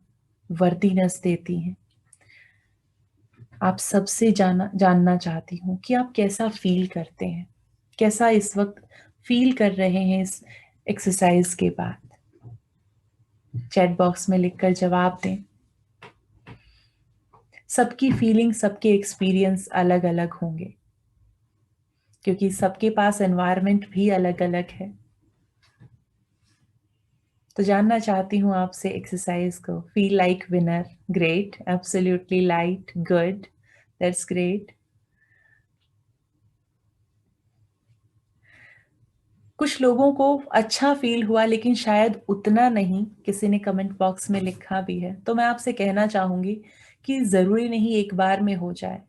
वर्दीनेस देती हैं। आप सबसे जानना चाहती हूँ कि आप कैसा फील करते हैं, कैसा इस वक्त फील कर रहे हैं इस एक्सरसाइज के बाद। चैट बॉक्स में लिखकर जवाब दें। सबकी फीलिंग, सबके एक्सपीरियंस अलग अलग होंगे, क्योंकि सबके पास एनवायरनमेंट भी अलग अलग है। तो जानना चाहती हूँ आपसे एक्सरसाइज को। Feel like winner, great, absolutely light, good, that's great. कुछ लोगों को अच्छा फील हुआ लेकिन शायद उतना नहीं, किसी ने कमेंट बॉक्स में लिखा भी है। तो मैं आपसे कहना चाहूंगी कि जरूरी नहीं एक बार में हो जाए।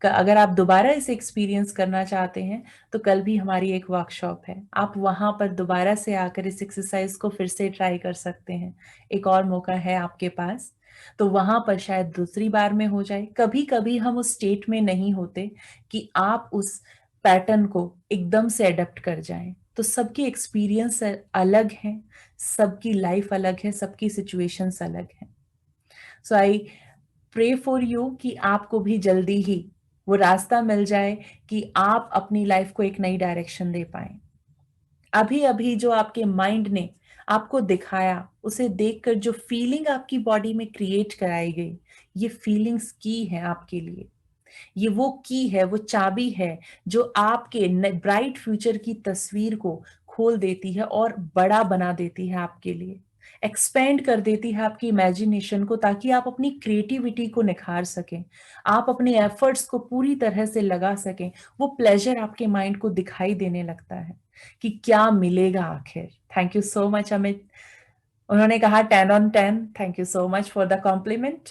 अगर आप दोबारा इसे एक्सपीरियंस करना चाहते हैं तो कल भी हमारी एक वर्कशॉप है, आप वहां पर दोबारा से आकर इस एक्सरसाइज को फिर से ट्राई कर सकते हैं। एक और मौका है आपके पास, तो वहां पर शायद दूसरी बार में हो जाए। कभी कभी हम उस स्टेट में नहीं होते कि आप उस पैटर्न को एकदम से अडेप्ट कर जाएं। तो सबकी एक्सपीरियंस अलग है, सबकी लाइफ अलग है, सबकी सिचुएशंस अलग है। सो आई प्रे फॉर यू कि आपको भी जल्दी ही वो रास्ता मिल जाए कि आप अपनी लाइफ को एक नई डायरेक्शन दे पाए। अभी अभी जो आपके माइंड ने आपको दिखाया, उसे देखकर जो फीलिंग आपकी बॉडी में क्रिएट कराई गई, ये फीलिंग्स की है आपके लिए। ये वो की है, वो चाबी है जो आपके ब्राइट फ्यूचर की तस्वीर को खोल देती है और बड़ा बना देती है आपके लिए, एक्सपेंड कर देती है आपकी इमेजिनेशन को, ताकि आप अपनी क्रिएटिविटी को निखार सकें, आप अपने एफर्ट्स को पूरी तरह से लगा सकें। वो प्लेजर आपके माइंड को दिखाई देने लगता है कि क्या मिलेगा आखिर। Thank you so much Amit. उन्होंने कहा 10 on 10। Thank you so much for the compliment.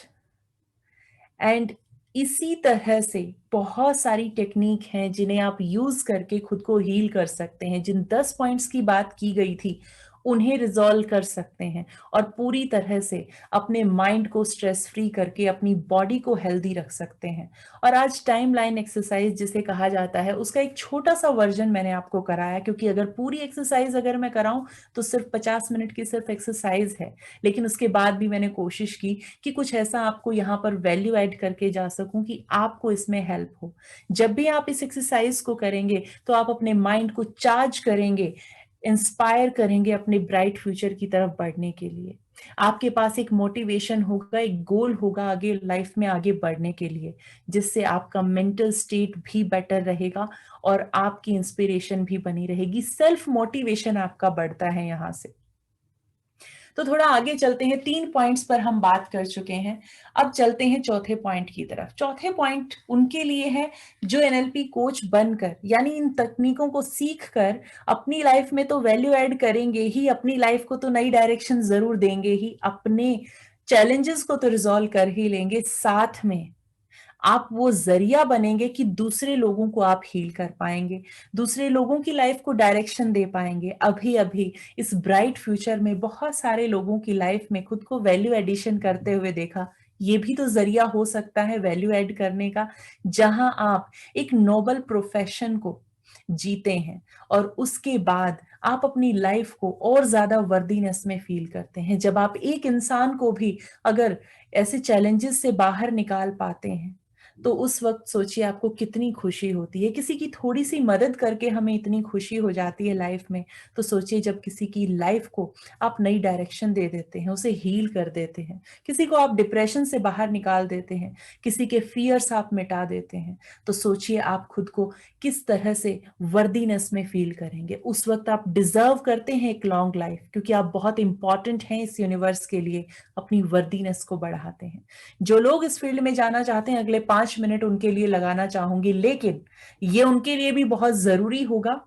And इसी तरह से बहुत सारी टेक्निक हैं जिन्हें आप यूज करके खुद को हील कर सकते हैं। जिन 10 पॉइंट्स की बात की गई थी उन्हें रिजॉल्व कर सकते हैं और पूरी तरह से अपने माइंड को स्ट्रेस फ्री करके अपनी बॉडी को हेल्दी रख सकते हैं। और आज टाइम लाइन एक्सरसाइज जिसे कहा जाता है, उसका एक छोटा सा वर्जन मैंने आपको कराया, क्योंकि अगर पूरी एक्सरसाइज अगर मैं कराऊं तो सिर्फ 50 मिनट की सिर्फ एक्सरसाइज है। लेकिन उसके बाद भी मैंने कोशिश की कि कुछ ऐसा आपको यहाँ पर वैल्यू ऐड करके जा सकूं कि आपको इसमें हेल्प हो। जब भी आप इस एक्सरसाइज को करेंगे तो आप अपने माइंड को चार्ज करेंगे इंस्पायर करेंगे अपने ब्राइट फ्यूचर की तरफ बढ़ने के लिए। आपके पास एक मोटिवेशन होगा, एक गोल होगा आगे लाइफ में आगे बढ़ने के लिए, जिससे आपका मेंटल स्टेट भी बेटर रहेगा और आपकी इंस्पिरेशन भी बनी रहेगी। सेल्फ मोटिवेशन आपका बढ़ता है यहां से। तो थोड़ा आगे चलते हैं, 3 पॉइंट्स पर हम बात कर चुके हैं, अब चलते हैं चौथे पॉइंट की तरफ। चौथे पॉइंट उनके लिए है जो एनएलपी कोच बनकर, यानी इन तकनीकों को सीख कर अपनी लाइफ में तो वैल्यू ऐड करेंगे ही, अपनी लाइफ को तो नई डायरेक्शन जरूर देंगे ही, अपने चैलेंजेस को तो रिजॉल्व कर ही लेंगे, साथ में आप वो जरिया बनेंगे कि दूसरे लोगों को आप हील कर पाएंगे, दूसरे लोगों की लाइफ को डायरेक्शन दे पाएंगे। अभी अभी इस ब्राइट फ्यूचर में बहुत सारे लोगों की लाइफ में खुद को वैल्यू एडिशन करते हुए देखा। ये भी तो जरिया हो सकता है वैल्यू ऐड करने का, जहां आप एक नोबल प्रोफेशन को जीते हैं और उसके बाद आप अपनी लाइफ को और ज्यादा वर्दीनेस में फील करते हैं। जब आप एक इंसान को भी अगर ऐसे चैलेंजेस से बाहर निकाल पाते हैं, तो उस वक्त सोचिए आपको कितनी खुशी होती है। किसी की थोड़ी सी मदद करके हमें इतनी खुशी हो जाती है लाइफ में, तो सोचिए जब किसी की लाइफ को आप नई डायरेक्शन दे देते हैं, उसे हील कर देते हैं, किसी को आप डिप्रेशन से बाहर निकाल देते हैं, किसी के फियर्स आप मिटा देते हैं, तो सोचिए आप खुद को किस तरह से वर्दीनेस में फील करेंगे। उस वक्त आप डिजर्व करते हैं एक लॉन्ग लाइफ, क्योंकि आप बहुत इंपॉर्टेंट हैं इस यूनिवर्स के लिए, अपनी वर्दीनेस को बढ़ाते हैं। जो लोग इस फील्ड में जाना चाहते हैं, अगले 5 मिनट उनके लिए लगाना चाहूंगी, लेकिन ये उनके लिए भी बहुत जरूरी होगा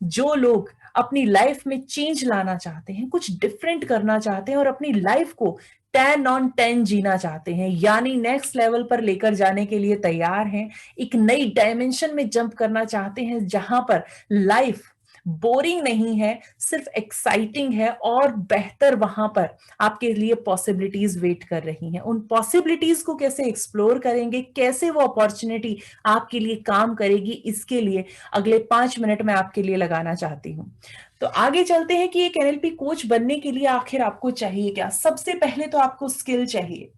जो लोग अपनी लाइफ में चेंज लाना चाहते हैं, कुछ डिफरेंट करना चाहते हैं और अपनी लाइफ को 10 on 10 जीना चाहते हैं, यानी नेक्स्ट लेवल पर लेकर जाने के लिए तैयार हैं, एक नई डायमेंशन में जंप करना चाहते हैं जहां पर लाइफ बोरिंग नहीं है, सिर्फ एक्साइटिंग है और बेहतर वहां पर आपके लिए पॉसिबिलिटीज वेट कर रही हैं। उन पॉसिबिलिटीज को कैसे एक्सप्लोर करेंगे, कैसे वो अपॉर्चुनिटी आपके लिए काम करेगी, इसके लिए अगले 5 मिनट में आपके लिए लगाना चाहती हूँ। तो आगे चलते हैं कि एक एनएलपी कोच बनने के लिए आखिर आपको चाहिए क्या। सबसे पहले तो आपको स्किल चाहिए।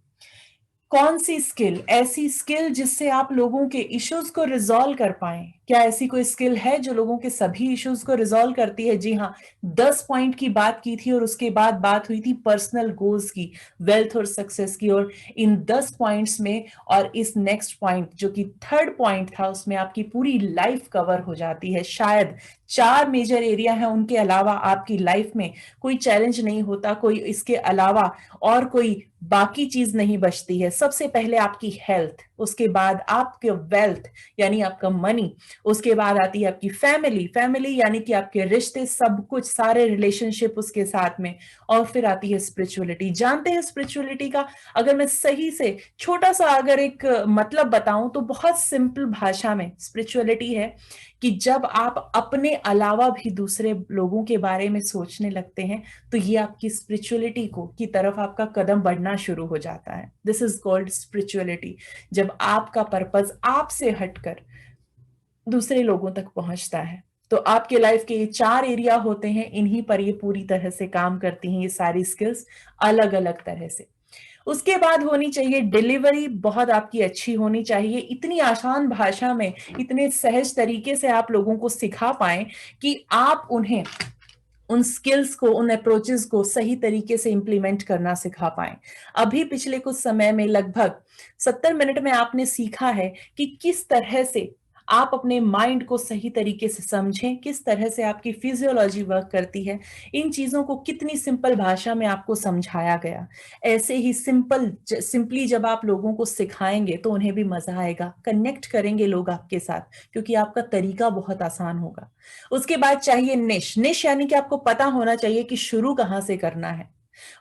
कौन सी स्किल? ऐसी स्किल जिससे आप लोगों के इश्यूज को रिजॉल्व कर पाएं। क्या ऐसी कोई स्किल है जो लोगों के सभी इश्यूज को रिजॉल्व करती है? जी हाँ, 10 पॉइंट की बात की थी और उसके बाद बात हुई थी पर्सनल गोल्स की, वेल्थ और सक्सेस की, और इन 10 पॉइंट्स में और इस नेक्स्ट पॉइंट जो कि थर्ड पॉइंट था, उसमें आपकी पूरी लाइफ कवर हो जाती है। शायद 4 मेजर एरिया है, उनके अलावा आपकी लाइफ में कोई चैलेंज नहीं होता, कोई इसके अलावा और कोई बाकी चीज नहीं बचती है। सबसे पहले आपकी हेल्थ, उसके बाद आपके वेल्थ यानी आपका मनी, उसके बाद आती है आपकी फैमिली, फैमिली यानी कि आपके रिश्ते, सब कुछ, सारे रिलेशनशिप उसके साथ में, और फिर आती है स्पिरिचुअलिटी। जानते हैं स्पिरिचुअलिटी का अगर मैं सही से छोटा सा अगर एक मतलब बताऊं तो बहुत सिंपल भाषा में स्पिरिचुअलिटी है कि जब आप अपने अलावा भी दूसरे लोगों के बारे में सोचने लगते हैं, तो ये आपकी स्पिरिचुअलिटी को की तरफ आपका कदम बढ़ना शुरू हो जाता है। This is called spirituality. जब आपका पर्पस आपसे हटकर दूसरे लोगों तक पहुंचता है, तो आपके लाइफ के ये 4 एरिया होते हैं, इन्हीं पर ये पूरी तरह से काम करती हैं ये सारी स्किल्स, अलग अलग तरह से। उसके बाद होनी चाहिए डिलीवरी, बहुत आपकी अच्छी होनी चाहिए, इतनी आसान भाषा में, इतने सहज तरीके से आप लोगों को सिखा पाएं कि आप उन्हें उन स्किल्स को, उन अप्रोचेस को सही तरीके से इंप्लीमेंट करना सिखा पाएं। अभी पिछले कुछ समय में लगभग 70 मिनट में आपने सीखा है कि किस तरह से आप अपने माइंड को सही तरीके से समझें, किस तरह से आपकी फिजियोलॉजी वर्क करती है। इन चीजों को कितनी सिंपल भाषा में आपको समझाया गया। ऐसे ही सिंपली जब आप लोगों को सिखाएंगे तो उन्हें भी मजा आएगा, कनेक्ट करेंगे लोग आपके साथ, क्योंकि आपका तरीका बहुत आसान होगा। उसके बाद चाहिए निश यानी कि आपको पता होना चाहिए कि शुरू कहां से करना है।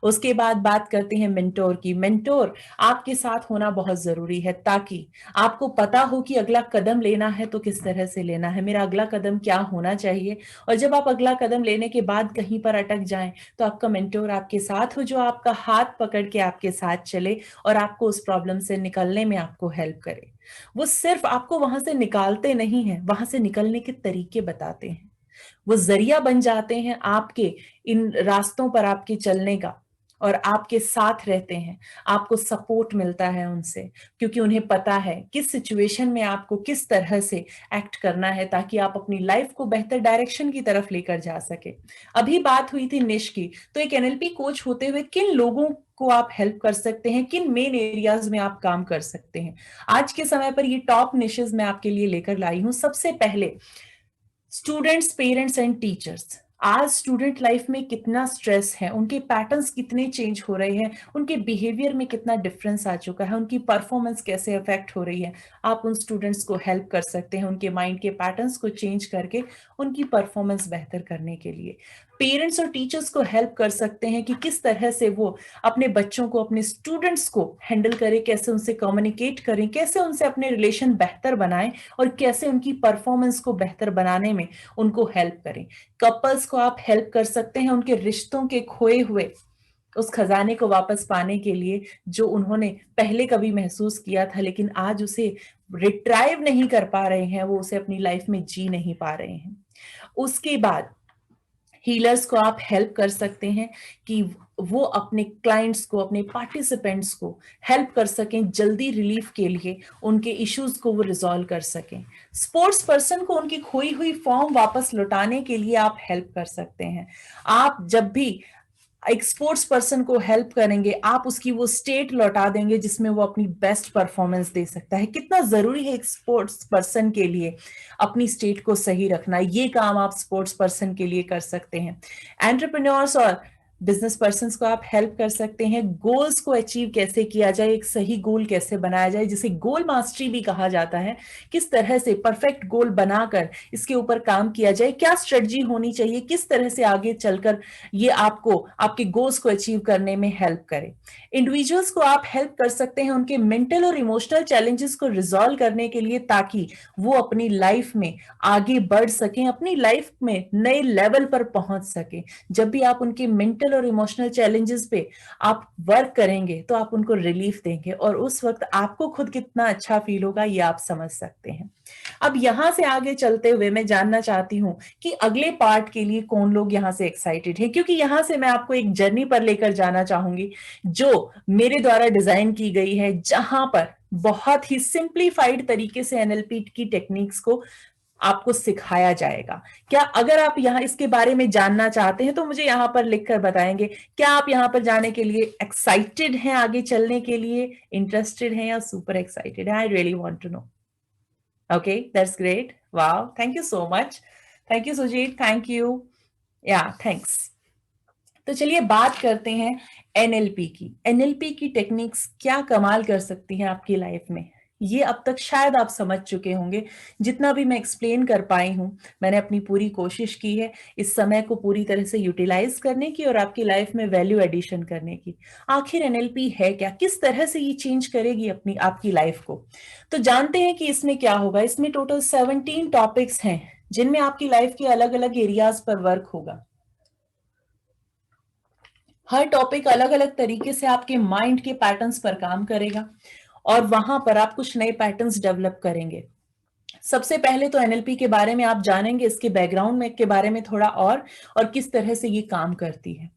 उसके बाद बात करते हैं मेंटोर की। मेंटोर आपके साथ होना बहुत जरूरी है, ताकि आपको पता हो कि अगला कदम लेना है तो किस तरह से लेना है, मेरा अगला कदम क्या होना चाहिए। और जब आप अगला कदम लेने के बाद कहीं पर अटक जाएं, तो आपका मेंटोर आपके साथ हो, जो आपका हाथ पकड़ के आपके साथ चले और आपको उस प्रॉब्लम से निकलने में आपको हेल्प करे। वो सिर्फ आपको वहां से निकालते नहीं है, वहां से निकलने के तरीके बताते हैं, वो जरिया बन जाते हैं आपके इन रास्तों पर आपके चलने का। और आपके साथ रहते हैं, आपको सपोर्ट मिलता है उनसे, क्योंकि उन्हें पता है किस सिचुएशन में आपको किस तरह से एक्ट करना है ताकि आप अपनी लाइफ को बेहतर डायरेक्शन की तरफ लेकर जा सके। अभी बात हुई थी निश की, तो एक एनएलपी कोच होते हुए किन लोगों को आप हेल्प कर सकते हैं, किन मेन एरियाज में आप काम कर सकते हैं, आज के समय पर ये टॉप निशेस मैं आपके लिए लेकर लाई हूं। सबसे पहले स्टूडेंट्स, पेरेंट्स एंड टीचर्स। आज स्टूडेंट लाइफ में कितना स्ट्रेस है, उनके पैटर्न्स कितने चेंज हो रहे हैं, उनके बिहेवियर में कितना डिफरेंस आ चुका है, उनकी परफॉर्मेंस कैसे अफेक्ट हो रही है। आप उन स्टूडेंट्स को हेल्प कर सकते हैं उनके माइंड के पैटर्न्स को चेंज करके उनकी परफॉर्मेंस बेहतर करने के लिए। पेरेंट्स और टीचर्स को हेल्प कर सकते हैं कि किस तरह से वो अपने बच्चों को, अपने स्टूडेंट्स को हैंडल करें, कैसे उनसे कम्युनिकेट करें, कैसे उनसे अपने रिलेशन बेहतर बनाएं और कैसे उनकी परफॉर्मेंस को बेहतर बनाने में उनको हेल्प करें। कपल्स को आप हेल्प कर सकते हैं उनके रिश्तों के खोए हुए उस खजाने को वापस पाने के लिए जो उन्होंने पहले कभी महसूस किया था लेकिन आज उसे रिट्राइव नहीं कर पा रहे हैं, वो उसे अपनी लाइफ में जी नहीं पा रहे हैं। उसके बाद हीलर्स को आप हेल्प कर सकते हैं कि वो अपने क्लाइंट्स को, अपने पार्टिसिपेंट्स को हेल्प कर सकें जल्दी रिलीफ के लिए, उनके इश्यूज को वो रिजॉल्व कर सकें। स्पोर्ट्स पर्सन को उनकी खोई हुई फॉर्म वापस लौटाने के लिए आप हेल्प कर सकते हैं। आप जब भी एक स्पोर्ट्स पर्सन को हेल्प करेंगे, आप उसकी वो स्टेट लौटा देंगे जिसमें वो अपनी बेस्ट परफॉर्मेंस दे सकता है। कितना जरूरी है एक स्पोर्ट्स पर्सन के लिए अपनी स्टेट को सही रखना, ये काम आप स्पोर्ट्स पर्सन के लिए कर सकते हैं। एंटरप्रेन्योर्स और बिजनेस पर्सन्स को आप हेल्प कर सकते हैं गोल्स को अचीव कैसे किया जाए, एक सही गोल कैसे बनाया जाए, जिसे गोल मास्टरी भी कहा जाता है। किस तरह से परफेक्ट गोल बनाकर इसके ऊपर काम किया जाए, क्या स्ट्रेटजी होनी चाहिए, किस तरह से आगे चलकर ये आपको आपके गोल्स को अचीव करने में हेल्प करे। इंडिविजुअल्स को आप हेल्प कर सकते हैं उनके मेंटल और इमोशनल चैलेंजेस को रिजॉल्व करने के लिए, ताकि वो अपनी लाइफ में आगे बढ़ सकें, अपनी लाइफ में नए लेवल पर पहुंच सके। जब भी आप उनके मेंटल और इमोशनल चैलेंजेस पे आप वर्क करेंगे तो आप उनको रिलीफ देंगे और उस वक्त आपको खुद कितना अच्छा फील होगा ये आप समझ सकते हैं। अब यहां से आगे चलते हुए मैं जानना चाहती हूं कि अगले पार्ट के लिए कौन लोग यहां से एक्साइटेड हैं, क्योंकि यहां से मैं आपको एक जर्नी पर लेकर जाना चाहूंगी जो मेरे द्वारा डिजाइन की गई है, जहां पर बहुत ही सिंप्लीफाइड तरीके से एनएलपी की टेक्निक्स को आपको सिखाया जाएगा। क्या अगर आप यहाँ इसके बारे में जानना चाहते हैं तो मुझे यहाँ पर लिखकर बताएंगे, क्या आप यहाँ पर जाने के लिए एक्साइटेड हैं, आगे चलने के लिए इंटरेस्टेड हैं या सुपर एक्साइटेड है? I really want to know. Okay, that's great, wow, thank you so much, thank you Sujit, thank you, या थैंक्स। तो चलिए बात करते हैं एनएलपी की। एनएलपी की टेक्निक्स क्या कमाल कर सकती हैं आपकी लाइफ में, ये अब तक शायद आप समझ चुके होंगे। जितना भी मैं एक्सप्लेन कर पाई हूं, मैंने अपनी पूरी कोशिश की है इस समय को पूरी तरह से यूटिलाइज करने की और आपकी लाइफ में वैल्यू एडिशन करने की। आखिर एनएलपी है क्या, किस तरह से ये चेंज करेगी अपनी आपकी लाइफ को? तो जानते हैं कि इसमें क्या होगा। इसमें टोटल 17 टॉपिक्स हैं जिनमें आपकी लाइफ के अलग अलग एरियाज पर वर्क होगा। हर टॉपिक अलग अलग तरीके से आपके माइंड के पैटर्न्स पर काम करेगा और वहां पर आप कुछ नए पैटर्न्स डेवलप करेंगे। सबसे पहले तो एनएलपी के बारे में आप जानेंगे, इसके बैकग्राउंड में के बारे में थोड़ा और किस तरह से ये काम करती है।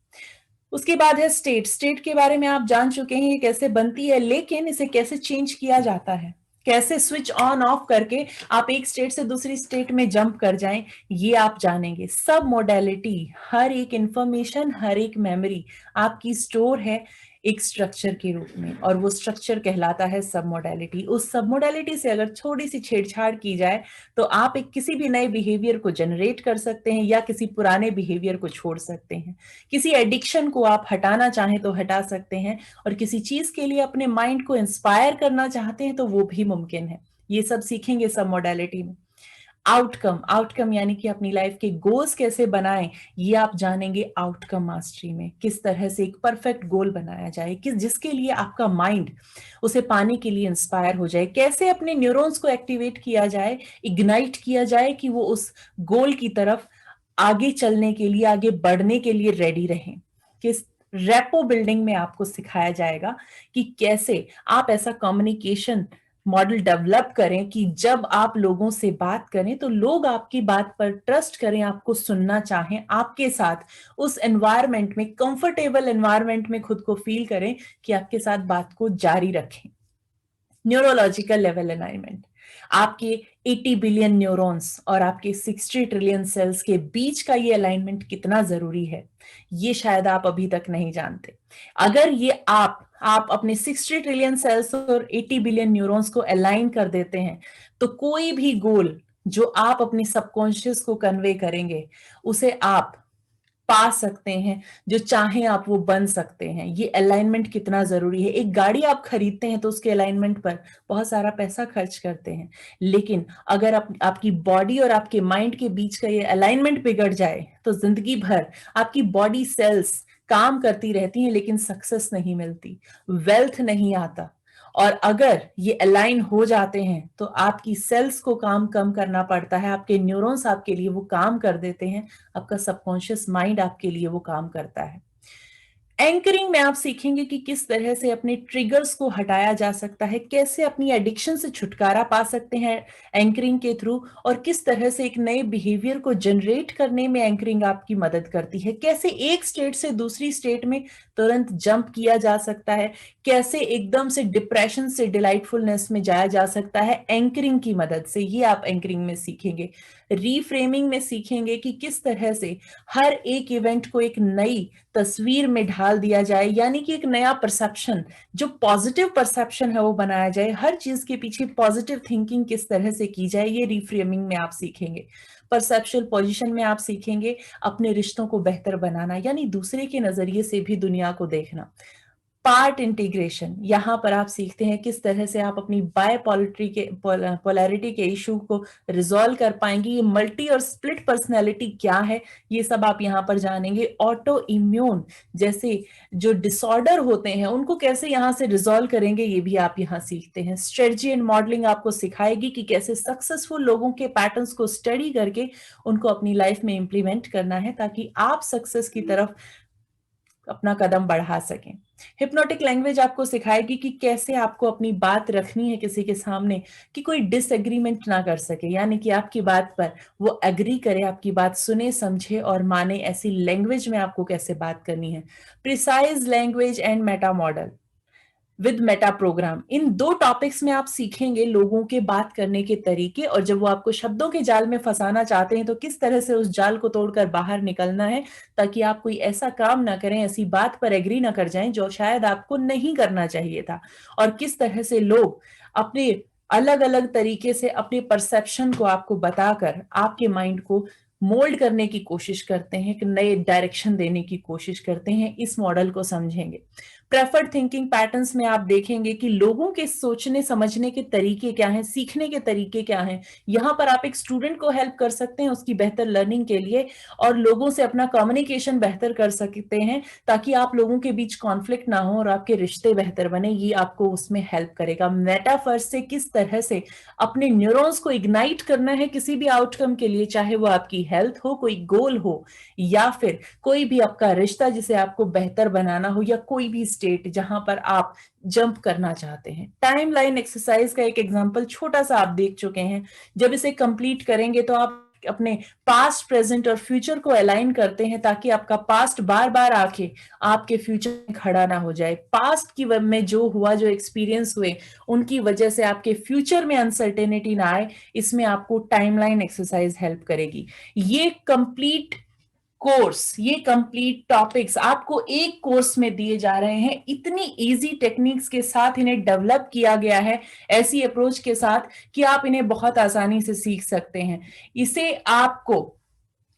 उसके बाद है स्टेट। स्टेट के बारे में आप जान चुके हैं ये कैसे बनती है, लेकिन इसे कैसे चेंज किया जाता है, कैसे स्विच ऑन ऑफ करके आप एक स्टेट से दूसरी स्टेट में जंप कर जाएं, ये आप जानेंगे। सब मोडेलिटी, हर एक इंफॉर्मेशन, हर एक मेमोरी आपकी स्टोर है एक स्ट्रक्चर के रूप में, और वो स्ट्रक्चर कहलाता है सब मोडेलिटी। उस सब मोडेलिटी से अगर थोड़ी सी छेड़छाड़ की जाए तो आप एक किसी भी नए बिहेवियर को जनरेट कर सकते हैं या किसी पुराने बिहेवियर को छोड़ सकते हैं। किसी एडिक्शन को आप हटाना चाहें तो हटा सकते हैं, और किसी चीज के लिए अपने माइंड को इंस्पायर करना चाहते हैं तो वो भी मुमकिन है। ये सब सीखेंगे सब मोडेलिटी में। आउटकम यानी कि अपनी लाइफ के गोल्स कैसे बनाएं, ये आप जानेंगे आउटकम मास्टरी में। किस तरह से एक परफेक्ट गोल बनाया जाए, किस जिसके लिए आपका माइंड उसे पाने के लिए इंस्पायर हो जाए, कैसे अपने न्यूरॉन्स को एक्टिवेट किया जाए, इग्नाइट किया जाए कि वो उस गोल की तरफ आगे चलने के लिए, आगे बढ़ने के लिए रेडी रहें। किस रेपो बिल्डिंग में आपको सिखाया जाएगा कि कैसे आप ऐसा कम्युनिकेशन मॉडल डेवलप करें कि जब आप लोगों से बात करें तो लोग आपकी बात पर ट्रस्ट करें, आपको सुनना चाहें, आपके साथ उस एनवायरनमेंट में, कंफर्टेबल एनवायरनमेंट में खुद को फील करें कि आपके साथ बात को जारी रखें। न्यूरोलॉजिकल लेवल अलाइनमेंट, आपके 80 बिलियन न्यूरॉन्स और आपके 60 ट्रिलियन सेल्स के बीच का ये अलाइनमेंट कितना जरूरी है, ये शायद आप अभी तक नहीं जानते। अगर ये आप अपने 60 ट्रिलियन सेल्स और 80 बिलियन न्यूरॉन्स को अलाइन कर देते हैं तो कोई भी गोल जो आप अपनी सबकॉन्शियस को कन्वे करेंगे उसे आप पा सकते हैं, जो चाहें आप वो बन सकते हैं। ये अलाइनमेंट कितना जरूरी है। एक गाड़ी आप खरीदते हैं तो उसके अलाइनमेंट पर बहुत सारा पैसा खर्च करते हैं, लेकिन अगर आपकी बॉडी और आपके माइंड के बीच का ये अलाइनमेंट बिगड़ जाए तो जिंदगी भर आपकी बॉडी सेल्स काम करती रहती हैं लेकिन सक्सेस नहीं मिलती, वेल्थ नहीं आता। और अगर ये अलाइन हो जाते हैं तो आपकी सेल्स को काम कम करना पड़ता है, आपके न्यूरॉन्स आपके लिए वो काम कर देते हैं, आपका सबकॉन्शियस माइंड आपके लिए वो काम करता है। एंकरिंग में आप सीखेंगे कि किस तरह से अपने ट्रिगर्स को हटाया जा सकता है, कैसे अपनी एडिक्शन से छुटकारा पा सकते हैं एंकरिंग के थ्रू, और किस तरह से एक नए बिहेवियर को जनरेट करने में एंकरिंग आपकी मदद करती है, कैसे एक स्टेट से दूसरी स्टेट में तुरंत जंप किया जा सकता है, कैसे एकदम से डिप्रेशन से डिलाइटफुलनेस में जाया जा सकता है एंकरिंग की मदद से। ये आप एंकरिंग में सीखेंगे। रीफ्रेमिंग में सीखेंगे कि किस तरह से हर एक इवेंट को एक नई तस्वीर में ढाल दिया जाए, यानी कि एक नया परसेप्शन, जो पॉजिटिव परसेप्शन है वो बनाया जाए, हर चीज के पीछे पॉजिटिव थिंकिंग किस तरह से की जाए, ये रीफ्रेमिंग में आप सीखेंगे। परसेप्शुअल पोजीशन में आप सीखेंगे अपने रिश्तों को बेहतर बनाना, यानी दूसरे के नजरिए से भी दुनिया को देखना। पार्ट इंटीग्रेशन, यहां पर आप सीखते हैं किस तरह से आप अपनी पोलैरिटी के इशू को रिजॉल्व कर पाएंगे। ये मल्टी और स्प्लिट पर्सनैलिटी क्या है, ये सब आप यहां पर जानेंगे। ऑटो इम्यून जैसे जो डिसऑर्डर होते हैं उनको कैसे यहां से रिजॉल्व करेंगे, ये भी आप यहां सीखते हैं। स्ट्रेटजी एंड मॉडलिंग आपको सिखाएगी कि कैसे सक्सेसफुल लोगों के पैटर्न्स को स्टडी करके उनको अपनी लाइफ में इंप्लीमेंट करना है ताकि आप सक्सेस की तरफ अपना कदम बढ़ा सकें। हिप्नोटिक लैंग्वेज आपको सिखाएगी कि कैसे आपको अपनी बात रखनी है किसी के सामने कि कोई डिसएग्रीमेंट ना कर सके, यानी कि आपकी बात पर वो एग्री करे, आपकी बात सुने, समझे और माने, ऐसी लैंग्वेज में आपको कैसे बात करनी है। Precise language and meta model with meta program, इन दो टॉपिक्स में आप सीखेंगे लोगों के बात करने के तरीके, और जब वो आपको शब्दों के जाल में फंसाना चाहते हैं तो किस तरह से उस जाल को तोड़कर बाहर निकलना है ताकि आप कोई ऐसा काम ना करें, ऐसी बात पर एग्री ना कर जाएं जो शायद आपको नहीं करना चाहिए था, और किस तरह से लोग अपने अलग अलग तरीके से अपने परसेप्शन को आपको बताकर आपके माइंड को मोल्ड करने की कोशिश करते हैं, एक नए डायरेक्शन देने की कोशिश करते हैं। इस मॉडल को समझेंगे। प्रेफर्ड थिंकिंग पैटर्न्स में आप देखेंगे कि लोगों के सोचने समझने के तरीके क्या हैं, सीखने के तरीके क्या हैं। यहां पर आप एक स्टूडेंट को हेल्प कर सकते हैं उसकी बेहतर लर्निंग के लिए, और लोगों से अपना कम्युनिकेशन बेहतर कर सकते हैं ताकि आप लोगों के बीच कॉन्फ्लिक्ट ना हो और आपके रिश्ते बेहतर बने। ये आपको उसमें हेल्प करेगा। मेटाफर्स से किस तरह से अपने न्यूरॉन्स को इग्नाइट करना है किसी भी आउटकम के लिए, चाहे वो आपकी हेल्थ हो, कोई गोल हो, या फिर कोई भी आपका रिश्ता जिसे आपको बेहतर बनाना हो, या कोई भी स्टेट जहां पर आप जंप करना चाहते हैं। टाइमलाइन एक्सरसाइज का एक एग्जांपल छोटा सा आप देख चुके हैं। जब इसे कंप्लीट करेंगे तो आप अपने पास्ट, प्रेजेंट और फ्यूचर को अलाइन करते हैं ताकि आपका पास्ट बार बार आके आपके फ्यूचर में खड़ा ना हो जाए। पास्ट की में जो हुआ, जो एक्सपीरियंस हुए, उनकी वजह से आपके फ्यूचर में अनसर्टेनिटी ना आए, इसमें आपको टाइमलाइन एक्सरसाइज हेल्प करेगी। ये कंप्लीट कोर्स, ये कंप्लीट टॉपिक्स आपको एक कोर्स में दिए जा रहे हैं। इतनी इजी टेक्निक्स के साथ इन्हें डेवलप किया गया है, ऐसी अप्रोच के साथ कि आप इन्हें बहुत आसानी से सीख सकते हैं। इसे आपको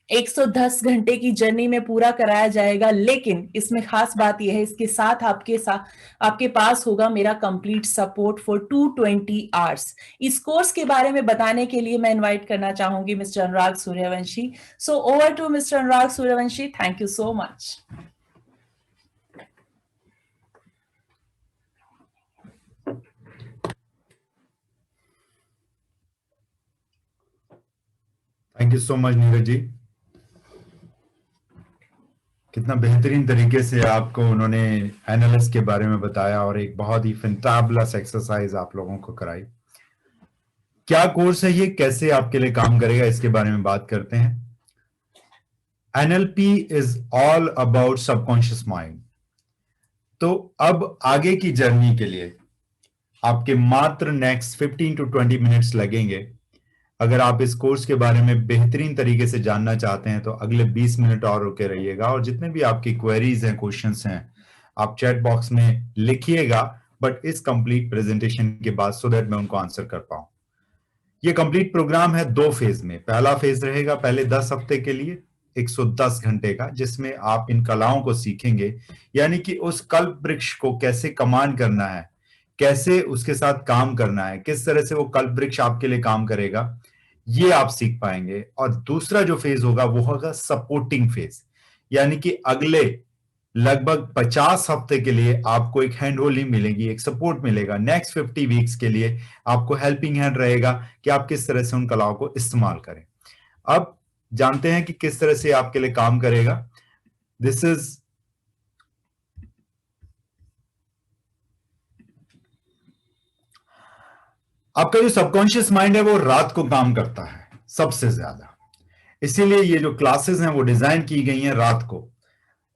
110 घंटे की जर्नी में पूरा कराया जाएगा, लेकिन इसमें खास बात यह है इसके साथ आपके पास होगा मेरा कंप्लीट सपोर्ट फॉर 220 आवर्स। इस कोर्स के बारे में बताने के लिए मैं इनवाइट करना चाहूंगी mister Anurag Suryavanshi. So over to mister Anurag Suryavanshi. Thank you so much. Thank you so much Neeraj ji. कितना कितना बेहतरीन तरीके से आपको उन्होंने एनालिस्ट के बारे में बताया और एक बहुत ही फैंटाबुलस एक्सरसाइज आप लोगों को कराई। क्या कोर्स है ये, कैसे आपके लिए काम करेगा, इसके बारे में बात करते हैं। NLP is all about subconscious mind. तो अब आगे की जर्नी के लिए आपके मात्र नेक्स्ट 15 to 20 मिनट्स लगेंगे। अगर आप इस कोर्स के बारे में बेहतरीन तरीके से जानना चाहते हैं तो अगले 20 मिनट और रुके रहिएगा, और जितने भी आपकी क्वेरीज हैं, क्वेश्चंस हैं, आप चैट बॉक्स में लिखिएगा, बट इस कंप्लीट प्रेजेंटेशन के बाद, सो दैट मैं उनको आंसर कर पाऊं। ये कंप्लीट प्रोग्राम है 2 फेज में। पहला फेज रहेगा पहले 10 हफ्ते के लिए 110 घंटे का, जिसमें आप इन कलाओं को सीखेंगे, यानी कि उस कल्प वृक्ष को कैसे कमांड करना है, कैसे उसके साथ काम करना है, किस तरह से वो कल्प वृक्ष आपके लिए काम करेगा, ये आप सीख पाएंगे। और दूसरा जो फेज होगा वो होगा सपोर्टिंग फेज, यानी कि अगले लगभग 50 हफ्ते के लिए आपको एक हैंड होल्डिंग मिलेगी, एक सपोर्ट मिलेगा। नेक्स्ट 50 वीक्स के लिए आपको हेल्पिंग हैंड रहेगा कि आप किस तरह से उन कलाओं को इस्तेमाल करें। अब जानते हैं कि किस तरह से आपके लिए काम करेगा। दिस इज आपका जो सबकॉन्शियस माइंड है वो रात को काम करता है सबसे ज्यादा, इसीलिए ये जो क्लासेस हैं वो डिजाइन की गई हैं रात को।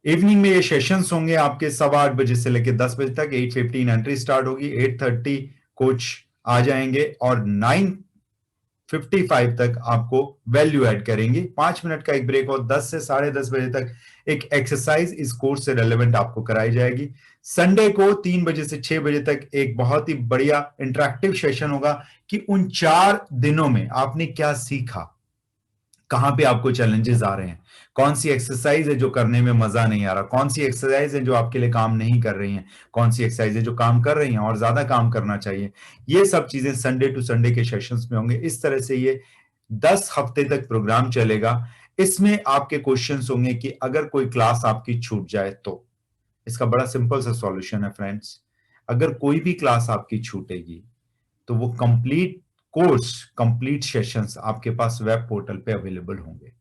इवनिंग में ये सेशंस होंगे आपके 8:15 बजे से लेकर 10 बजे तक। 8:15 एंट्री स्टार्ट होगी, 8:30 कोच आ जाएंगे और 9:55 तक आपको वैल्यू ऐड करेंगे। 5 मिनट का एक ब्रेक और 10 से 10:30 बजे तक एक एक्सरसाइज इस कोर्स से रेलेवेंट आपको कराई जाएगी। संडे को 3 बजे से 6 बजे तक एक बहुत ही बढ़िया इंटरेक्टिव सेशन होगा कि उन 4 दिनों में आपने क्या सीखा, कहां पे आपको चैलेंजेस आ रहे हैं, कौन सी एक्सरसाइज है जो करने में मजा नहीं आ रहा, कौन सी एक्सरसाइज है जो आपके लिए काम नहीं कर रही हैं, कौन सी एक्सरसाइज है जो काम कर रही हैं और ज्यादा काम करना चाहिए। ये सब चीजें संडे टू संडे के सेशंस में होंगे। इस तरह से ये 10 हफ्ते तक प्रोग्राम चलेगा। इसमें आपके क्वेश्चंस होंगे कि अगर कोई क्लास आपकी छूट जाए तो। इसका बड़ा सिंपल सा सॉल्यूशन है फ्रेंड्स। अगर कोई भी क्लास आपकी छूटेगी तो वो कंप्लीट कोर्स, कंप्लीट सेशंस आपके पास वेब पोर्टल पे अवेलेबल होंगे।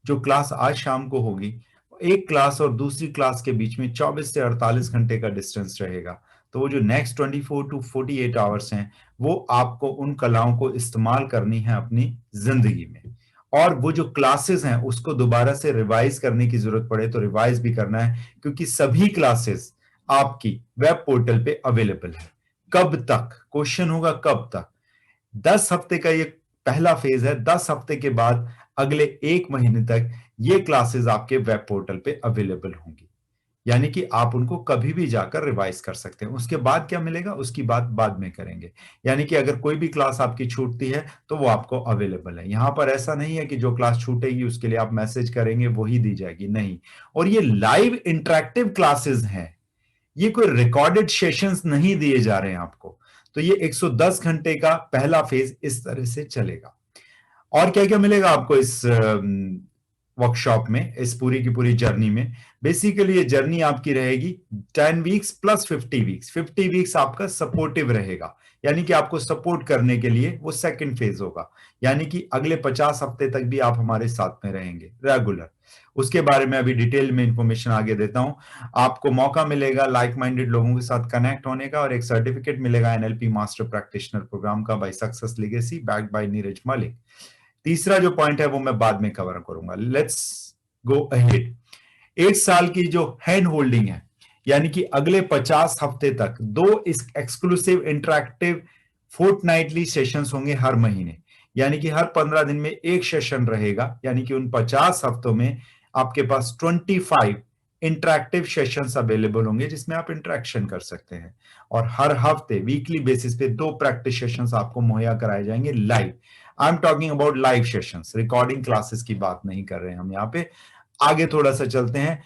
जो क्लास आज शाम को होगी, एक क्लास और दूसरी क्लास के बीच में 24 से 48 घंटे का डिस्टेंस रहेगा। तो वो जो नेक्स्ट 24 to 48 आवर्स हैं वो आपको उन कलाओं को इस्तेमाल करनी है अपनी जिंदगी में। और वो जो क्लासेस हैं उसको दोबारा से रिवाइज करने की जरूरत पड़े तो रिवाइज भी करना है, क्योंकि सभी क्लासेस आपकी वेब पोर्टल पे अवेलेबल है। कब तक, क्वेश्चन होगा कब तक। 10 हफ्ते का ये पहला फेज है। 10 हफ्ते के बाद अगले 1 महीने तक ये क्लासेस आपके वेब पोर्टल पे अवेलेबल होंगी, यानी कि आप उनको कभी भी जाकर रिवाइज कर सकते हैं। उसके बाद क्या मिलेगा उसकी बात बाद में करेंगे। यानी कि अगर कोई भी क्लास आपकी छूटती है तो वो आपको अवेलेबल है। यहां पर ऐसा नहीं है कि जो क्लास छूटेगी उसके लिए आप मैसेज करेंगे वही दी जाएगी, नहीं। और ये लाइव इंटरेक्टिव क्लासेस हैं, ये कोई रिकॉर्डेड सेशंस नहीं दिए जा रहे हैं आपको। तो ये 110 घंटे का पहला फेज इस तरह से चलेगा। और क्या क्या मिलेगा आपको इस वर्कशॉप में, इस पूरी की पूरी जर्नी में। बेसिकली ये जर्नी आपकी रहेगी 10 वीक्स प्लस 50 वीक्स। 50 वीक्स आपका सपोर्टिव रहेगा, यानी कि आपको सपोर्ट करने के लिए वो सेकंड फेज होगा, यानी कि अगले 50 हफ्ते तक भी आप हमारे साथ में रहेंगे रेगुलर। उसके बारे में अभी डिटेल में इंफॉर्मेशन आगे देता हूं। आपको मौका मिलेगा लाइक माइंडेड लोगों के साथ कनेक्ट होने का, और एक सर्टिफिकेट मिलेगा NLP मास्टर प्रैक्टिशनर प्रोग्राम का by success legacy, backed by Neeraj Malik. तीसरा जो पॉइंट है वो मैं बाद में कवर करूंगा। Let's go ahead. 1 साल की जो हैंड होल्डिंग है, यानी कि अगले 50 हफ्ते तक 2 इस एक्सक्लूसिव इंटरेक्टिव फोर्टनाइटली सेशंस होंगे हर महीने, यानी कि हर 15 दिन में एक सेशन रहेगा। यानी कि उन 50 हफ्तों में आपके पास 25 इंटरेक्टिव सेशंस अवेलेबल होंगे जिसमें आप इंटरेक्शन कर सकते हैं। और हर हफ्ते वीकली बेसिस पे 2 प्रैक्टिस सेशंस आपको मुहैया कराए जाएंगे live. I am talking about live sessions, recording classes की बात नहीं कर रहे हैं हम यहाँ पे। आगे थोड़ा सा चलते हैं